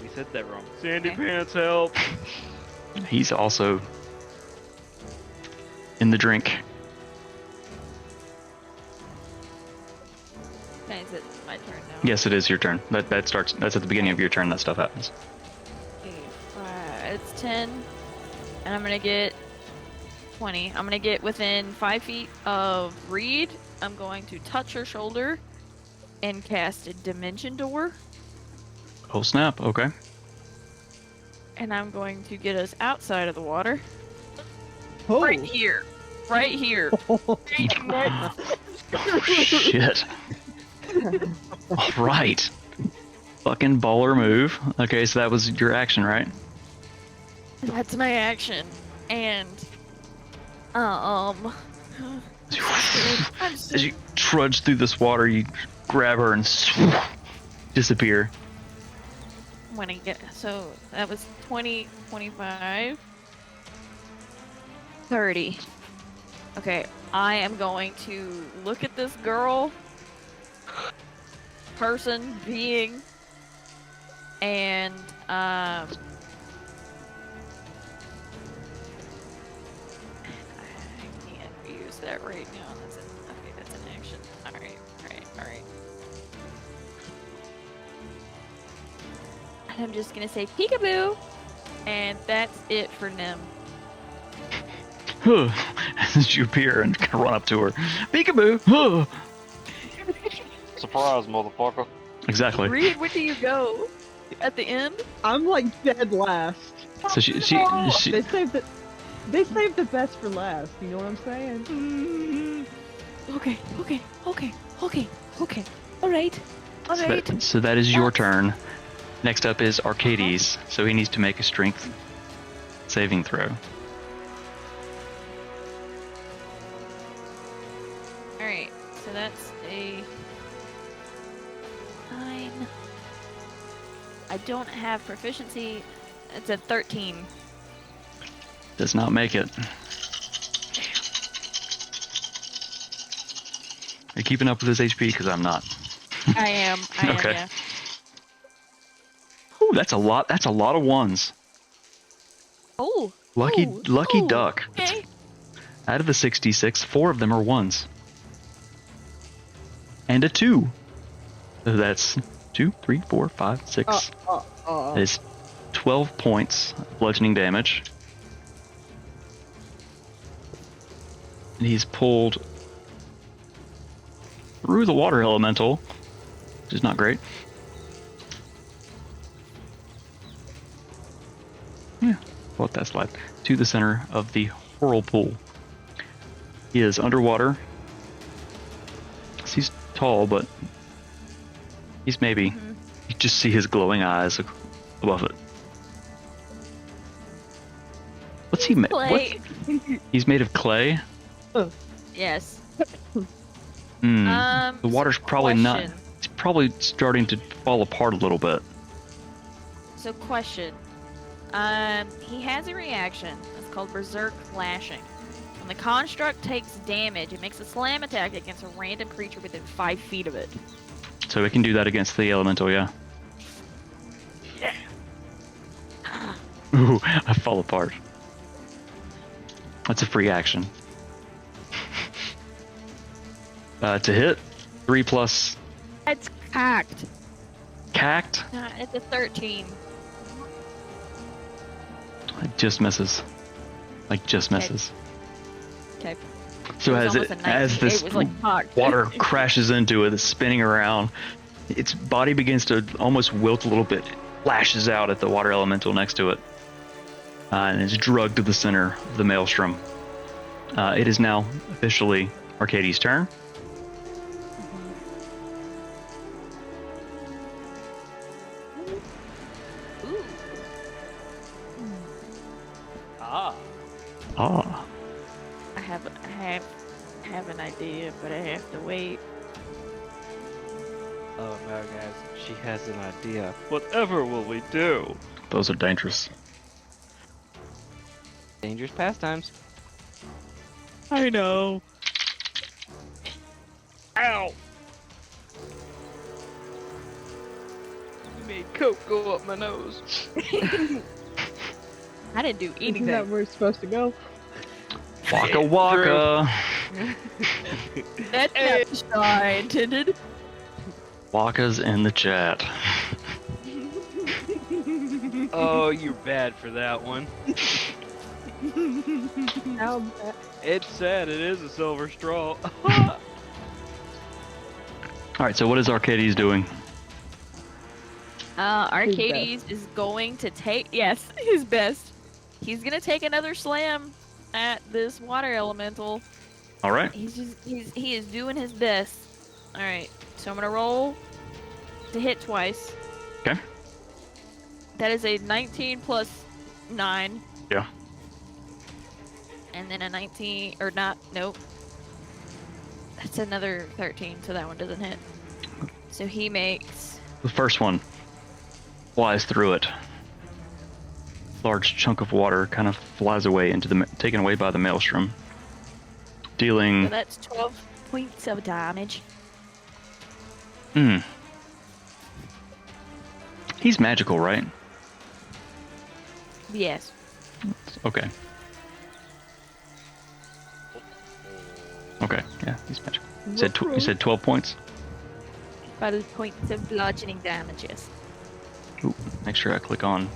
We said that wrong. Sandy Okay. Pants, help! He's also in the drink. Okay, is it my turn now? Yes, it is your turn. That's at the beginning of your turn that stuff happens. Okay, 5. it's 10, and I'm gonna get 20. I'm gonna get within 5 feet of Reed. I'm going to touch her shoulder and cast a Dimension Door, Oh snap. Okay. and I'm going to get us outside of the water. Oh. Right here. Right here. Shit. All right. Fucking baller move. Okay, so that was your action, right? That's my action. And I'm so As you trudge through this water, you grab her and disappear. when I get so that was 20, 25, 30. Okay, I am going to look at this girl, person, being, and I can't use that right now. That's an action. Alright. And I'm just gonna say peekaboo, and that's it for Nim. As you appear and run up to her. Peekaboo! Surprise, motherfucker. Exactly. Reed, where do you go? At the end? I'm like dead last. So she They saved the best for last. You know what I'm saying? Okay. Alright. so that is your turn. Next up is Arcades, so he needs to make a strength saving throw. Alright, so that's a 9. I don't have proficiency. It's a 13. Does not make it. Are you keeping up with his HP? Because I'm not. I am, Okay. yeah. Ooh, that's a lot. That's a lot of ones. Oh! Lucky ooh, duck. Okay. Out of the 66, 4 of them are ones. And a 2. So that's 2, 3, 4, 5, 6. That is 12 points of bludgeoning damage. And he's pulled through the water elemental, which is not great. Yeah, let that slide. To the center of the whirlpool. He is underwater. He's tall, but he's maybe. You just see his glowing eyes above it. What's he made? Clay. He's made of clay. Yes. The water's probably not. Question. It's probably starting to fall apart a little bit. So question. He has a reaction. It's called Berserk Lashing. When the construct takes damage, it makes a slam attack against a random creature within 5 feet of it. So it can do that against the elemental, yeah. Yeah. Ooh, I fall apart. That's a free action. To hit, 3 plus It's cocked. cacked. It's a 13. It just misses. Like just misses. Okay. So It was as almost a 19. as this It was like cocked. water crashes into it, it's spinning around. Its body begins to almost wilt a little bit. It lashes out at the water elemental next to it, and is drugged to the center of the maelstrom. It is now officially Arcades' turn. Ooh. Ah. Ah, I have an idea, but I have to wait. Oh no, guys. She has an idea. Whatever will we do? those are dangerous. Dangerous pastimes. I know. Ow! You made coke go up my nose. I didn't do Isn't that anything. where it's supposed to go? Waka waka. That's not the shot I intended. Waka's in the chat. Oh, you're bad for that one. How bad? It's sad. It is a silver straw. All right. So what is Arcades doing? Arcades is going to take, yes, his best. He's gonna take another slam at this water elemental. All right. He is doing his best. All right, so I'm gonna roll to hit twice. Okay. That is a 19 plus 9. Yeah. And then a 19, or not, nope. That's another 13, so that one doesn't hit. So he makes... The first one flies through it. Large chunk of water kind of flies away into the taken away by the maelstrom, dealing. So that's 12 points of damage. Hmm. He's magical, right? Yes. Okay. Okay. Yeah, he's magical. You said 12 points. 12 points of bludgeoning damage, yes. Ooh, make sure I click on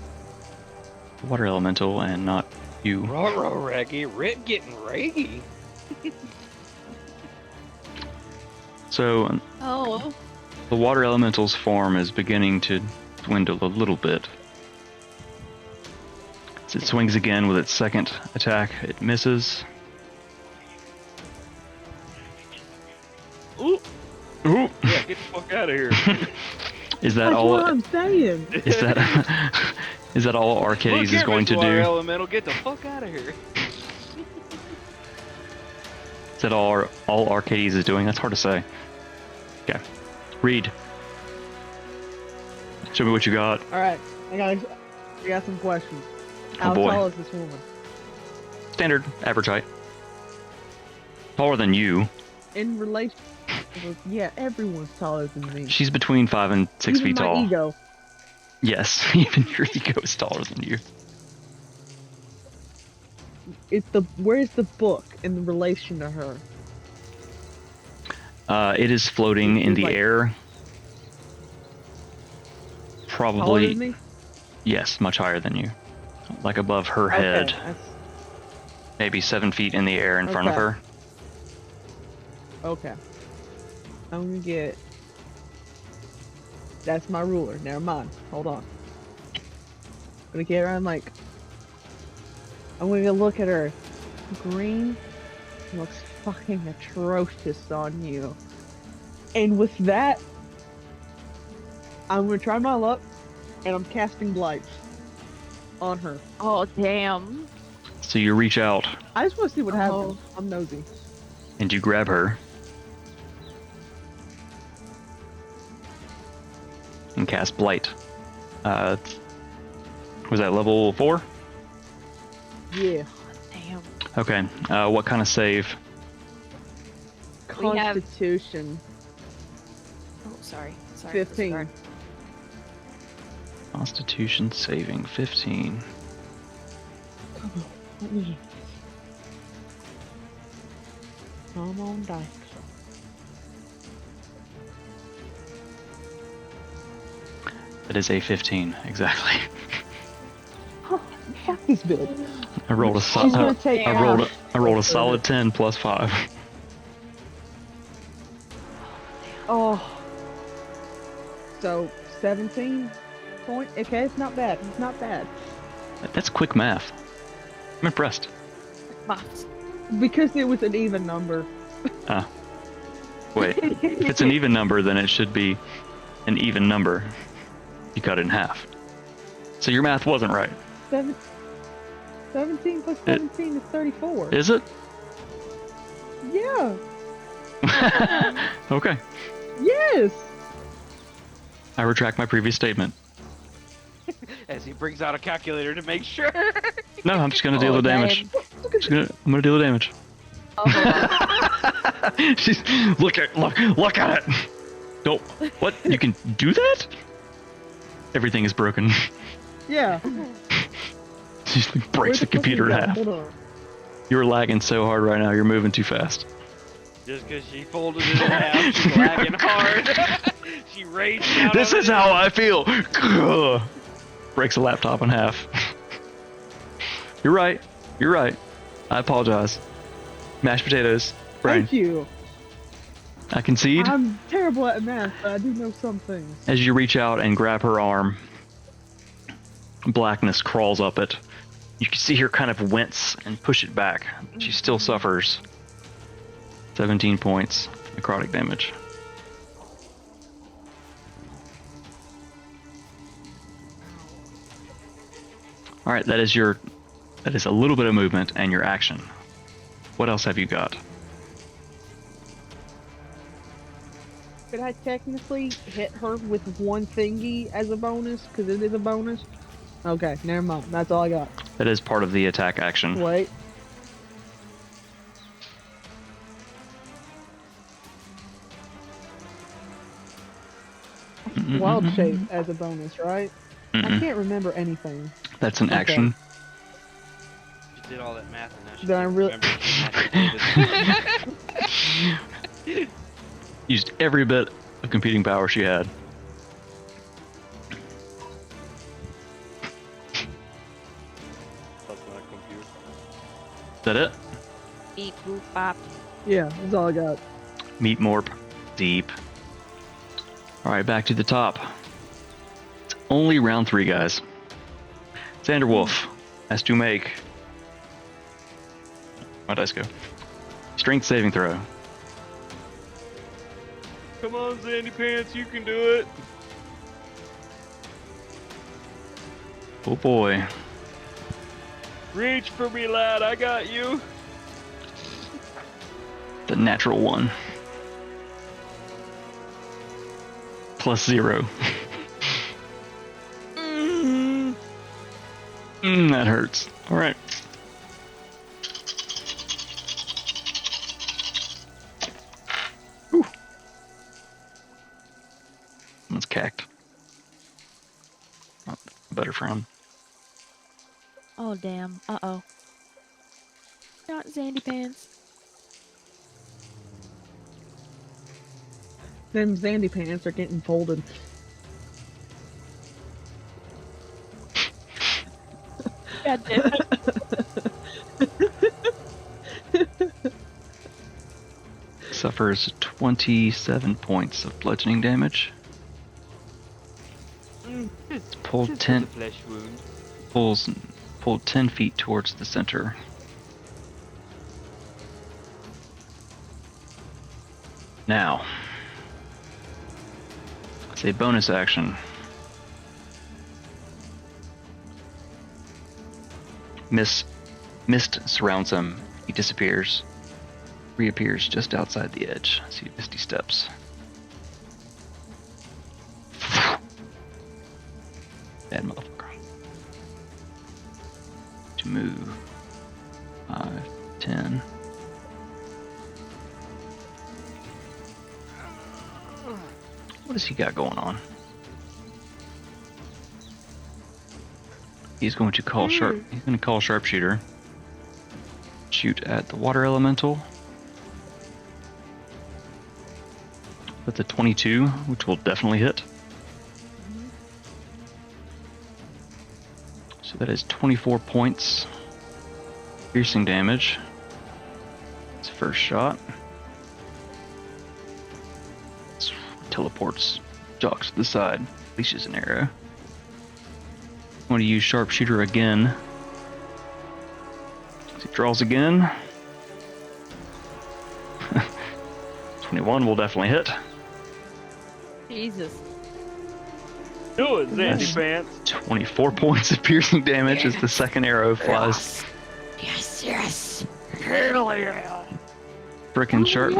water elemental and not you. Ruh-roh, Reggie. Rit getting reggy. So Oh. the water elemental's form is beginning to dwindle a little bit. As it swings again with its second attack, it misses. Ooh. Ooh. Yeah, get the fuck out of here. Is that That's all? what I'm saying. Is that is that all Arcades is going to Water do? Elemental, get the fuck out of here. Is that all Arcades is doing? That's hard to say. Okay, Reed, show me what you got. All right, I got some questions. Oh, How boy. tall is this woman? Standard, average height. Taller than you. In relation, yeah, everyone's taller than me. She's between 5 and 6 Even feet my tall. ego. Yes, even your ego is taller than you. Where's the book in relation to her? It is floating in the Like- air. Taller Probably, than me? yes, much higher than you. Like above her head. Okay, Maybe 7 feet in the air in front of Okay. her. okay. I'm gonna get. That's my ruler. Never mind. Hold on. I'm gonna get around like. I'm gonna look at her. Green looks fucking atrocious on you. And with that, I'm gonna try my luck, and I'm casting blights on her. Oh, damn. So you reach out I just want to see what Oh. happens. I'm nosy. and you grab her. And cast Blight. Was that level 4? Yeah. Damn. Okay. What kind of save? We have- Constitution. Oh, sorry. Sorry. 15. disregard. Constitution saving 15. Come on, dice. That is a 15, exactly. Fuck this bitch. I rolled a She's gonna solid. take I rolled. half. I rolled a solid 10 plus 5. Oh. So 17 point. Okay, it's not bad. It's not bad. That's quick math. I'm impressed. Maths. Because it was an even number. Wait, if it's an even number, then it should be an even number. You cut it in half. So your math wasn't right. 17 plus 17 is 34. Is it? Yeah. Okay. Yes. I retract my previous statement. As he brings out a calculator to make sure. No, I'm just gonna deal the damage. I'm gonna deal the damage. Oh, She's look at it. Don't. What? You can do that? Everything is broken. Yeah. She just breaks Where's the computer in fucking- half. Hold on. You're lagging so hard right now. You're moving too fast. Just because she folded it in half, she's lagging hard. She raged out. This over is there. how I feel. breaks a laptop in half. You're right. You're right. I apologize. Mashed potatoes. Brain. Thank you. I concede. I'm terrible at math, but I do know some things. As you reach out and grab her arm, blackness crawls up it. You can see her kind of wince and push it back. She still suffers 17 points necrotic damage. All right, that is a little bit of movement and your action. What else have you got? Could I technically hit her with one thingy as a bonus? Because it is a bonus? Okay, never mind. That's all I got. That is part of the attack action. Wait. Wild shape as a bonus, right? I can't remember anything. That's an Okay. action. You did all that math and now she Then I can't really- remember. Used every bit of computing power she had. That's not a computer. Is that it? Beep boop bop. Yeah, that's all I got. Meat morp. Deep. Alright, back to the top. It's only round 3, guys. Xanderwolf has to make... My dice go. Strength saving throw. Come on, Zandy Pants, you can do it. Oh boy. Reach for me, lad. I got you. The natural 1. +0. That hurts. Alright. That's cacked. Not a better frown. Oh damn. Uh-oh. Not Zandy Pants. Them Zandy pants are getting folded. God damn it. Suffers 27 points of bludgeoning damage. It's pulled 10, Flesh wound. pulled 10 feet towards the center. Now, it's a bonus action. Mist surrounds him. He disappears. Reappears just outside the edge. See Misty steps. Bad motherfucker. To move. 5, 10. What has he got going on? He's going to call He's going to call sharpshooter. Shoot at the water elemental. With a 22, which will definitely hit. So that is 24 points. Piercing damage. It's first shot. Teleports, jogs to the side, leashes an arrow. I'm going to use sharpshooter again. As he draws again. 21 will definitely hit. Jesus. Do it, Zandy Nice. Pants. 24 points of piercing damage as the second arrow flies. Yes, yes. Hell yeah. Frickin' sharp.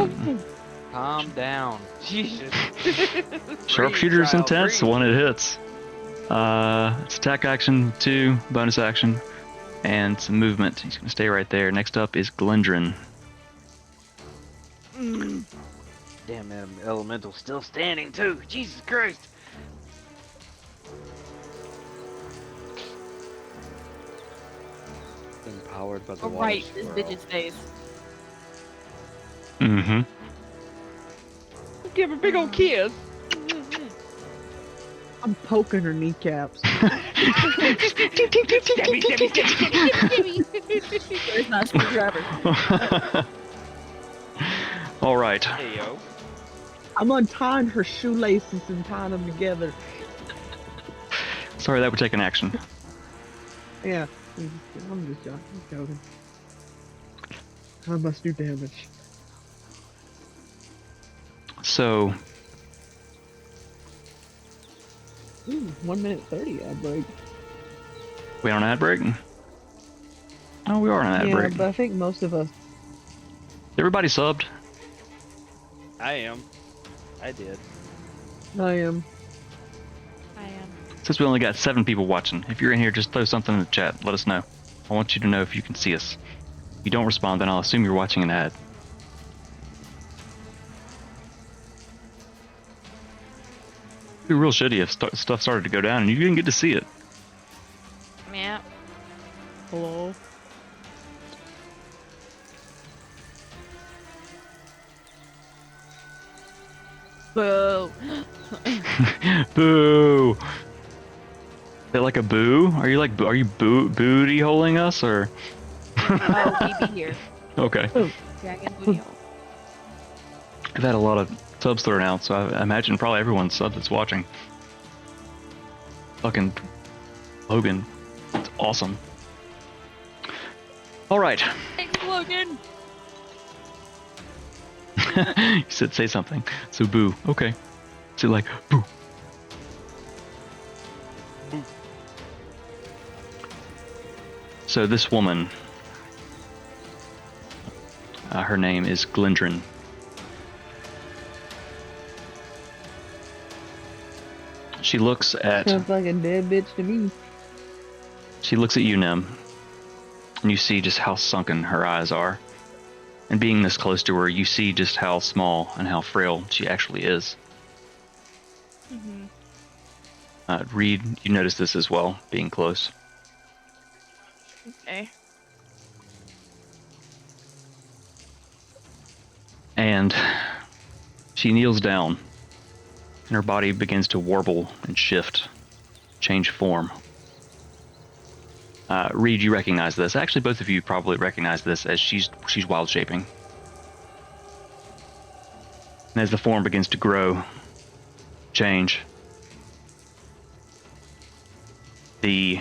Calm down. Jesus. Sharpshooter's Breathe, child, intense breathe. when it hits. It's attack action 2, bonus action, and some movement. He's going to stay right there. Next up is Glendron. Damn, that elemental still standing too. Jesus Christ. Empowered by the Oh, water right, this swirl. bitch's face. Mm-hmm. Give a big old kiss. I'm I'm poking her kneecaps. Where's my screwdriver? All right. Hey yo. I'm untying her shoelaces and tying them together. Sorry, that would take an action. Yeah, I'm just joking. I must do damage. So, Ooh, 1 minute 30 ad break. we on an ad break? Oh, we are on an ad Yeah, break. but I think most of us. Everybody subbed. I am. I did. I am. I am. Since we only got 7 people watching, if you're in here, just throw something in the chat. Let us know. I want you to know if you can see us. If you don't respond, then I'll assume you're watching an ad. It'd be real shitty if stuff started to go down and you didn't get to see it. Yeah. Hello. Boo. Boo! Is it like a boo? Are you booty holing us or? Oh, BB here. Okay. Dragon booty hole. I've had a lot of subs thrown out, so I imagine probably everyone's sub that's watching. Fucking Logan. It's awesome. Alright. Thanks, Logan. You said say something. So boo. Okay. So like boo. Boo. So this woman, her name is Glendron. She looks at Sounds like a dead bitch to me. you, Nim, and you see just how sunken her eyes are. And being this close to her, you see just how small and how frail she actually is. Reed, you notice this as well, being close. Okay. And she kneels down, and her body begins to warble and shift, change form. Reed, you recognize this. Actually, both of you probably recognize this as she's wild shaping. And as the form begins to grow, change, the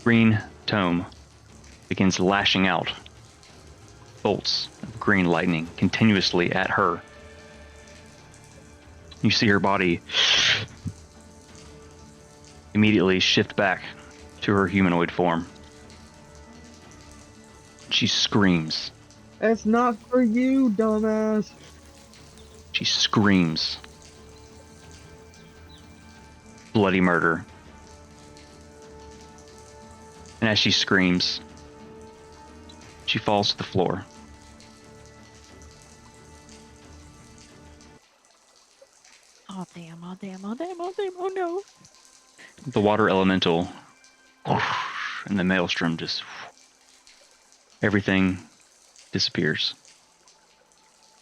green tome begins lashing out bolts of green lightning continuously at her. You see her body immediately shift back to her humanoid form. She screams. That's not for you, dumbass. She screams. Bloody murder. And as she screams, she falls to the floor. Oh damn, oh damn, oh damn, oh damn, oh no. The water elemental and the maelstrom just... everything disappears.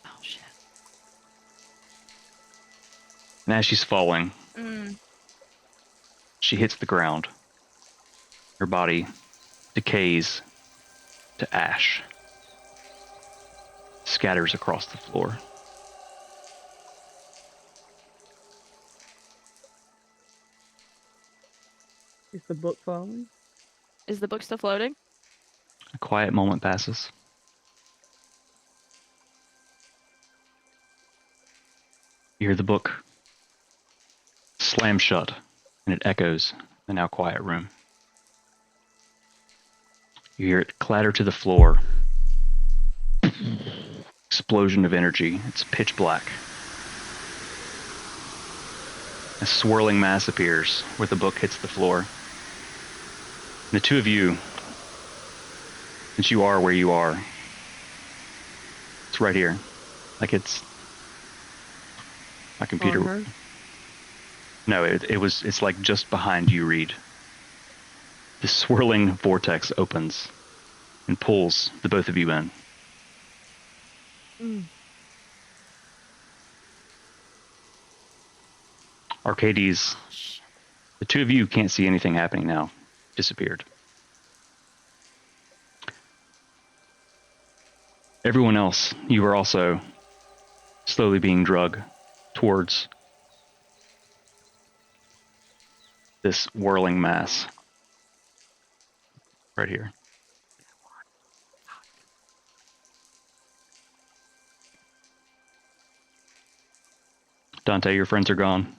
Oh shit. And as she's falling, she hits the ground. Her body decays to ash, scatters across the floor. Is the book falling? Is the book still floating? A quiet moment passes. You hear the book slam shut, and it echoes in the now quiet room. You hear it clatter to the floor. Explosion of energy. It's pitch black. A swirling mass appears where the book hits the floor. And the two of you, since you are where you are, it's right here. Like it's my computer. On her? No, it's like just behind you, Reed. The swirling vortex opens and pulls the both of you in. Arcades, the two of you can't see anything happening now. Disappeared. Everyone else, you are also slowly being drugged towards this whirling mass right here. Dante, your friends are gone.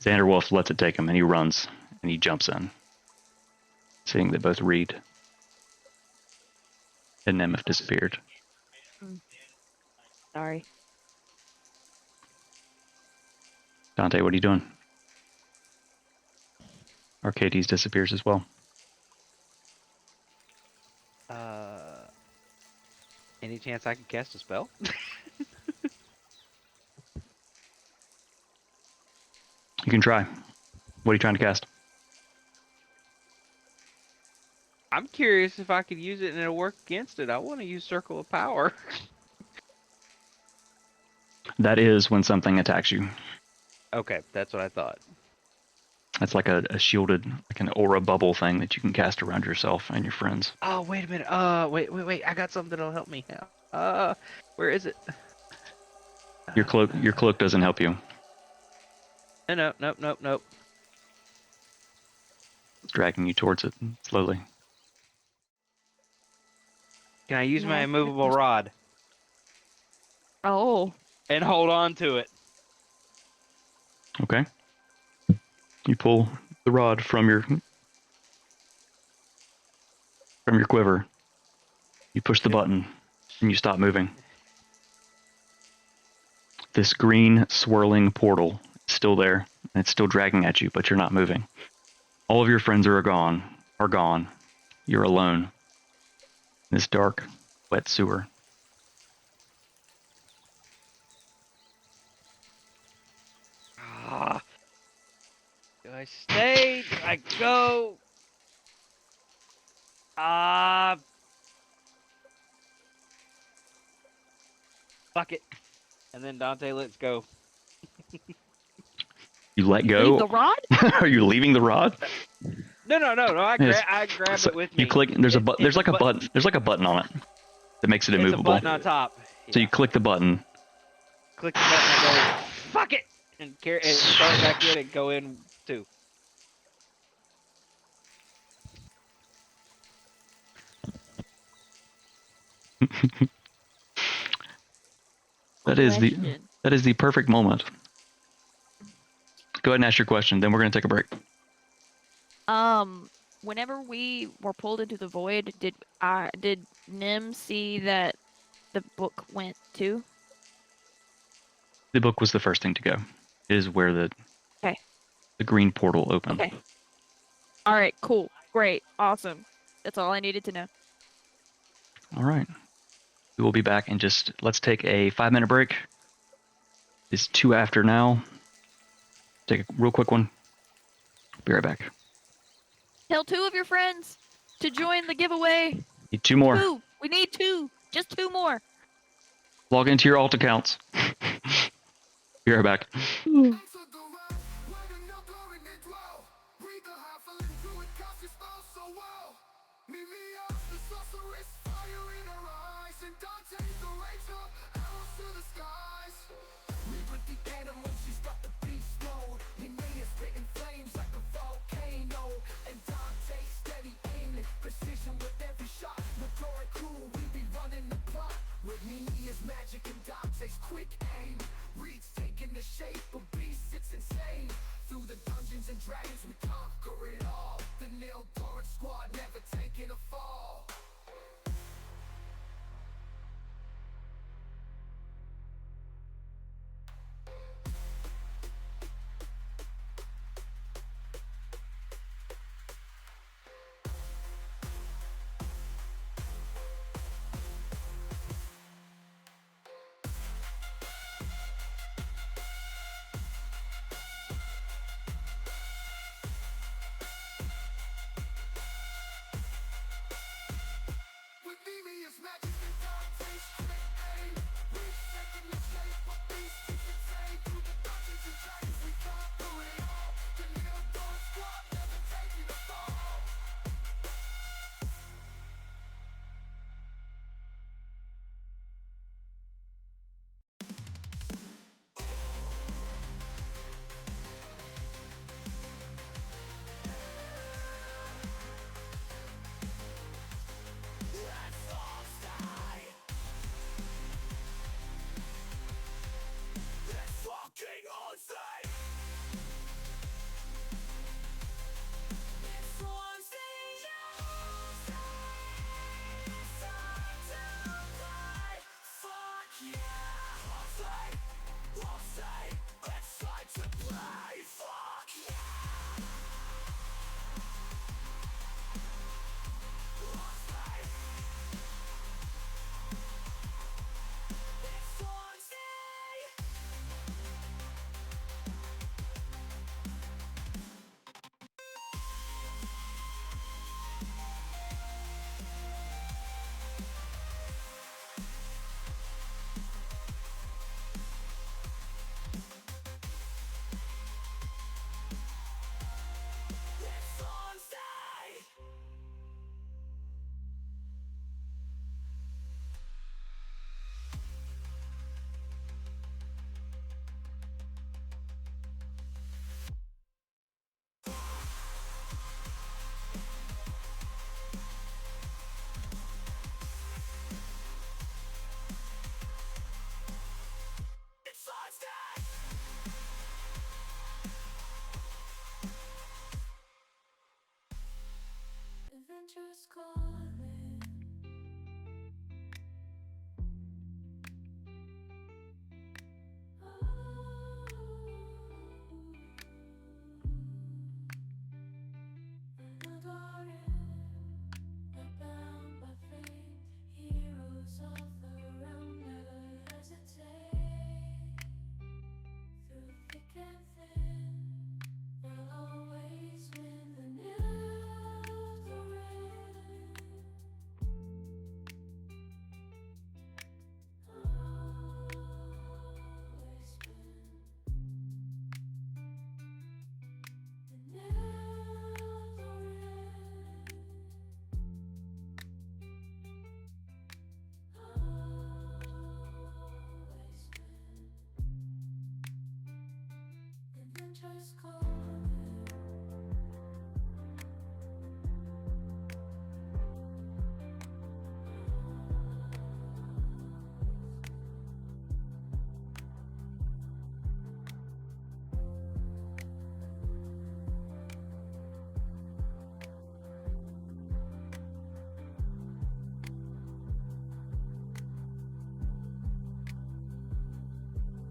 Xanderwolf lets it take him, and he runs, and he jumps in, seeing that both Reed and Nem have disappeared. Sorry. Dante, what are you doing? Arcades disappears as well. Any chance I can cast a spell? You can try. What are you trying to cast? I'm curious if I could use it and it'll work against it. I want to use Circle of Power. That is when something attacks you. Okay, that's what I thought. That's like a shielded, like an aura bubble thing that you can cast around yourself and your friends. Oh, wait a minute. Wait. I got something that'll help me. Where is it? Your cloak doesn't help you. Nope. It's dragging you towards it slowly. Can I use my Yeah. immovable rod Oh. and hold on to it? Okay. You pull the rod from your quiver. You push the button and you stop moving. This green swirling portal is still there and it's still dragging at you, but you're not moving. All of your friends are gone. You're alone in this dark, wet sewer. Ah, do I stay? Do I go? Fuck it. And then Dante lets go. You let Leave go. the rod? Are you leaving the rod? No. I Yes. grab So it with me. you click. There's It's like a button. There's like a button on it that makes it It's a immovable. button on top. So you click the button. Click the button and go, fuck it! And start back in and go in too. That is Question. the perfect moment. Go ahead and ask your question. Then we're gonna take a break. Whenever we were pulled into the void, did Nim see that the book went too? The book was the first thing to go. It is where the Okay. the green portal opened. Okay. All right. Cool. Great. Awesome. That's all I needed to know. All right. We will be back in just. Let's take a 5-minute break. It's 2 after now. Take a real quick one. Be right back. Tell 2 of your friends to join the giveaway. Need 2 more. 2. We need 2. Just 2 more. Log into your alt accounts. Be right back. With me is magic and Dante's quick aim. Reed's taking the shape of beasts. Adventure's calling.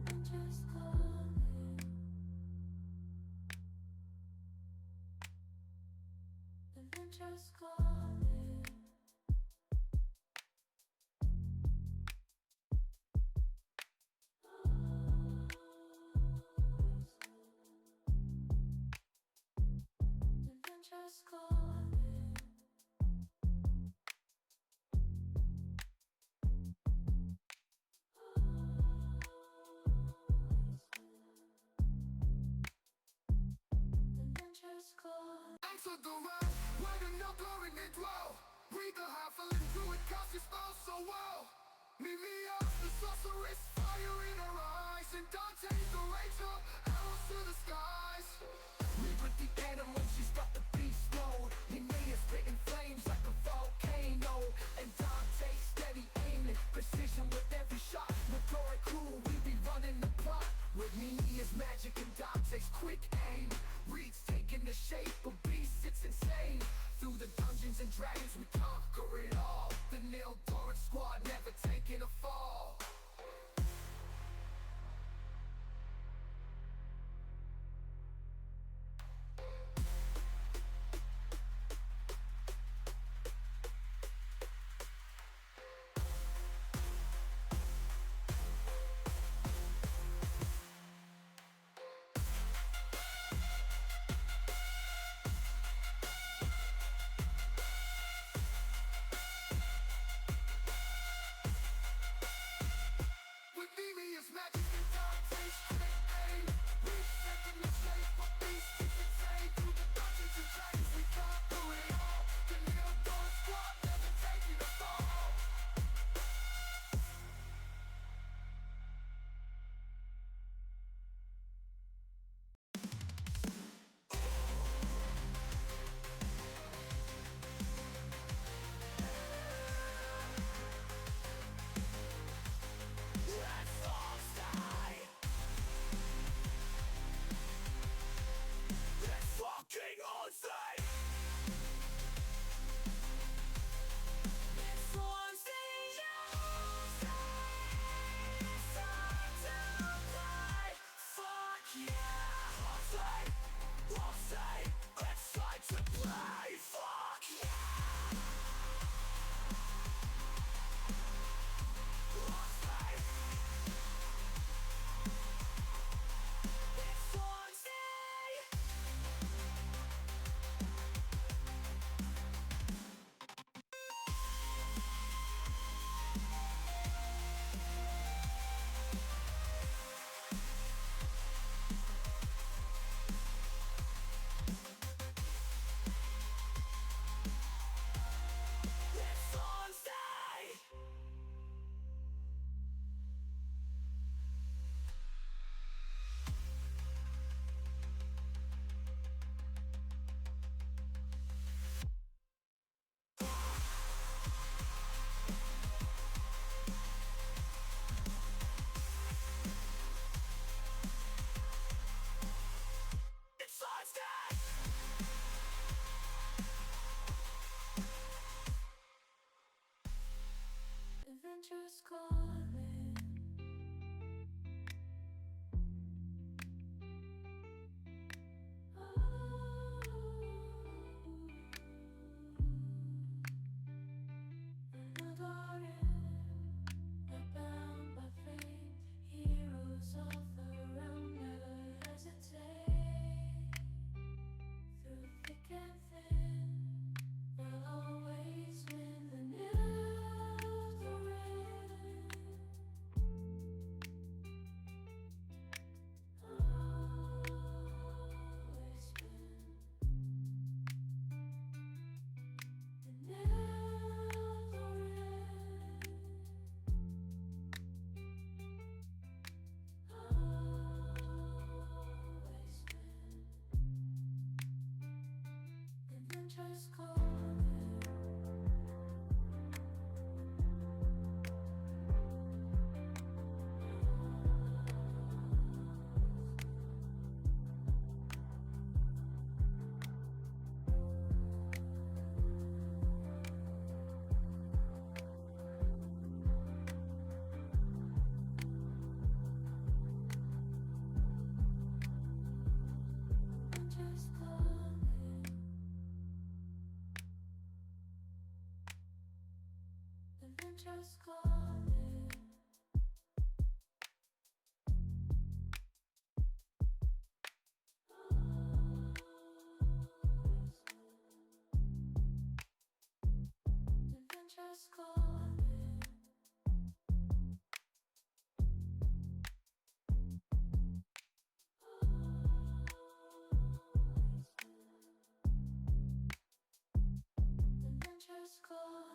Adventure's calling. Adventure's calling. Adventure's calling. Adventure's calling. Answer the well, where the no glory they dwell. Read the half-a-ling through it, cast your spell so well. Meet me up, the sorceress, fire in her eyes. And Dante the ranger, arrows to the skies. Reaper the animal, she's got the beast mode. Nemea spitting flames like a volcano. And Dante steady aiming, precision with every shot. Notoric cool, we be running the plot. With me is magic and Dante's quick aim. Reed's taking the shape of beasts, it's insane. Through the dungeons and dragons we conquer it all. The Nil Doran squad never taking a fall.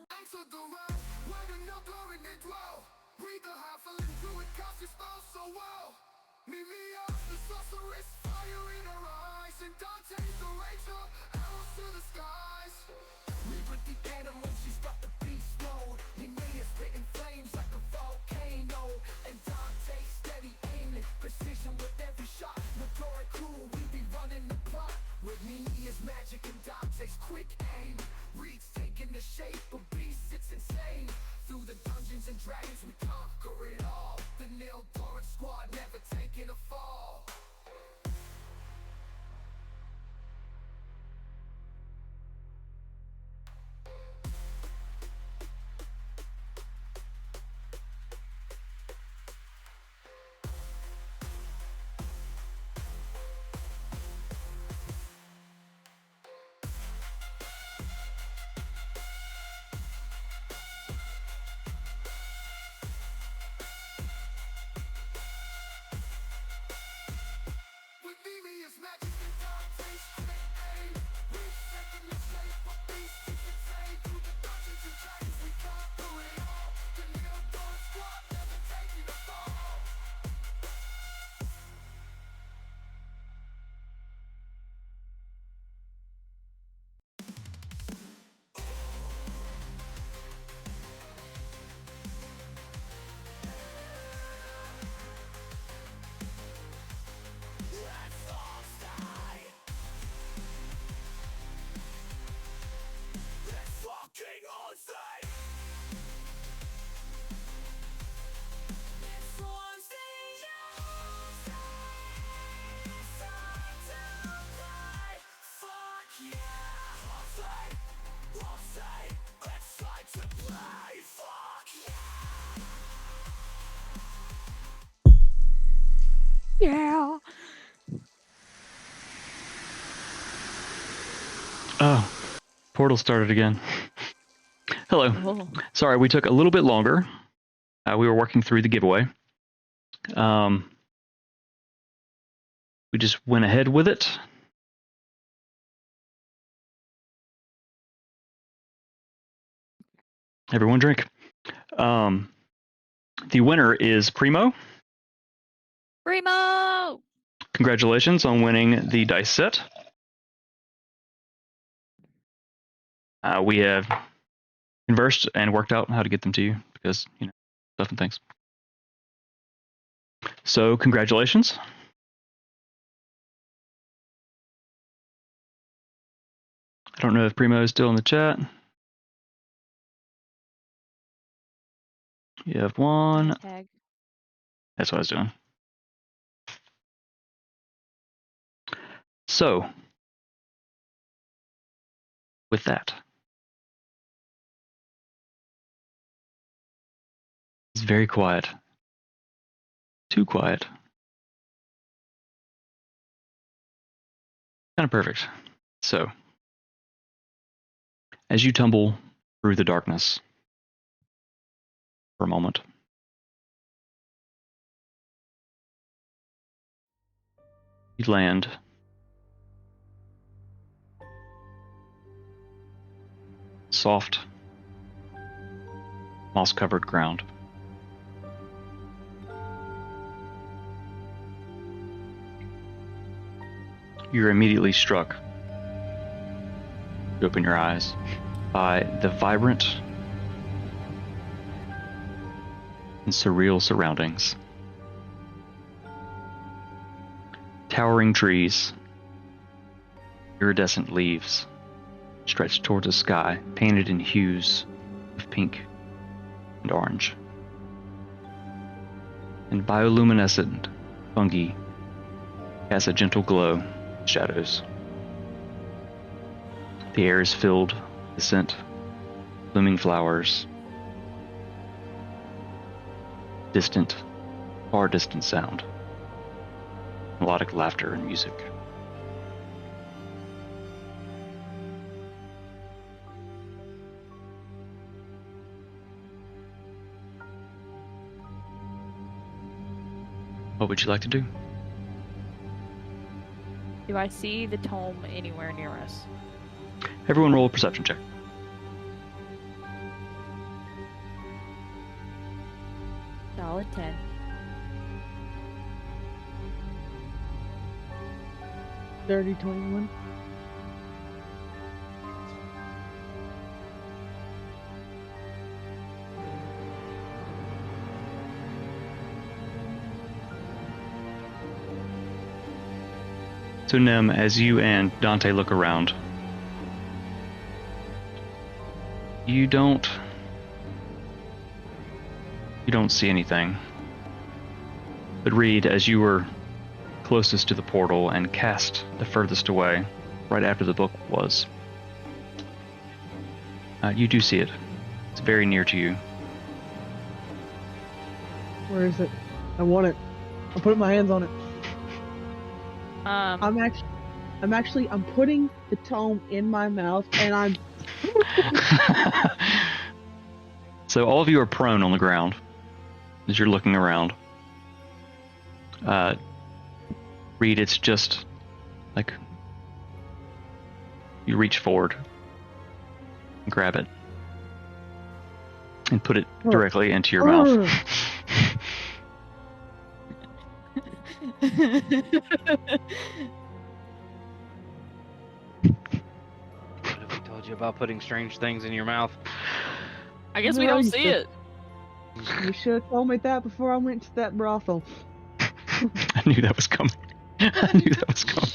Thanks for the ride, where the no glory they dwell. Read the half-a-limb through it, cast your spell so well. Meet me up, the sorceress, fire in her eyes, and Dante's the ranger, arrows to the skies. We with the animal, she's got the beast mode. Nemea spitting flames like a volcano, and Dante steady aiming, precision with every shot. Notorious cool, we be running the plot. With Nemea's magic and Dante's quick aim. Reeds taking the shape of beasts, it's insane. Through the dungeons and dragons we conquer it all. The Nil Doran squad never taking a fall. With Nemea's magic and Dante's quick aim. Reeds taking the shape of beasts, it's insane. Through the dungeons and dragons we conquer it all. The Nil Doran squad never taking a fall. Let's all die. Let's fucking all say. It's Wednesday, it's time to play. Fuck yeah. All say, it's time to play. Fuck yeah. Yeah. Oh, portal started again. Hello. Oh. Sorry, we took a little bit longer. We were working through the giveaway. We just went ahead with it. Everyone drink. The winner is Primo. Primo! Congratulations on winning the dice set. We have conversed and worked out how to get them to you because, stuff and things. So, congratulations. I don't know if Primo is still in the chat. You have one. Tag. That's what I was doing. So, with that, it's very quiet. Too quiet. Kind of perfect. So, as you tumble through the darkness for a moment, you land soft, moss-covered ground. You're immediately struck You open your eyes by the vibrant and surreal surroundings. Towering trees, iridescent leaves stretched towards the sky, painted in hues of pink and orange. And bioluminescent fungi cast a gentle glow in the shadows. The air is filled with the scent of blooming flowers, distant, far distant sound, melodic laughter and music. What would you like to do? Do I see the tome anywhere near us? Everyone roll a perception check. Solid 10. Dirty 21. So Nem, as you and Dante look around, you don't see anything. But Reed, as you were closest to the portal and cast the furthest away, right after the book was, you do see it. It's very near to you. Where is it? I want it. I'm putting my hands on it. Um, I'm putting the tome in my mouth, and I'm. So all of you are prone on the ground as you're looking around. Reed, it's just like you reach forward and grab it and put it directly into your mouth. What have we told you about putting strange things in your mouth? I guess we don't see it. You should have told me that before I went to that brothel. I knew that was coming. I knew that was coming.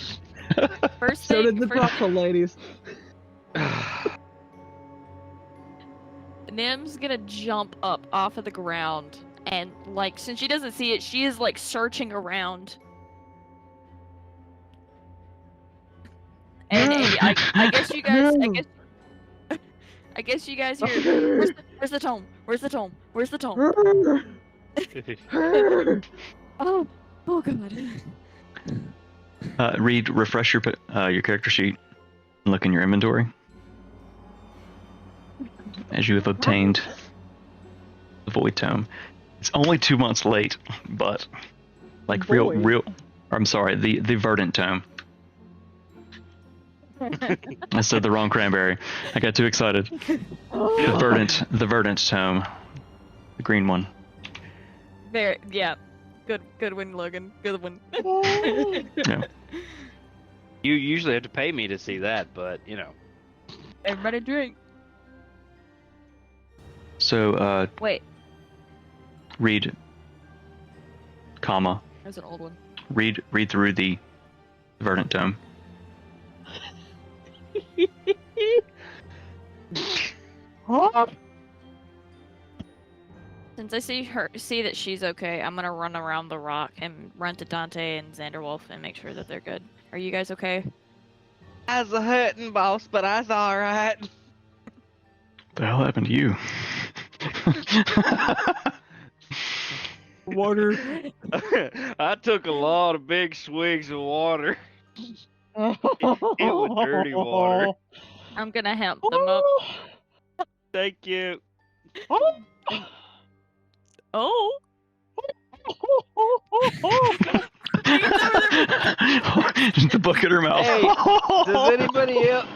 First So thing, did the first, brothel ladies. Nim's gonna jump up off of the ground and, like, since she doesn't see it, she is, like, searching around. And I guess you guys, I guess you guys hear, where's the tome? Where's the tome? Where's the tome? Oh god. Reed, refresh your character sheet and look in your inventory. As you have obtained the Void Tome. It's only 2 months late, but like real. I'm sorry, the Verdant Tome. I said the wrong cranberry. I got too excited. The Verdant Tome, the green one. There, yeah. Good one, Logan. Good one. Yeah. You usually have to pay me to see that, but you know. Everybody drink. So, Wait, read, comma, there's an old one. read through the Verdant Tome. Since I see that she's okay, I'm gonna run around the rock and run to Dante and Xanderwolf and make sure that they're good. Are you guys okay? I's a hurting, boss, but I's alright. What the hell happened to you? Water. I took a lot of big swigs of water. It was dirty water. I'm gonna help them up. Thank you. Oh! The book in her mouth. Hey,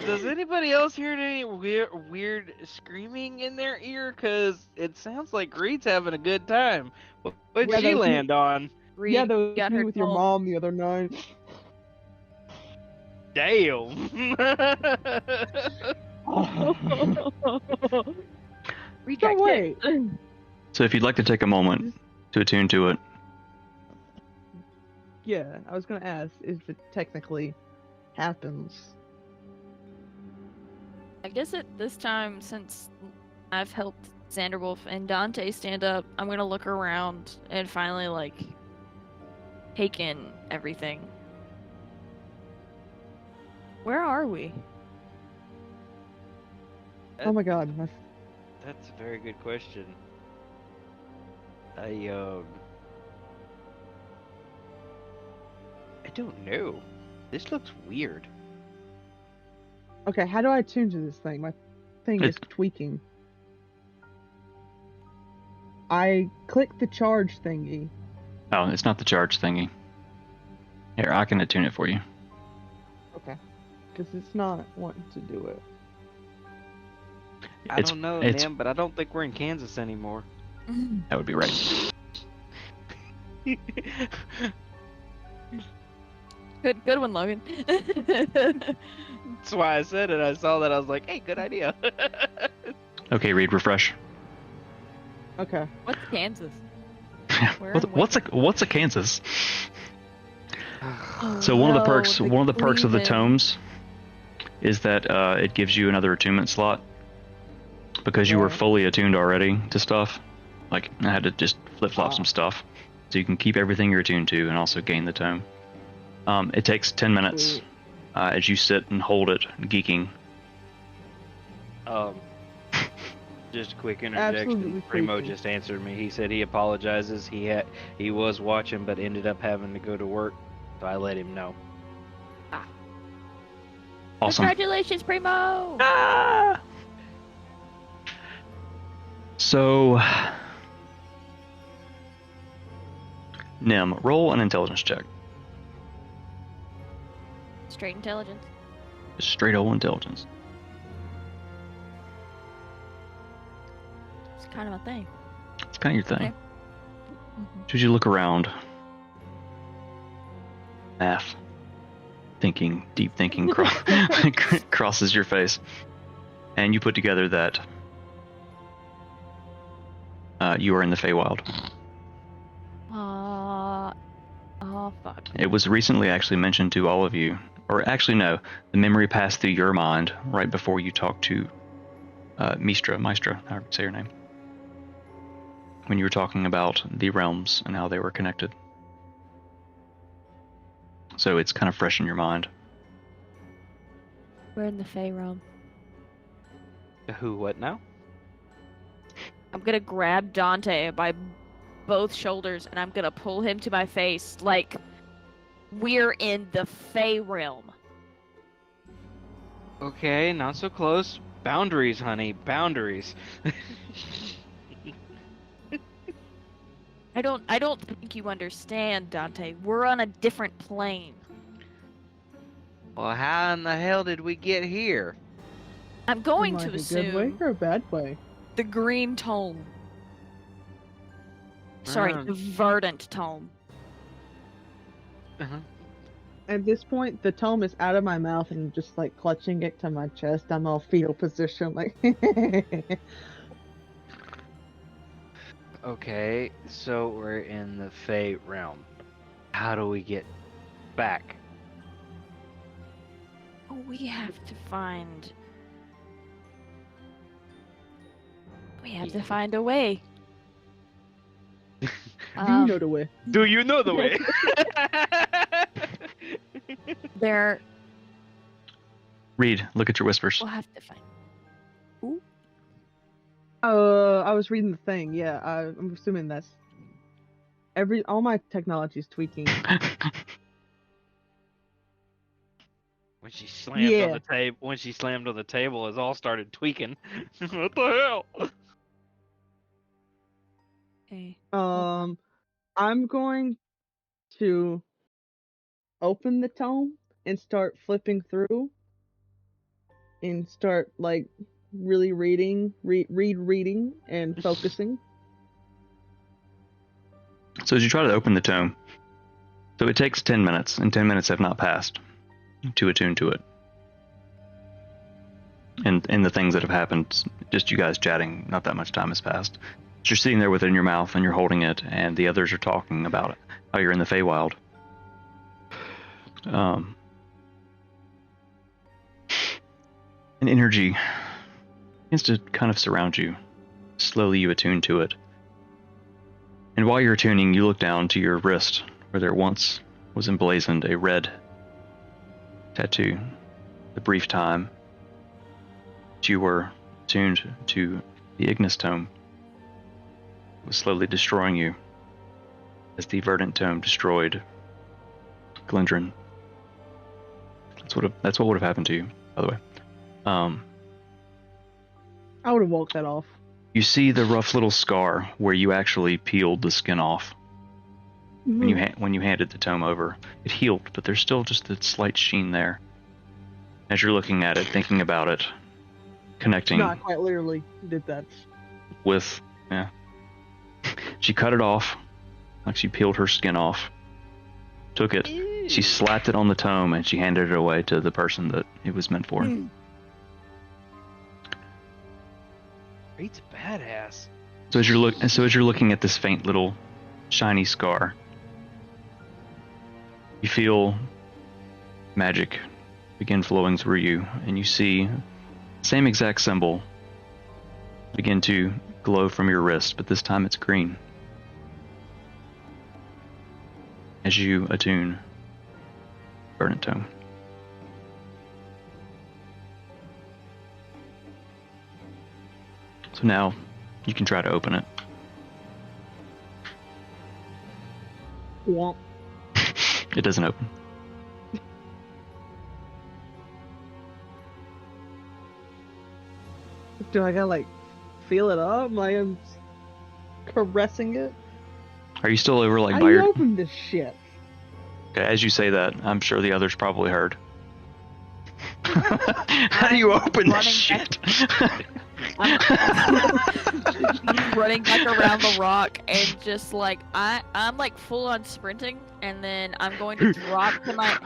does anybody else hear any weird screaming in their ear? Cause it sounds like Reed's having a good time. What'd Yeah, she that was land on? Reed Yeah, that was got me her with your tome. mom the other night. Damn. Reject wait. it. So if you'd like to take a moment to attune to it, Yeah, I was gonna ask if it technically happens. I guess at this time, since I've helped Xanderwolf and Dante stand up, I'm gonna look around and finally, like, take in everything. Where are we? Oh my god, That's a very good question. I don't know. This looks weird. Okay, how do I tune to this thing? My thing is tweaking. I click the charge thingy. oh, it's not the charge thingy. Here, I can attune it for you. Okay. Because it's not wanting to do it. I It's- don't know, it's- man, but I don't think we're in Kansas anymore. That would be right. Good one, Logan. That's why I said it. I saw that. I was like, hey, good idea. Okay, Reed, refresh. Okay. What's Kansas? Where in What's a Kansas? Oh, So one of the no, perks of the Cleveland. tomes is that it gives you another attunement slot because you were Right. fully attuned already to stuff. Like I had to just flip flop Ah. some stuff, so you can keep everything you're attuned to and also gain the tome. It takes 10 minutes Sweet. as you sit and hold it, geeking. Just a quick interjection. Absolutely Primo creepy. just answered me. He said he apologizes. He was watching, but ended up having to go to work, so I let him know. Awesome. Congratulations, Primo! Ah! So, Nim, roll an intelligence check. Straight intelligence. Just straight old intelligence. It's kind of a thing. It's kind of your thing. Okay. As you look around, math, thinking, deep thinking crosses your face, and you put together that you are in the Feywild. Oh, fuck. It was recently actually mentioned to all of you, or actually no, the memory passed through your mind right before you talked to Maestra, however you say your name, when you were talking about the realms and how they were connected. So it's kind of fresh in your mind. We're in the Fey realm. Who? What now? I'm gonna grab Dante by both shoulders and I'm gonna pull him to my face like we're in the Fey realm. Okay, not so close. Boundaries, honey. Boundaries. I don't think you understand, Dante. We're on a different plane. Well, how in the hell did we get here? I'm going In, like, to a good way assume or a bad way? the green tome. Sorry, Ah. the verdant tome. Uh-huh. At this point, the tome is out of my mouth and just like clutching it to my chest. I'm all fetal position, like. Okay, so we're in the Fey realm. How do we get back? Oh, we have to find. We have to find a way. Do you know the way? Do you know the way? There. Reed, look at your whispers. We'll have to find. I was reading the thing. Yeah, I'm assuming that's all my technology is tweaking. When she slammed on Yeah. the table, it all started tweaking. What the hell? Okay. I'm going to open the tome and start flipping through and start like really reading and focusing. So as you try to open the tome, so it takes 10 minutes, and 10 minutes have not passed. to attune to it. And the things that have happened, just you guys chatting, not that much time has passed. You're sitting there within your mouth and you're holding it, and the others are talking about it, how you're in the Feywild. An energy begins to kind of surround you. Slowly you attune to it. And while you're attuning, you look down to your wrist, where there once was emblazoned a red tattoo. The brief time that you were attuned to the Ignis Tome was slowly destroying you, as the Verdant Tome destroyed Glendron. That's what would have happened to you, by the way. I would have walked that off. You see the rough little scar where you actually peeled the skin off when you handed the tome over. It healed, but there's still just a slight sheen there. As you're looking at it, thinking about it, connecting Not quite literally did that. with, yeah. She cut it off, like she peeled her skin off, took it, she slapped it on the tome, and she handed it away to the person that it was meant for. Great's badass. So as you're looking at this faint little shiny scar, you feel magic begin flowing through you, and you see the same exact symbol begin to glow from your wrist, but this time it's green. As you attune Verdant Tome. So now you can try to open it. Womp. It doesn't open. Do I gotta like feel it up? Like I'm caressing it? Are you still over like How by do you your... open this shit? Okay, as you say that, I'm sure the others probably heard. How do you open this shit? I'm running back around the rock and just like I'm like full on sprinting, and then I'm going to drop to my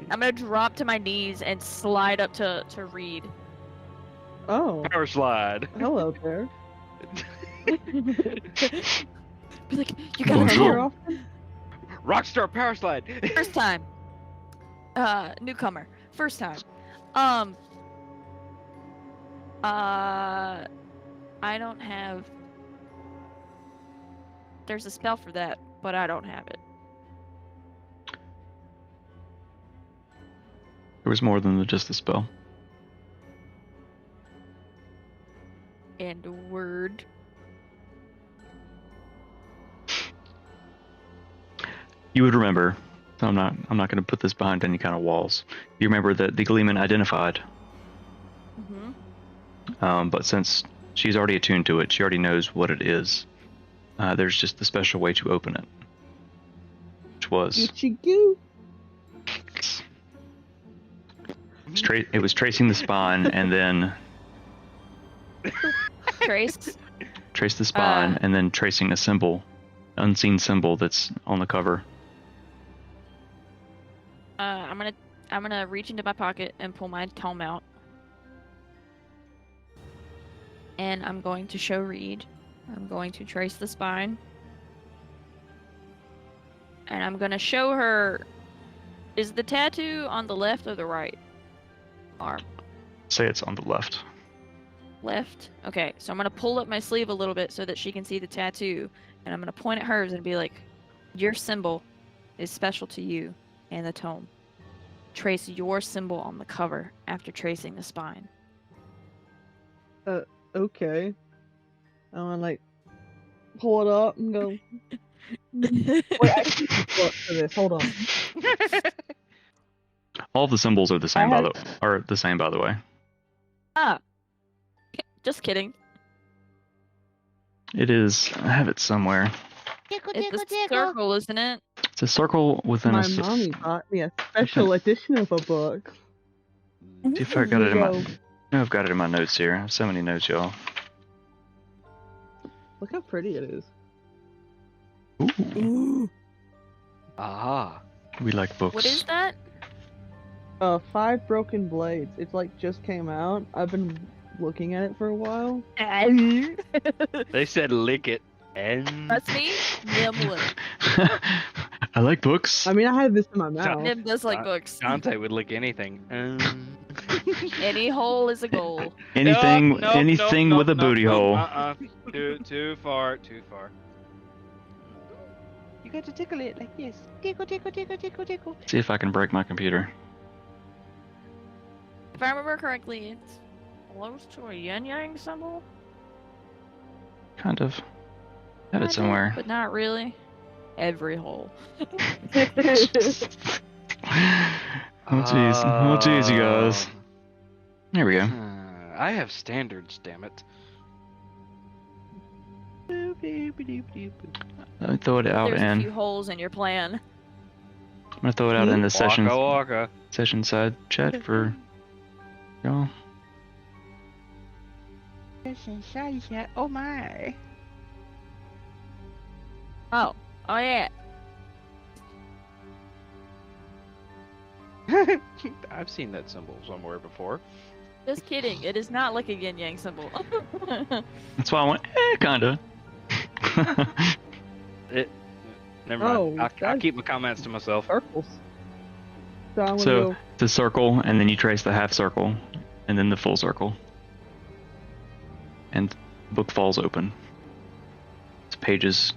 I'm gonna drop to my knees and slide up to Reed. Oh, Power slide. hello there. Be like, you gotta Bonjour. come. Rockstar power slide. First time. Newcomer. First time. I don't have... There's a spell for that, but I don't have it. There was more than just the spell. And word. You would remember, so I'm not going to put this behind any kind of walls. You remember that the Gleeman identified. But since she's already attuned to it, she already knows what it is. There's just the special way to open it, which was Itchy-goo. it was tracing the spine and then Trace. trace the spine and then tracing a symbol, unseen symbol that's on the cover. I'm gonna reach into my pocket and pull my tome out. And I'm going to show Reed. I'm going to trace the spine. And I'm gonna show her... Is the tattoo on the left or the right arm? Say it's on the left. Left? Okay, so I'm gonna pull up my sleeve a little bit so that she can see the tattoo. And I'm gonna point at hers and be like, your symbol is special to you and the tome. Trace your symbol on the cover after tracing the spine. Okay. I wanna like pull it up and go. Wait, I can look for this. Hold on. All the symbols are the same by the way. Ah! Just kidding. It is. I have it somewhere. It's a circle, isn't it? It's a circle within My mommy bought me a special edition of a book. See if I got it in my... No, I've got it in my notes here. I have so many notes, y'all. Look how pretty it is. Ooh. Ah. We like books. What is that? 5 Broken Blades. It's like just came out. I've been looking at it for a while. They said lick it. And Trust me, Nim would. I like books. I mean, I had this in my mouth. Nim does like books. Dante would lick anything. Any hole is a goal. Anything, Nope, anything nope, with a nope, booty nope, hole. Too far. You got to tickle it like this. Tickle, tickle, tickle, tickle, tickle. See if I can break my computer. If I remember correctly, it's close to a yin yang symbol. Kind of. Have it Kinda, somewhere. but not really. Every hole. Oh jeez. Oh jeez, you guys. There we go. I have standards, damn it. Let me throw it out There's a few in. holes in your plan. I'm gonna throw it out in the session Waka. side chat for y'all. Oh my. Oh yeah. I've seen that symbol somewhere before. Just kidding. It is not like a yin yang symbol. That's why I went, kinda. Never mind. Oh, I'll that's- keep my comments to myself. Circles. So I'm gonna So go. it's a circle, and then you trace the half circle, and then the full circle. And the book falls open. Its pages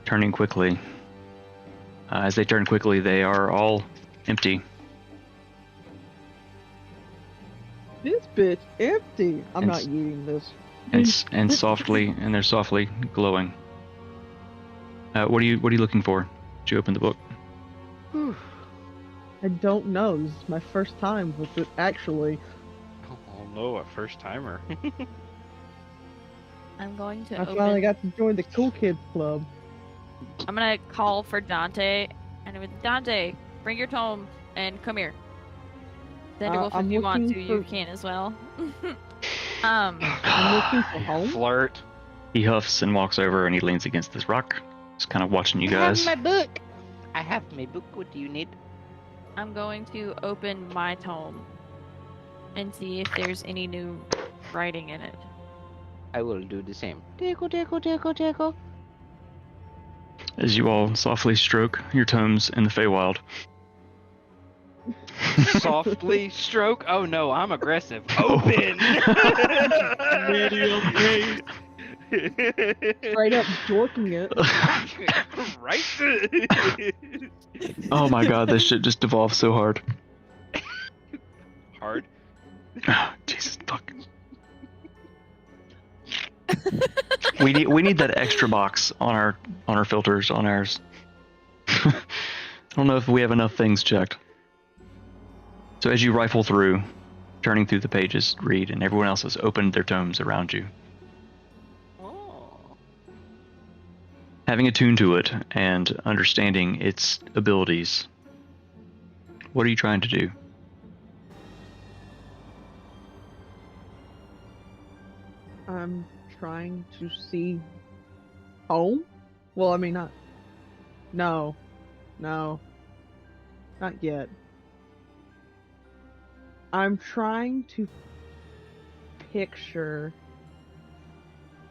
turning quickly. As they turn quickly, they are all empty. This bitch empty. I'm And not s- eating this. And softly, and they're softly glowing. What are you looking for? Did you open the book? I don't know. This is my first time with it, actually. Oh no, a first timer. I'm going to I open. finally got to join the cool kids club. I'm gonna call for Dante, and I'm with Dante, bring your tome and come here. Zendewolf, I'm if you want to, looking you for- can as well. I'm looking for home. Flirt. He huffs and walks over, and he leans against this rock, just kind of watching you I guys. have my book. I have my book. What do you need? I'm going to open my tome and see if there's any new writing in it. I will do the same. Tickle, tickle, tickle, tickle. As you all softly stroke your tomes in the Feywild. Softly stroke. Oh no, I'm aggressive. Open. Medium pace. Straight up dorking it. Right. Oh my god, this shit just devolved so hard. Hard. Oh, Jesus fuck. we need that extra box on our filters on ours. I don't know if we have enough things checked. So as you rifle through, turning through the pages, read, and everyone else has opened their tomes around you. Oh. Having attuned to it and understanding its abilities, what are you trying to do? I'm trying to see home. Well, I mean, not. No. Not yet. I'm trying to picture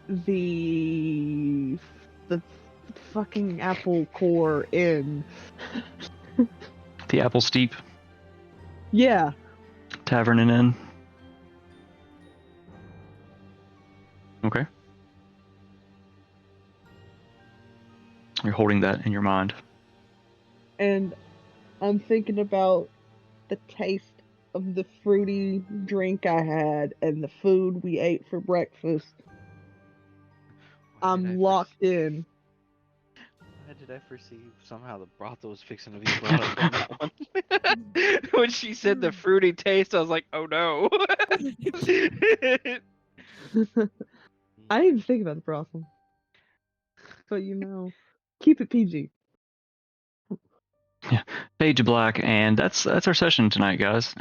the fucking apple core in. The Apple Steep Yeah. Tavern and Inn. Okay. You're holding that in your mind. And I'm thinking about the taste of the fruity drink I had and the food we ate for breakfast. I'm locked in. Why did I perceive somehow the brothel was fixing to be brought up on that one? When she said the fruity taste, I was like, oh no. I didn't even think about the brothel. But keep it PG. Fade to black, and that's our session tonight, guys.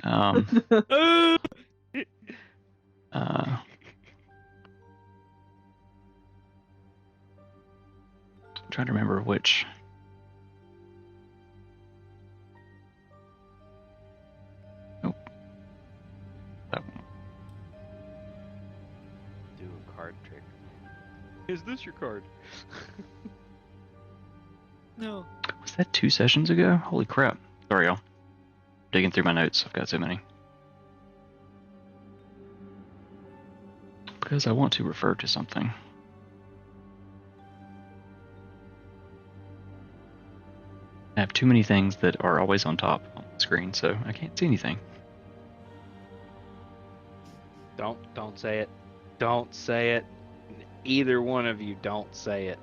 Trying to remember which Is this your card? No. Was that 2 sessions ago? Holy crap. Sorry, y'all. Digging through my notes. I've got so many. Because I want to refer to something. I have too many things that are always on top on the screen, so I can't see anything. Don't say it. Don't say it. Either one of you, don't say it.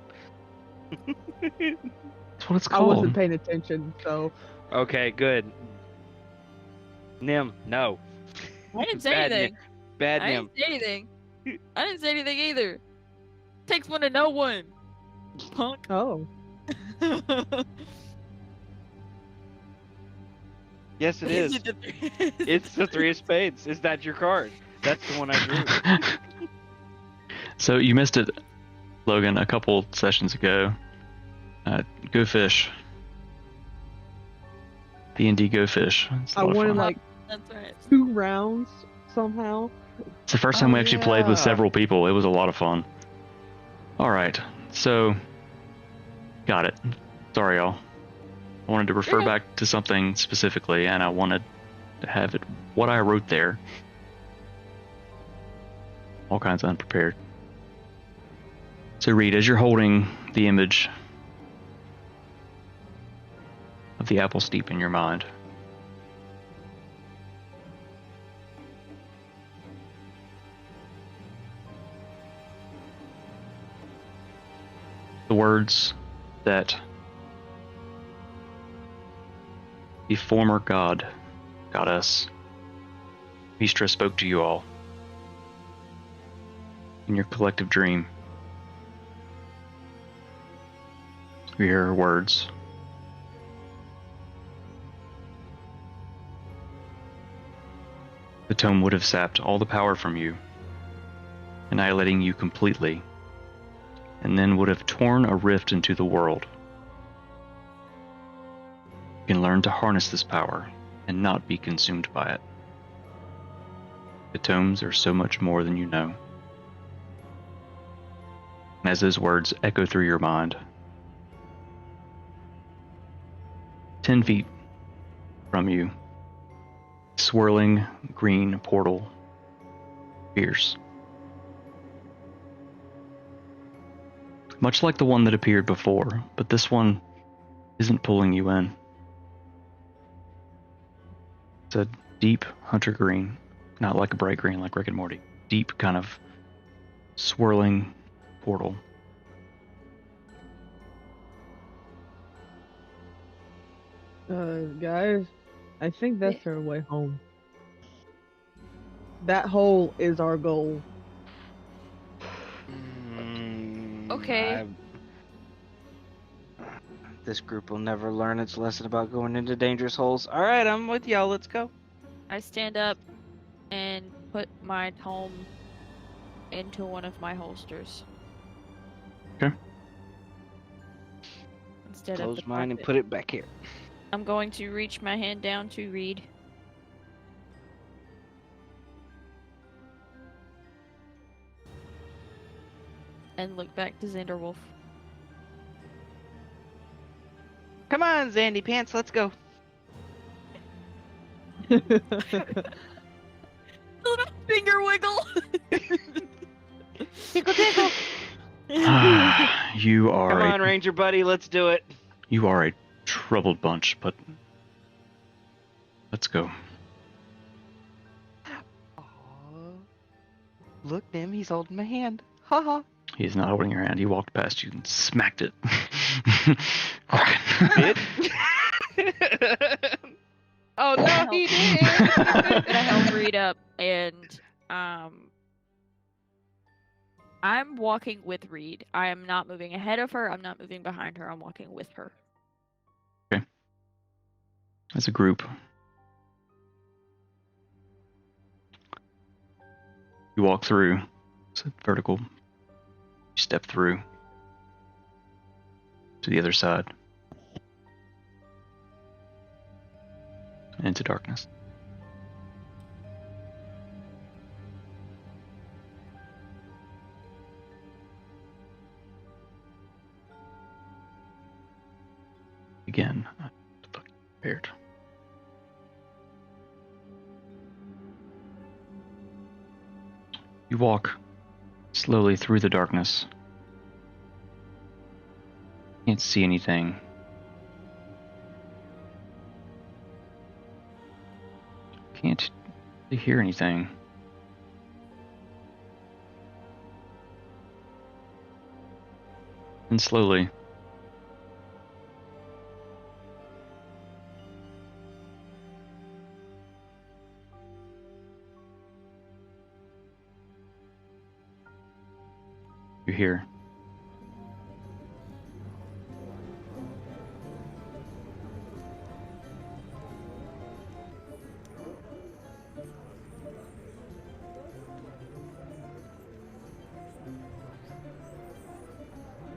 That's what it's I called. wasn't paying attention, so Okay, good. Nim, no. I didn't say Bad anything. Bad I Nim. didn't say anything. I didn't say anything either. Takes one to know one. Punk. oh. Yes, it is. It's the 3 of spades. Is that your card? That's the one I drew. So you missed it, Logan, a couple sessions ago. Go fish. D&D Go Fish. It's a I lot of wanted fun. like That's right. 2 rounds somehow. It's the first time we actually played with yeah. several people. It was a lot of fun. All right, so got it. Sorry, y'all. I wanted to refer Okay. back to something specifically, and I wanted to have it what I wrote there. All kinds of unprepared. So, Reed, as you're holding the image of the apple steep in your mind, the words that the former goddess, Mistra, spoke to you all in your collective dream. You hear her words. The tome would have sapped all the power from you, annihilating you completely, and then would have torn a rift into the world. You can learn to harness this power and not be consumed by it. The tomes are so much more than you know. And as those words echo through your mind, 10 feet from you, swirling green portal appears. Much like the one that appeared before, but this one isn't pulling you in. It's a deep hunter green, not like a bright green like Rick and Morty. Deep kind of swirling portal. Guys, I think that's our way home. That hole is our goal. Okay. This group will never learn its lesson about going into dangerous holes. All right, I'm with y'all. Let's go. I stand up and put my tome into one of my holsters. Okay. Instead Close of the mine and pocket. put it back here. I'm going to reach my hand down to Reed. And look back to Xanderwolf. Come on, Zandy Pants. Let's go. A little finger wiggle! Tickle, tickle. You are Come on, Ranger buddy. Let's do it. You are a troubled bunch, but let's go. Aw. Look, Nim. He's holding my hand. Ha ha. He is not holding your hand. He walked past you and smacked it. Did? Oh no, he did. And I help Reed up, and I'm walking with Reed. I am not moving ahead of her. I'm not moving behind her. I'm walking with her. As a group, you walk through. It's a vertical. You step through to the other side. Into darkness. You walk slowly through the darkness. Can't see anything. Can't hear anything. And slowly, you hear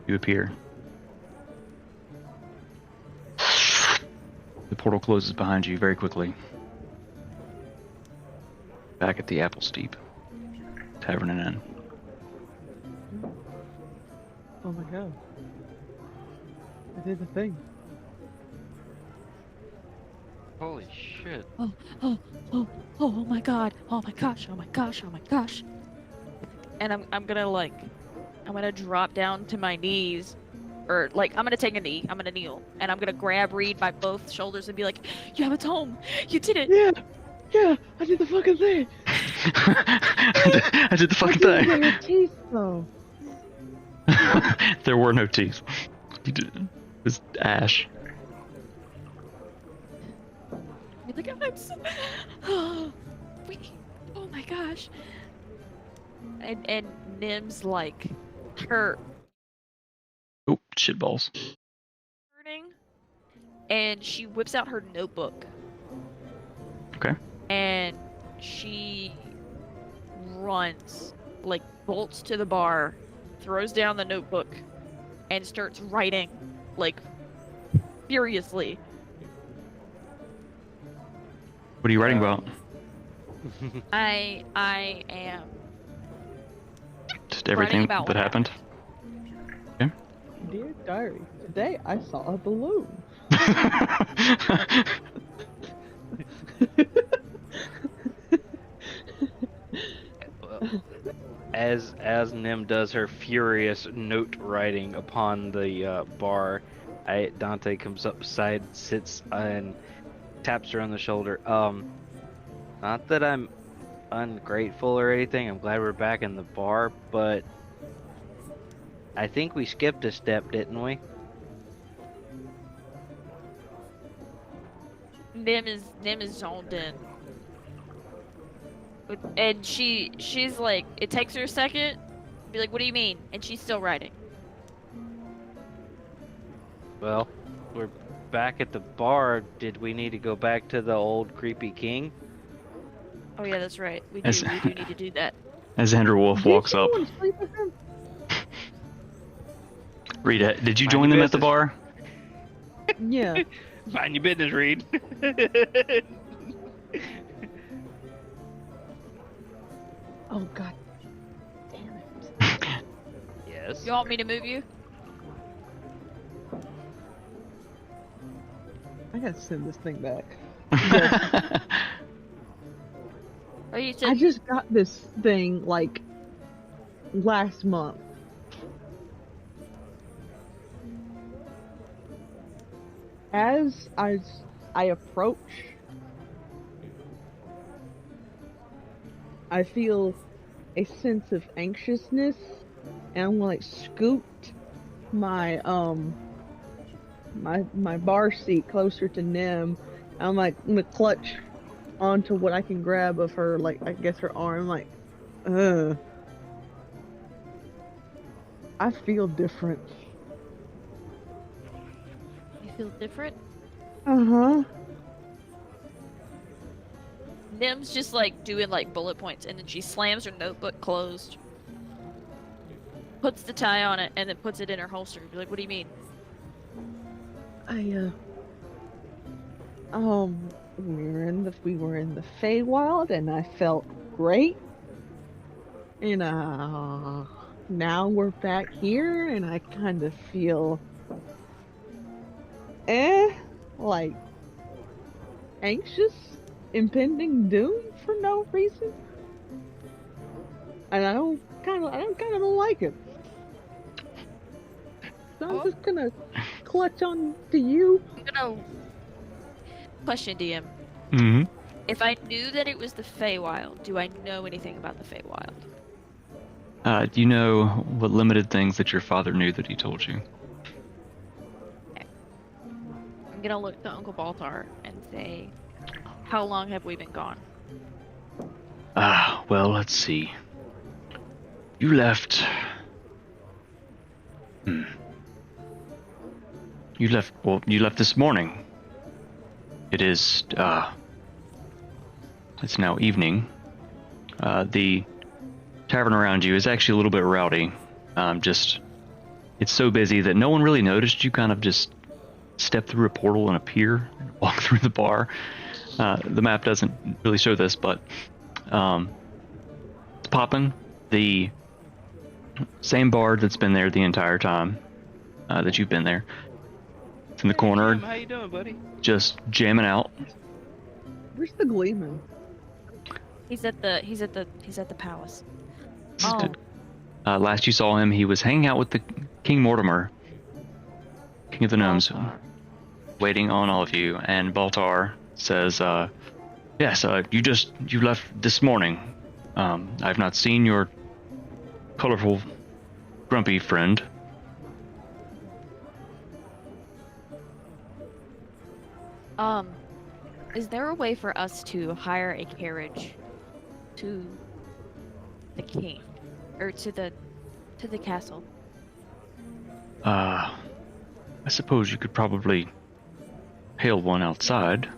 you appear. The portal closes behind you very quickly. Back at the Apple Steep Tavern and Inn. Oh my god. I did the thing. Holy shit. Oh my god. Oh my gosh. Oh my gosh. Oh my gosh. And I'm gonna drop down to my knees. Or like I'm gonna take a knee. I'm gonna kneel. And I'm gonna grab Reed by both shoulders and be like, "You have a tome! You did it!" Yeah, I did the fucking thing. I did the fucking I didn't thing. get your teeth though. There were no teeth. You did. It was ash. Be like, I'm so... Wait. Oh my gosh. And Nim's like hurt. Oh, shitballs. Hurting. And she whips out her notebook. Okay. And she runs, like bolts to the bar, throws down the notebook, and starts writing, like, furiously. What are you writing about? I am Just everything about that what happened? Dear diary, today I saw a balloon. As Nim does her furious note writing upon the bar, Dante comes up beside, sits and taps her on the shoulder. Not that I'm ungrateful or anything. I'm glad we're back in the bar, but I think we skipped a step, didn't we? Nim is zoned in. And she's like, it takes her a second, be like, what do you mean? And she's still writing. Well, we're back at the bar. Did we need to go back to the old creepy king? Oh yeah, that's right. We As- do need to do that. As Andrew Wolf walks Did you up. want to sleep with him? Rita, did you Mind join your them at the business. bar? Yeah. Mind your business, Reed. Oh god. Damn it. Yes. You want me to move you? I gotta send this thing back. Oh, you I said just got this thing like last month. As I approach, I feel a sense of anxiousness, and I'm like scooped my my bar seat closer to Nim. I'm like gonna clutch onto what I can grab of her, like I guess her arm, like, I feel different. you feel different. Uh-huh. Nim's just like doing like bullet points, and then she slams her notebook closed, puts the tie on it, and then puts it in her holster. Be like, what do you mean? We were in the Feywild, and I felt great. And now we're back here, and I kind of feel like anxious, impending doom for no reason. and I don't don't like it. So I'm just gonna clutch on to you. I'm gonna question DM. Mm-hmm. If I knew that it was the Feywild, do I know anything about the Feywild? Do you know what limited things that your father knew that he told you? I'm gonna look to Uncle Baltar and say, how long have we been gone? Well, let's see. You left. You left. Well, you left this morning. It is. It's now evening. The tavern around you is actually a little bit rowdy. It's so busy that no one really noticed you. Kind of just step through a portal and appear and walk through the bar. The map doesn't really show this, but it's popping. The same bard that's been there the entire time that you've been there. It's in the corner, How you doing, buddy? just jamming out. Where's the Gleeman? He's at the palace. Oh, Last you saw him, he was hanging out with the King Mortimer, King of the Gnomes, waiting on all of you. And Baltar says, "Yes, you left this morning. I've not seen your colorful, grumpy friend." is there a way for us to hire a carriage to the king, or to the castle? I suppose you could probably hail one outside.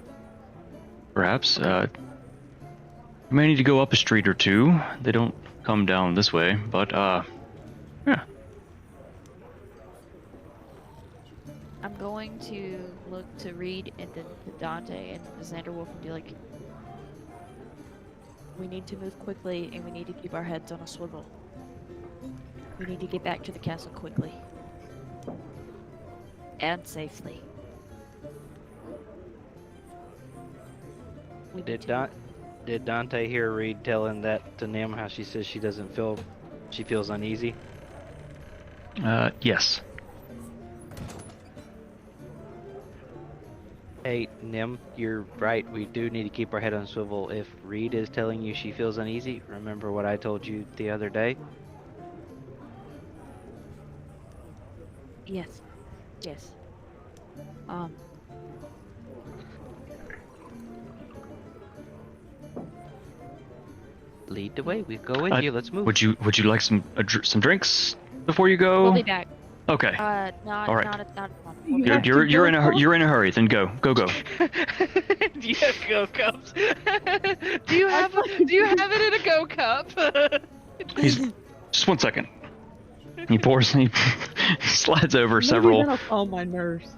Perhaps. You may need to go up a street or two. They don't come down this way, but yeah. I'm going to look to Reed and then to Dante and Xanderwolf and be like, we need to move quickly and we need to keep our heads on a swivel. We need to get back to the castle quickly. And safely. We need to- Did Dante hear Reed telling that to Nim how she says she feels uneasy? Yes. Hey, Nim, you're right. We do need to keep our head on swivel. If Reed is telling you she feels uneasy, remember what I told you the other day? Yes. Yes. Lead the way. We go with you. Let's move. Would you like some drinks before you go? We'll be back. Okay. Not All right. not You we'll have be to You're in a go you're in a hurry. Then go. Do you have go cups? do you have it in a go cup? He's just 1 second. He slides over Maybe several that'll calm my nerves.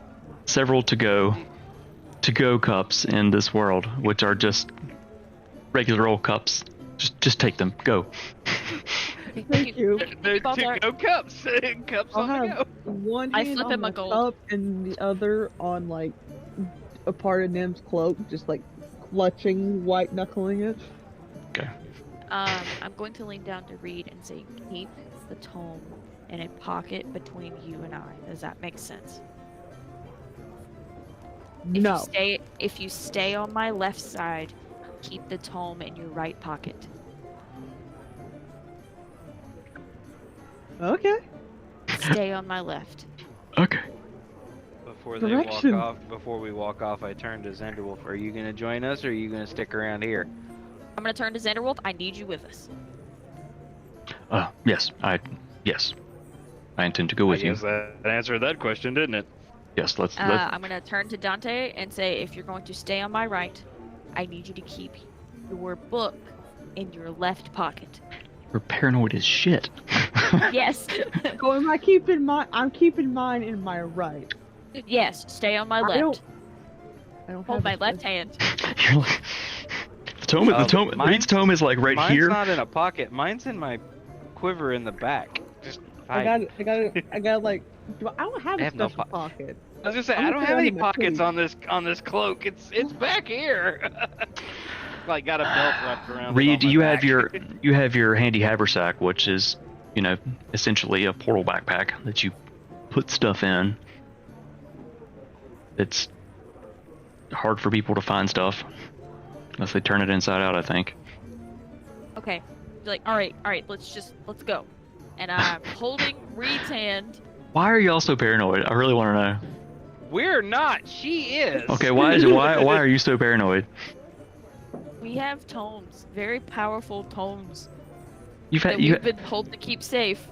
to go cups in this world, which are just regular old cups. Just take them. Go. back. Thank you. The Baltar. to go cups. Cups I'll on the have go. one I hand flip on him my a gold. cup and the other on like a part of Nim's cloak, just like clutching, white knuckling it. Okay. I'm going to lean down to Reed and say, keep the tome in a pocket between you and I. Does that make sense? No. If you stay on my left side, keep the tome in your right pocket. Okay. Stay on my left. Okay. Before Direction. we walk off, I turn to Xanderwolf. Are you gonna join us, or are you gonna stick around here? I'm gonna turn to Xanderwolf. I need you with us. Yes. I intend to go with you. that answered that question, didn't it? Yes. Let's. I'm gonna turn to Dante and say, if you're going to stay on my right, I need you to keep your book in your left pocket. You're paranoid as shit. Yes. So am I keeping mine? I'm keeping mine in my right. Yes. Stay on my I left. don't Hold have my a- left hand. You're like, the tome. Reed's tome is like right Mine's here. not in a pocket. Mine's in my quiver in the back. Just I got like. I don't have I a have no special pocket. I was gonna say I'm I gonna don't put have it any under my pockets sleeve. on this cloak. It's back here. like got a belt wrapped around. it Reed, on my you back. have your handy haversack, which is, essentially a portal backpack that you put stuff in. It's hard for people to find stuff unless they turn it inside out, I think. Okay. Like, all right, let's go. And I'm holding Reed's hand. Why are y'all so paranoid? I really want to know. We're not. She is. Okay, why are you so paranoid? We have tomes, very powerful tomes You've that had you we've been told to keep safe.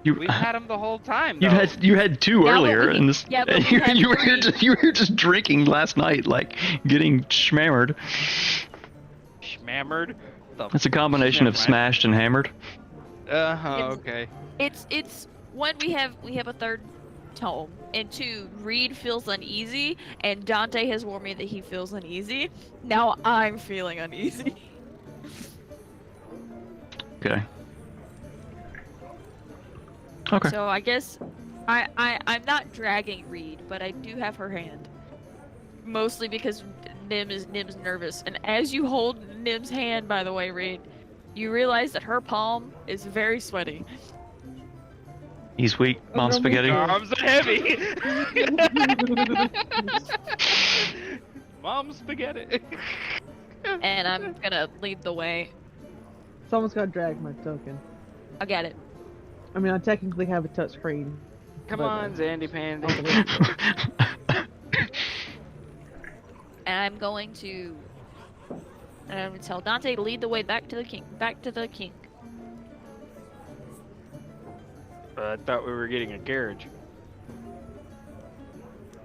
We've had them the whole time. you though. had two Yeah, but earlier, we- and this yeah, but and we had you were three. you were just drinking last night, like getting schmammered. Schmammered. It's a combination of smashed and hammered. It's- Okay. It's one, we have a third tome, and two, Reed feels uneasy, and Dante has warned me that he feels uneasy. Now I'm feeling uneasy. Okay. Okay. So I guess I'm not dragging Reed, but I do have her hand. Mostly because Nim's nervous. And as you hold Nim's hand, by the way, Reed, you realize that her palm is very sweaty. He's weak. Mom no, spaghetti. Arms are heavy. Mom spaghetti. And I'm gonna lead the way. Someone's got to drag my token. I got it. I mean, I technically have a touch screen. Come but, on, Zandy Pandy. And I'm going to tell Dante to lead the way back to the king. I thought we were getting a carriage.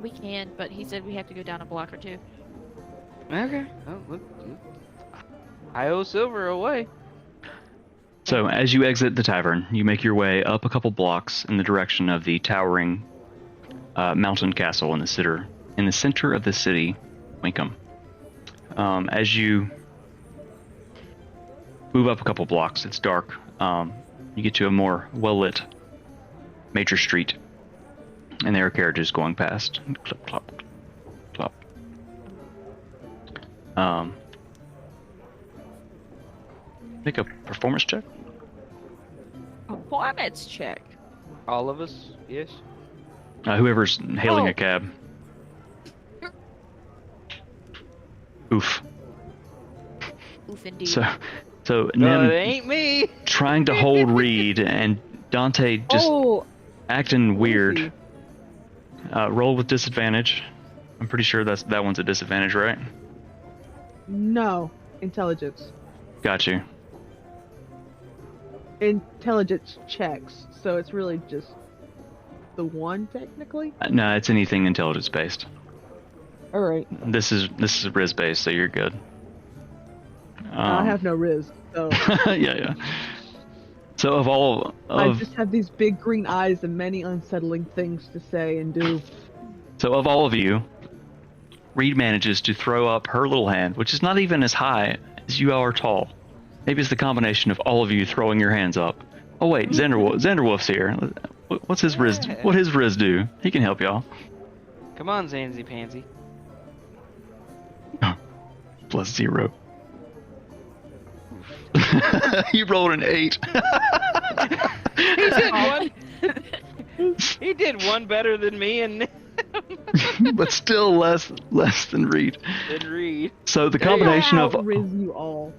We can, but he said we have to go down a block or two. Okay. Oh, look. I owe silver away. So, as you exit the tavern, you make your way up a couple blocks in the direction of the towering mountain castle in the center of the city, Wenkam. As you move up a couple blocks, it's dark. You get to a more well-lit major street, and there are carriages going past. Clip, clop, clop. Make a performance check. Performance check. All of us? Yes. Whoever's hailing Oh. a cab. Oof. Oof, indeed. So No, Nim it ain't me. trying to hold Reed and Dante just Oh, acting weird. see. Roll with disadvantage. I'm pretty sure that one's a disadvantage, right? no. Intelligence. Got you. Intelligence checks, so it's really just the one, technically? No, it's anything intelligence based. Alright. This is Riz based, so you're good. I have no Riz, so yeah. So of all I of just have these big green eyes and many unsettling things to say and do. So of all of you, Reed manages to throw up her little hand, which is not even as high as you all are tall. Maybe it's the combination of all of you throwing your hands up. Oh wait, Xanderwolf's here. What's his Riz? What his Riz do? He can help y'all. Come on, Zanzy Pansy. +0. He rolled an 8. He did one. He did one better than me and But still less than Reed. than Reed. So the combination of Riz you all.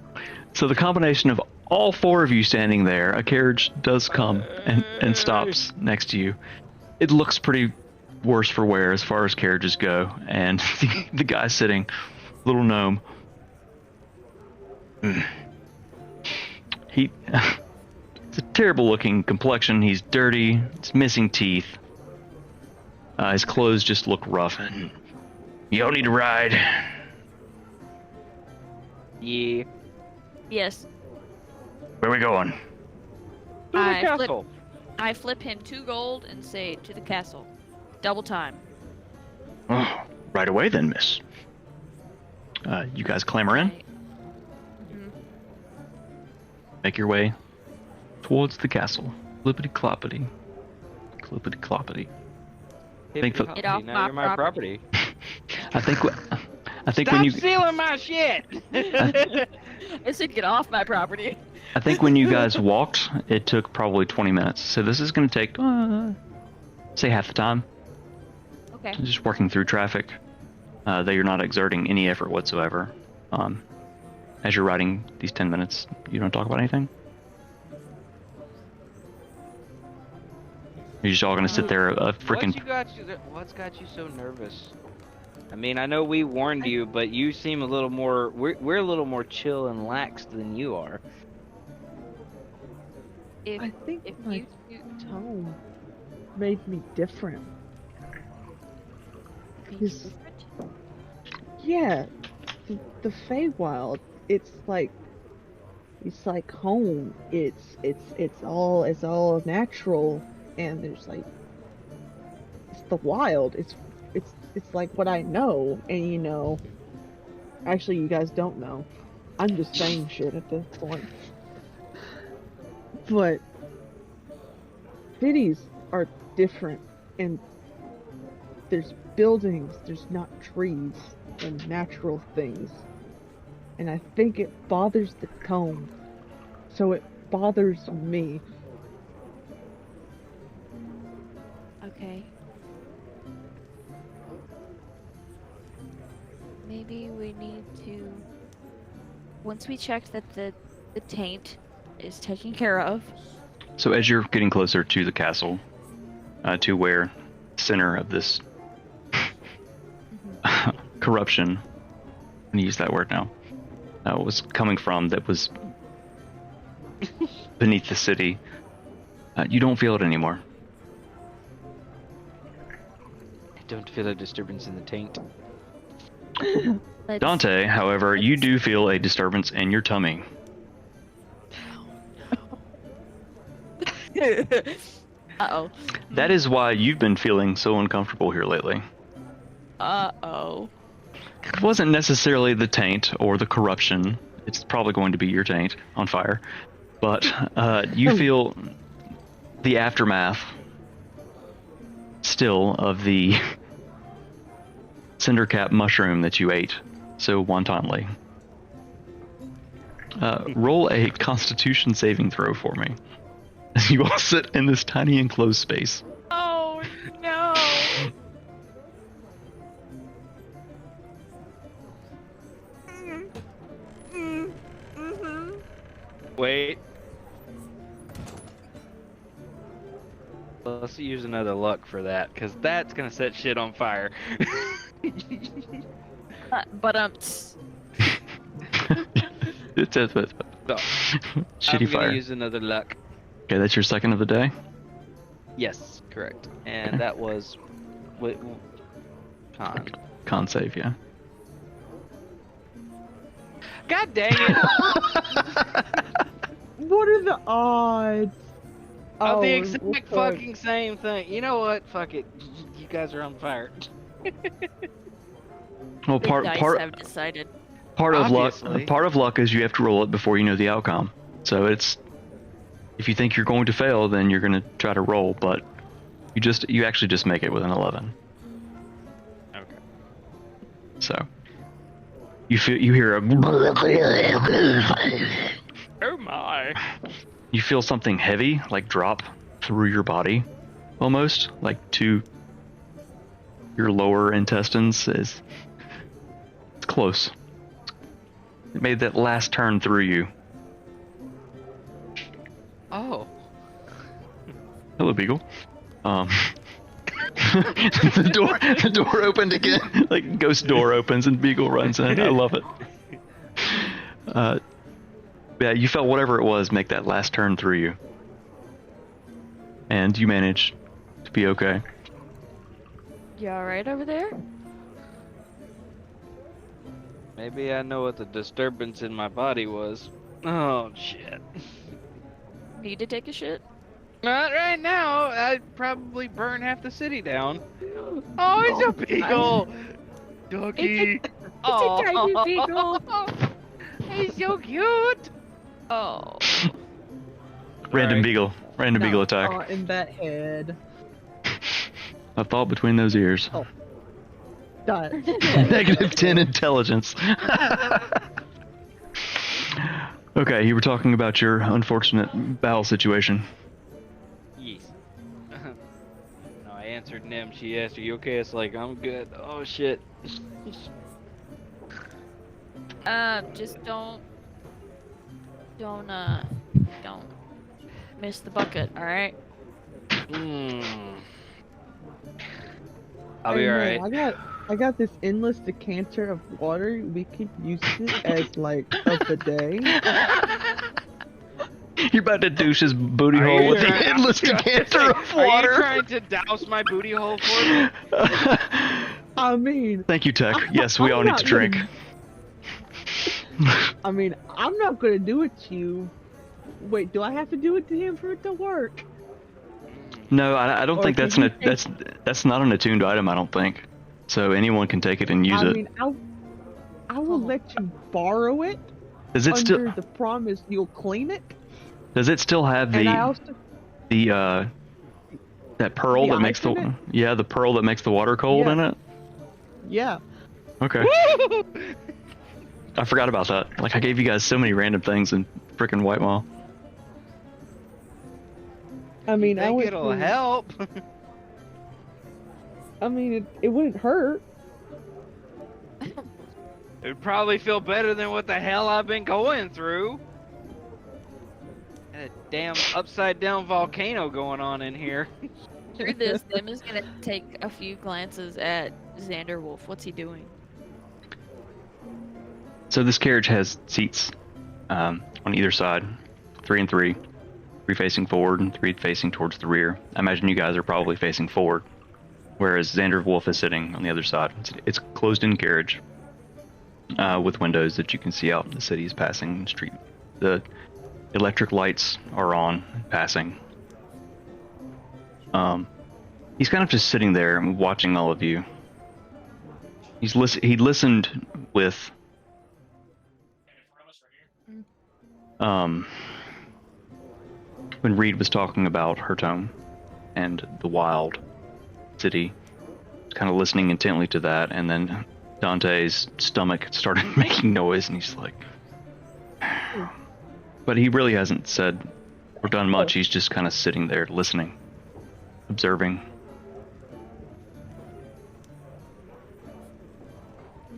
all four of you standing there, a carriage does come and stops next to you. It looks pretty worse for wear as far as carriages go, and the guy sitting, little gnome. He's a terrible looking complexion. He's dirty. He's missing teeth. His clothes just look rough. And y'all need a ride. Yeah. Yes. Where we going? To the I flip- castle. I flip him 2 gold and say, to the castle. Double time. Oh, right away then, miss. You guys clamber in. Mhm. Make your way towards the castle. Clippity cloppity. Clippity cloppity. think Hippity the- hoppity, Get off now my you're my property. property. I I think Stop when you stealing my shit! I said get off my property. I think when you guys walked, it took probably 20 minutes. So this is going to take say half the time. Okay. Just working through traffic. That you're not exerting any effort whatsoever. As you're riding these 10 minutes, you don't talk about anything? You're just all gonna sit there freaking... What's got you so nervous? I mean, I know we warned you, but you seem a little more... We're a little more chill and lax than you are. If I think if my you tone made me different. Because, yeah, the Feywild, it's like home. It's all natural, and there's like, it's the wild. It's like what I know, and you know, actually you guys don't know. I'm just saying shit at this point. But cities are different, and there's buildings, there's not trees and natural things. And I think it bothers the tone. So it bothers me. okay. Maybe we need to once we checked that the taint is taken care of. So as you're getting closer to the castle, to where the center of this corruption, I'm gonna use that word now, was coming from, that was beneath the city, you don't feel it anymore. I don't feel a disturbance in the taint. Let's- Dante, however, you do feel a disturbance in your tummy. Uh-oh. That is why you've been feeling so uncomfortable here lately. Uh-oh. It wasn't necessarily the taint or the corruption. It's probably going to be your taint on fire. But you feel the aftermath still of the cindercap mushroom that you ate so wantonly. Roll a Constitution saving throw for me. As you all sit in this tiny enclosed space. Oh no. Wait. Let's use another luck for that, because that's gonna set shit on fire. But It's So, shitty I'm fire. gonna use another luck. Okay, that's your second of the day. Yes, correct. And Okay. that was what con. Con save, yeah. God dang it! What are the odds? Oh, the we'll exact put- fucking same thing. You know what? Fuck it. You guys are on fire. Well, the dice have decided. part of Obviously. luck is you have to roll it before you know the outcome. So it's, if you think you're going to fail, then you're going to try to roll, but you actually just make it with an 11. Okay. So you hear a Oh my. you feel something heavy like drop through your body, almost like to your lower intestines. It's close. It made that last turn through you. Oh. Hello, Beagle. The door opened again. Like ghost door opens and Beagle runs in. I love it. Yeah, you felt whatever it was make that last turn through you, and you managed to be okay. You alright over there? Maybe I know what the disturbance in my body was. Oh shit. Need to take a shit? Not right now. I'd probably burn half the city down. Oh, it's a beagle! Doggy! It's a tiny beagle. He's so cute! Oh. Random Alright. beagle attack. In that head. A thought between those ears. Oh. that. Negative 10 intelligence. Okay, you were talking about your unfortunate bowel situation. Yes. No, I answered Nim. She asked, "Are you okay?" It's like, I'm good. Oh shit. Just don't don't miss the bucket, all right? Hmm. I'll Hey be man, alright. I got this endless decanter of water. We could use it as like a bidet. You're about to douche his booty Are hole you with the trying? I was endless trying to decanter say, of are you water. trying to douse my booty hole for me? I mean, Thank you, Tech. Yes, we I'm all need to not drink. gonna. I mean, I'm not gonna do it to you. Wait, do I have to do it to him for it to work? No, I don't Or think can that's he take? that's not an attuned item. I don't think. So anyone can take it and use I it. mean, I will Oh. let you borrow it Does it still under the promise you'll clean it. have And I also the that pearl the that makes ice in it. the pearl that makes the water cold Yeah, in it? yeah. Okay. I forgot about that. Like I gave you guys so many random things in frickin' White Mall. I You mean, I think went it'll through. help? I mean, it wouldn't hurt. It'd probably feel better than what the hell I've been going through. And a damn upside down volcano going on in here. Through this, Nim is gonna take a few glances at Xander Wolf. What's he doing? So this carriage has seats on either side, 3 and 3, 3 facing forward and 3 facing towards the rear. I imagine you guys are probably facing forward, whereas Xander Wolf is sitting on the other side. It's a closed-in carriage with windows that you can see out in the city is passing the street. The electric lights are on, passing. He's kind of just sitting there and watching all of you. He listened with when Reed was talking about her tone and the wild city, kind of listening intently to that, and then Dante's stomach started making noise, and he's like, but he really hasn't said or done much. He's just kind of sitting there listening, observing.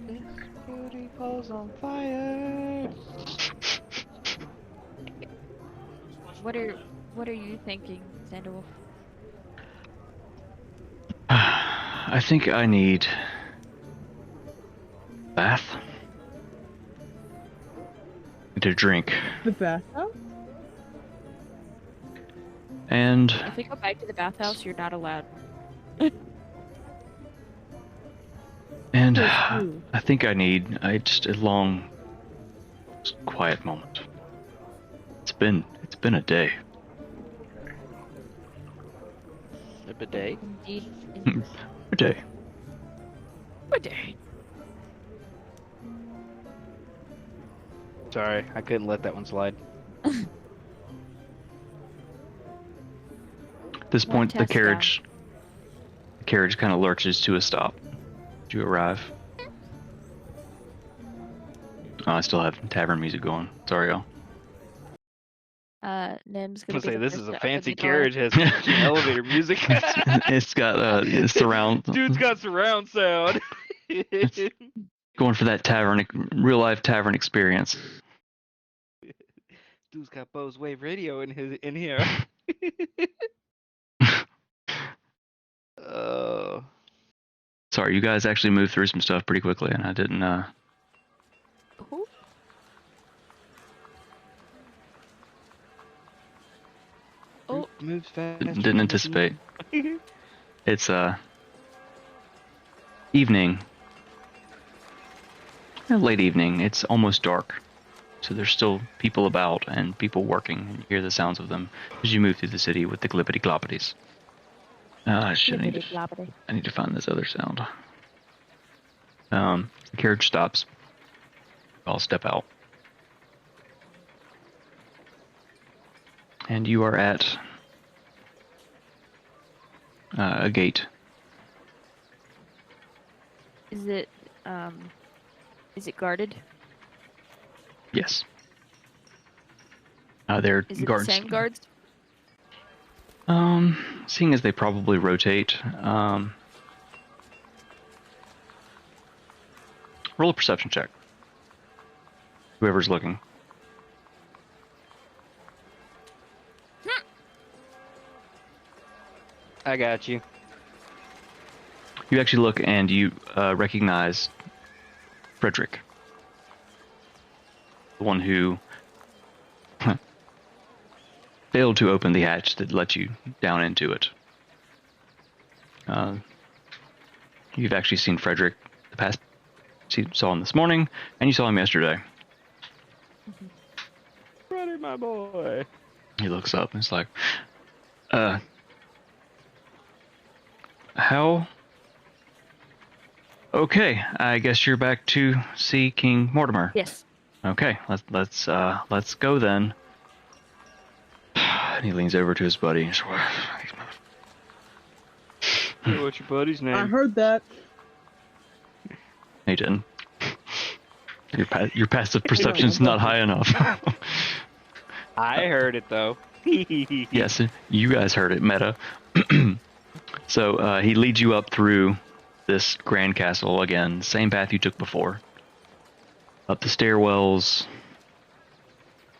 This booty hole's on fire. What are you thinking, Xander Wolf? I think I need bath to drink, The bathhouse. and If we go back to the bathhouse, you're not allowed. I think I need just a long, quiet moment. It's been a day. A bidet. Indeed. A day. What day? Sorry, I couldn't let that one slide. At this One point, the test carriage kind of lurches to a stop. Did you arrive? Oh, I still have tavern music going. Sorry, y'all. Nim's I gonna was be gonna say the this first is a to open fancy the door. carriage, has fucking elevator music. It's got surround. Dude's got surround sound. Going for that real life tavern experience. Dude's got Bose Wave radio in here. Oh. Sorry, you guys actually moved through some stuff pretty quickly, and I didn't. Who? Oh, Moves fast. Didn't anticipate. It's evening. Late evening. It's almost dark. So there's still people about and people working, and you hear the sounds of them as you move through the city with the glippity cloppities. Shit, I need to find this other sound. The carriage stops. I'll step out. And you are at a gate. Is it um is it guarded? Yes. They're Is it guards. the same guards? Seeing as they probably rotate, roll a perception check. Whoever's looking. I got you. You actually look and you recognize Frederick, the one who failed to open the hatch that let you down into it. You've actually seen Frederick the past. You saw him this morning, and you saw him yesterday. Brother, my boy. He looks up and is like, how? Okay, I guess you're back to see King Mortimer. Yes. Okay, let's go then." And he leans over to his buddy. And Hey, what's your buddy's name? I heard that. he didn't. Your passive perception's not high enough. I heard it though. Yes, you guys heard it, meta. So he leads you up through this grand castle again, same path you took before. Up the stairwells,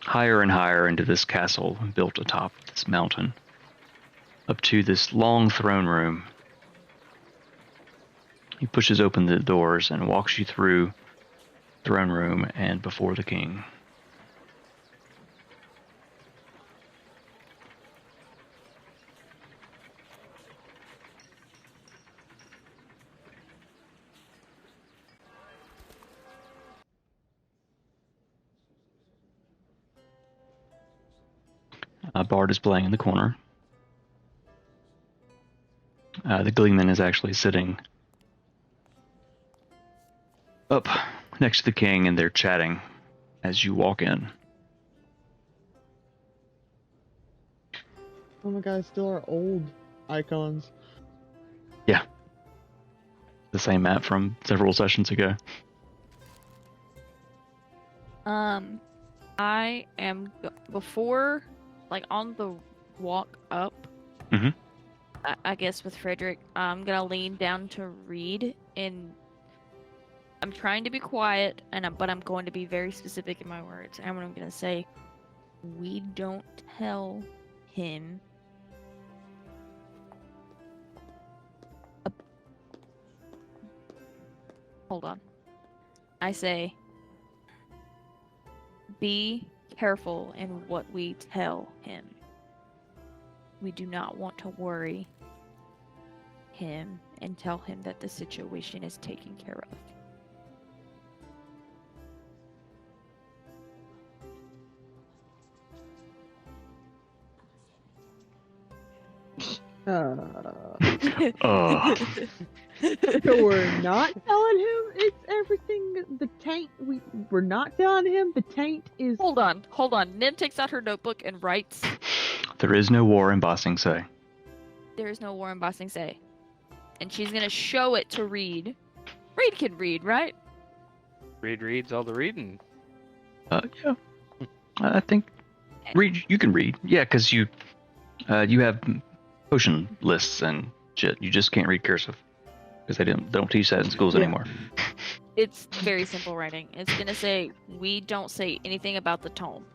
higher and higher into this castle built atop this mountain, up to this long throne room. He pushes open the doors and walks you through the throne room and before the king. Bard is playing in the corner. The Gleeman is actually sitting up next to the king, and they're chatting as you walk in. Oh my god, still our old icons. Yeah. The same map from several sessions ago. I am before, like on the walk up. Mhm. I guess with Frederick, I'm gonna lean down to read, and I'm trying to be quiet, but I'm going to be very specific in my words. And what I'm gonna say, we don't tell him. Hold on. I say, be careful in what we tell him. We do not want to worry him and tell him that the situation is taken care of. So we're not telling him it's everything. The taint. We're not telling him the taint is. Hold on. Nim takes out her notebook and writes, There is no war in Bossing Say. there is no war in Bossing Say. And she's gonna show it to Reed. Reed can read, right? Reed reads all the reading. Yeah. I think read. You can read. Yeah, because you have potion lists and shit. You just can't read cursive because they don't teach that in schools anymore. It's very simple writing. It's gonna say, we don't say anything about the tome.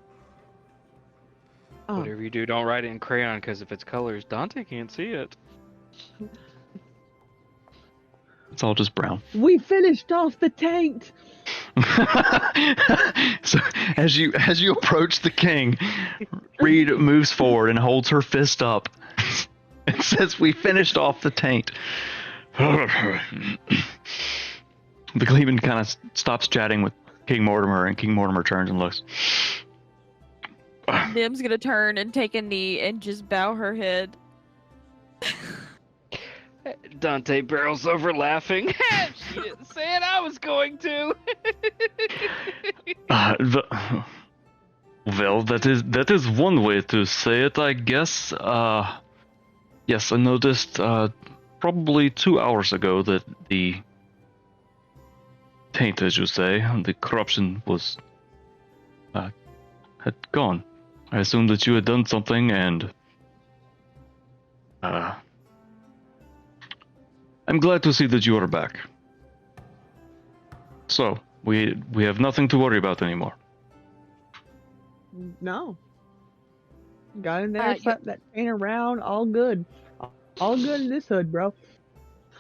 Oh, Whatever you do, don't write it in crayon because if it's colors, Dante can't see it. It's all just brown. we finished off the taint. So as you approach the king, Reed moves forward and holds her fist up and says, "We finished off the taint." The Gleeman kind of stops chatting with King Mortimer, and King Mortimer turns and looks. Nim's gonna turn and take a knee and just bow her head. Dante barrels over laughing. She didn't say it, I was going to. Well, that is one way to say it, I guess. Yes, I noticed probably 2 hours ago that the taint, as you say. The corruption was had gone. I assumed that you had done something, and I'm glad to see that you are back. So we have nothing to worry about anymore. No. Got in there, Uh, slapped that chain around, all good. All good in this hood, bro.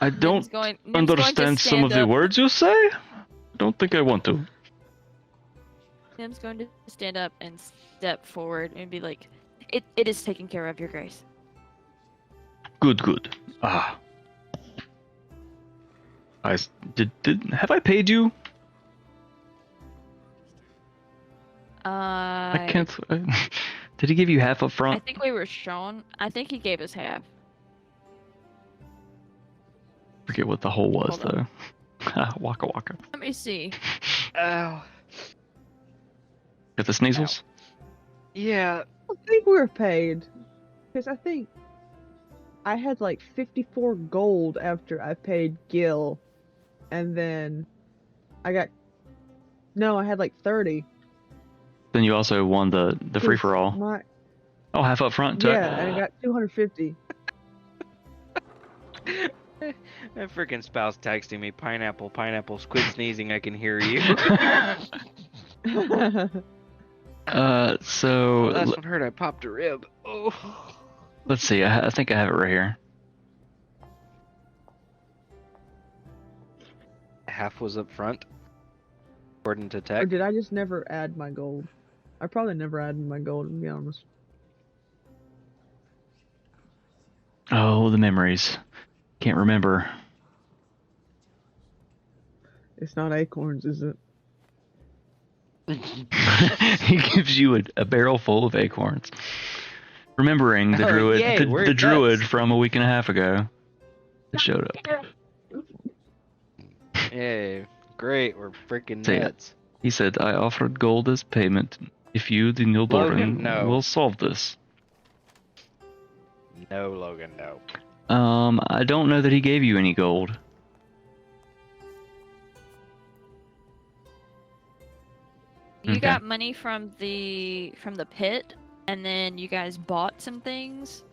I don't Nim's going to understand some of stand the up. words you say. I don't think I want to. Nim's going to stand up and step forward and be like, "It is taken care of, Your Grace." Good. Ah. Did have I paid you? I can't. Did he give you half up I front? think we were shown. I think he gave us half. Forget what the whole was Hold though. Waka waka. Let me see. Ow. Got the sneezels? Yeah. I think we were paid. Because I think I had like 54 gold after I paid Gil. And then I got. No, I had like 30. Then you also won the free for all. My, Oh, half up front. yeah, and I got 250. My freaking spouse texting me, pineapple, quit sneezing, I can hear you. So Last one heard I popped a rib. Oh. let's see. I think I have it right here. Half was up front, according to Or tech. did I just never add my gold? I probably never added my gold, to be honest. Oh, the memories. Can't remember. It's not acorns, is it? He gives you a barrel full of acorns. Remembering the Oh, druid, yay, we're the druid nuts. from a week and a half ago that showed up. Yay. Great, we're freaking Say it. nuts. He said, "I offered gold as payment if you, the Logan, Nildoran, no. will solve this." No, Logan, no. I don't know that he gave you any gold. You Okay. got money from the pit, and then you guys bought some things,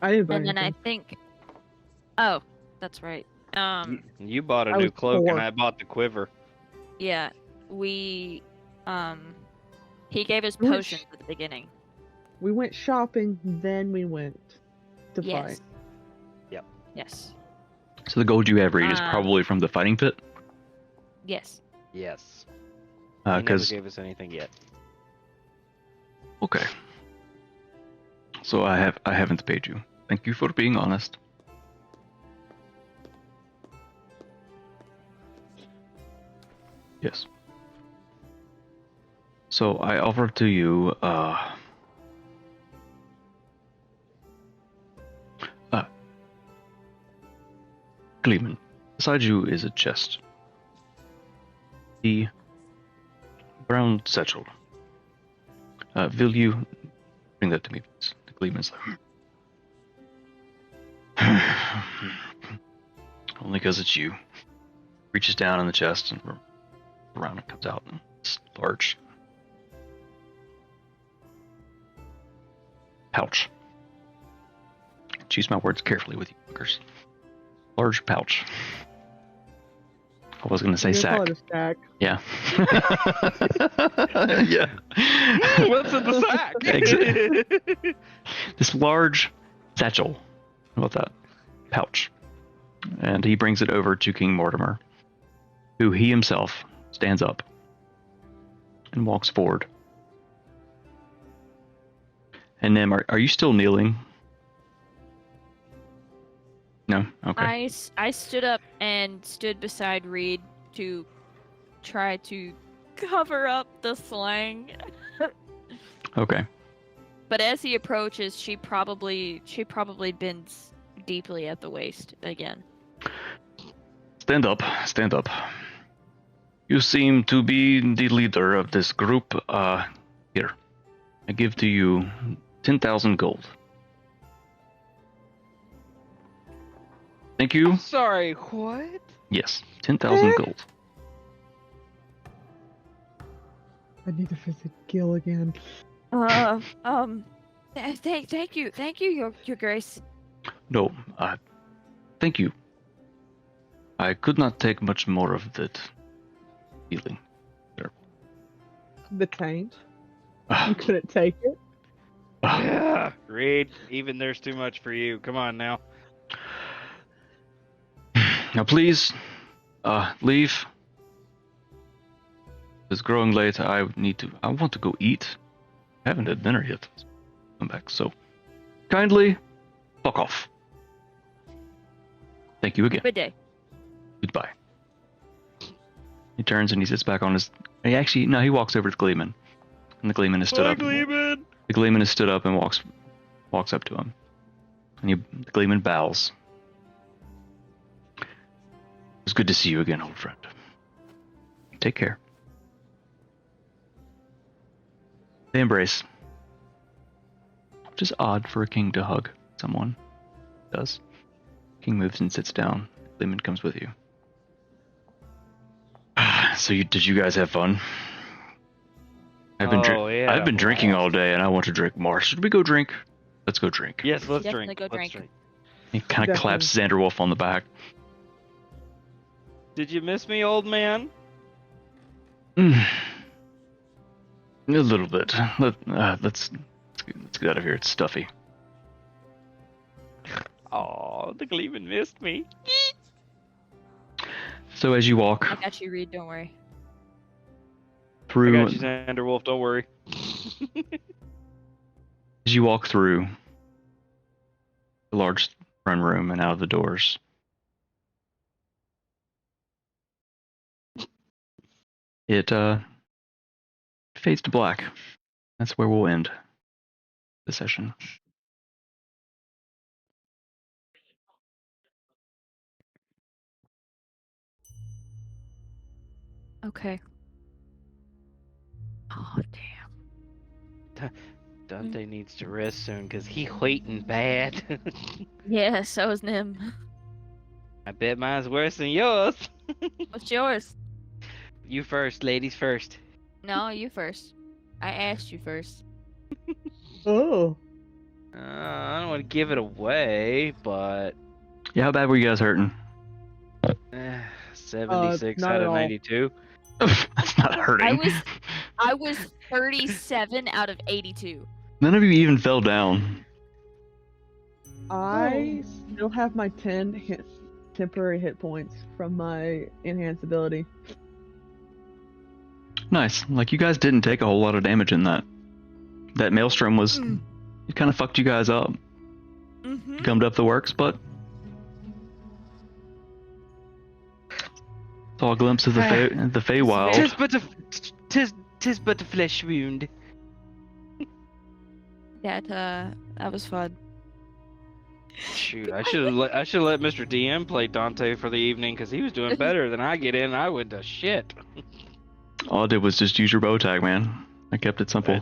I didn't buy and then I anything. think. Oh, that's right. You bought a I new was cloak poor. and I bought the quiver. Yeah, we he gave us Which- potions at the beginning. We went shopping, then we went to Yes. fight. Yes. So the gold you have read is Uh, probably from the fighting pit, Yes. Yes. He never because gave us anything yet. okay. So I haven't paid you. Thank you for being honest. Yes. So I offered to you Gleeman. Beside you is a chest. The brown satchel. Will you bring that to me, please? The Gleeman's like, only because it's you. Reaches down in the chest and around it comes out. It's large pouch. Choose my words carefully with you, fuckers. Large pouch. I was gonna say I'm gonna call sack. it a stack. Yeah. Yeah. What's in the sack? This large satchel. How about that? Pouch. And he brings it over to King Mortimer, who he himself stands up and walks forward. And Nim, are you still kneeling? No? Okay. I stood up and stood beside Reed to try to cover up the slang. Okay. But as he approaches, she probably bends deeply at the waist again. Stand up. Stand up. You seem to be the leader of this group. Here. I give to you 10,000 gold. Thank you. Sorry, what? Yes, 10,000 gold. I need to visit Gil again. Thank you, Your Grace. No, thank you. I could not take much more of that feeling. The taint. You couldn't take it. Yeah, Reed, even there's too much for you. Come on now. Now please, leave. It's growing late. I want to go eat. I haven't had dinner yet. Come back. So, kindly, fuck off. Thank you again. Good day. Goodbye. He turns and he sits back on his. He walks over to Gleeman, and the Gleeman is stood up. Gleeman. The Gleeman is stood up and walks up to him, and the Gleeman bows. It's good to see you again, old friend. Take care. They embrace. Which is odd for a king to hug someone. Does. King moves and sits down. Gleeman comes with you. So did you guys have fun? I've been drinking all day and I want to drink more. Should we go drink? Let's go drink. Yes, let's Definitely drink. go Let's drink. He kind of claps Xanderwolf on the back. Did you miss me, old man? A little bit. Let's get out of here. It's stuffy. Oh, the Gleeman missed me. So as you walk I got you, Reed. Don't worry. I through, got you, Xanderwolf. Don't worry. as you walk through the large throne room and out of the doors, it fades to black. That's where we'll end the session. Okay. Oh damn. Dante needs to rest soon because he waiting bad. Yeah, so is Nim. I bet mine's worse than yours. What's yours? You first, ladies first. No, you first. I asked you first. Oh. I don't want to give it away, but Yeah, how bad were you guys hurting? 76 not out at of all. 92. That's not hurting. I was 37 out of 82. None of you even fell down. I still have my 10 temporary hit points from my enhanced ability. Nice. Like, you guys didn't take a whole lot of damage in that. That maelstrom was... It kind of fucked you guys up. Mm-hmm. Gummed up the works, but... Saw a glimpse of the Feywild. Tis but a flesh wound. That was fun. Shoot, I should let Mr. DM play Dante for the evening because he was doing better than I get in. I went to shit. All I did was just use your bow tag, man. I kept it simple.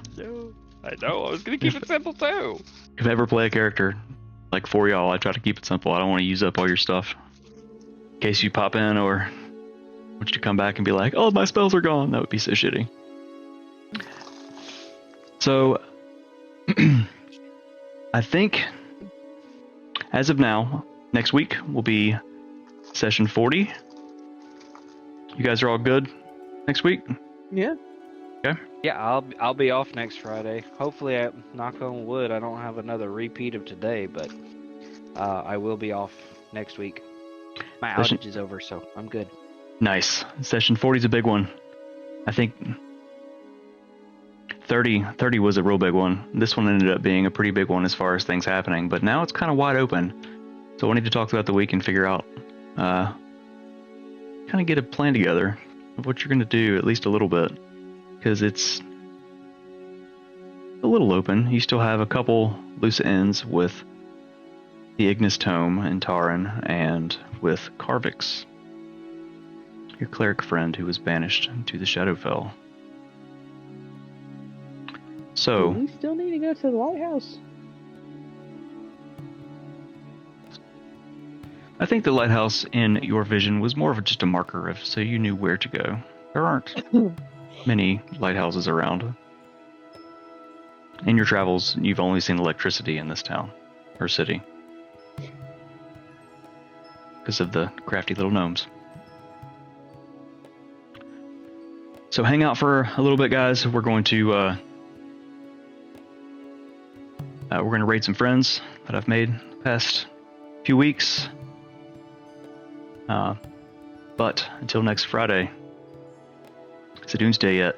I know. I was gonna keep it simple too. If I ever play a character, like for y'all, I try to keep it simple. I don't want to use up all your stuff. In case you pop in or want you to come back and be like, oh, my spells are gone. That would be so shitty. So, I think, as of now, next week will be session 40. You guys are all good next week? Yeah. Yeah, I'll be off next Friday. Hopefully, knock on wood, I don't have another repeat of today, but I will be off next week. My outage is over, so I'm good. Nice. Session 40 is a big one. I think 30 was a real big one. This one ended up being a pretty big one as far as things happening, but now it's kind of wide open. So I need to talk about the week and figure out, kind of get a plan together of what you're going to do, at least a little bit. Because it's a little open. You still have a couple loose ends with the Ignis Tome in Taran and with Carvix, your cleric friend who was banished to the Shadowfell. So, We still need to go to the lighthouse. I think the lighthouse in your vision was more of just a marker so you knew where to go. There aren't many lighthouses around. In your travels, you've only seen electricity in this town or city because of the crafty little gnomes. So hang out for a little bit, guys. We're going to raid some friends that I've made the past few weeks. But until next Friday, it's a doomsday yet.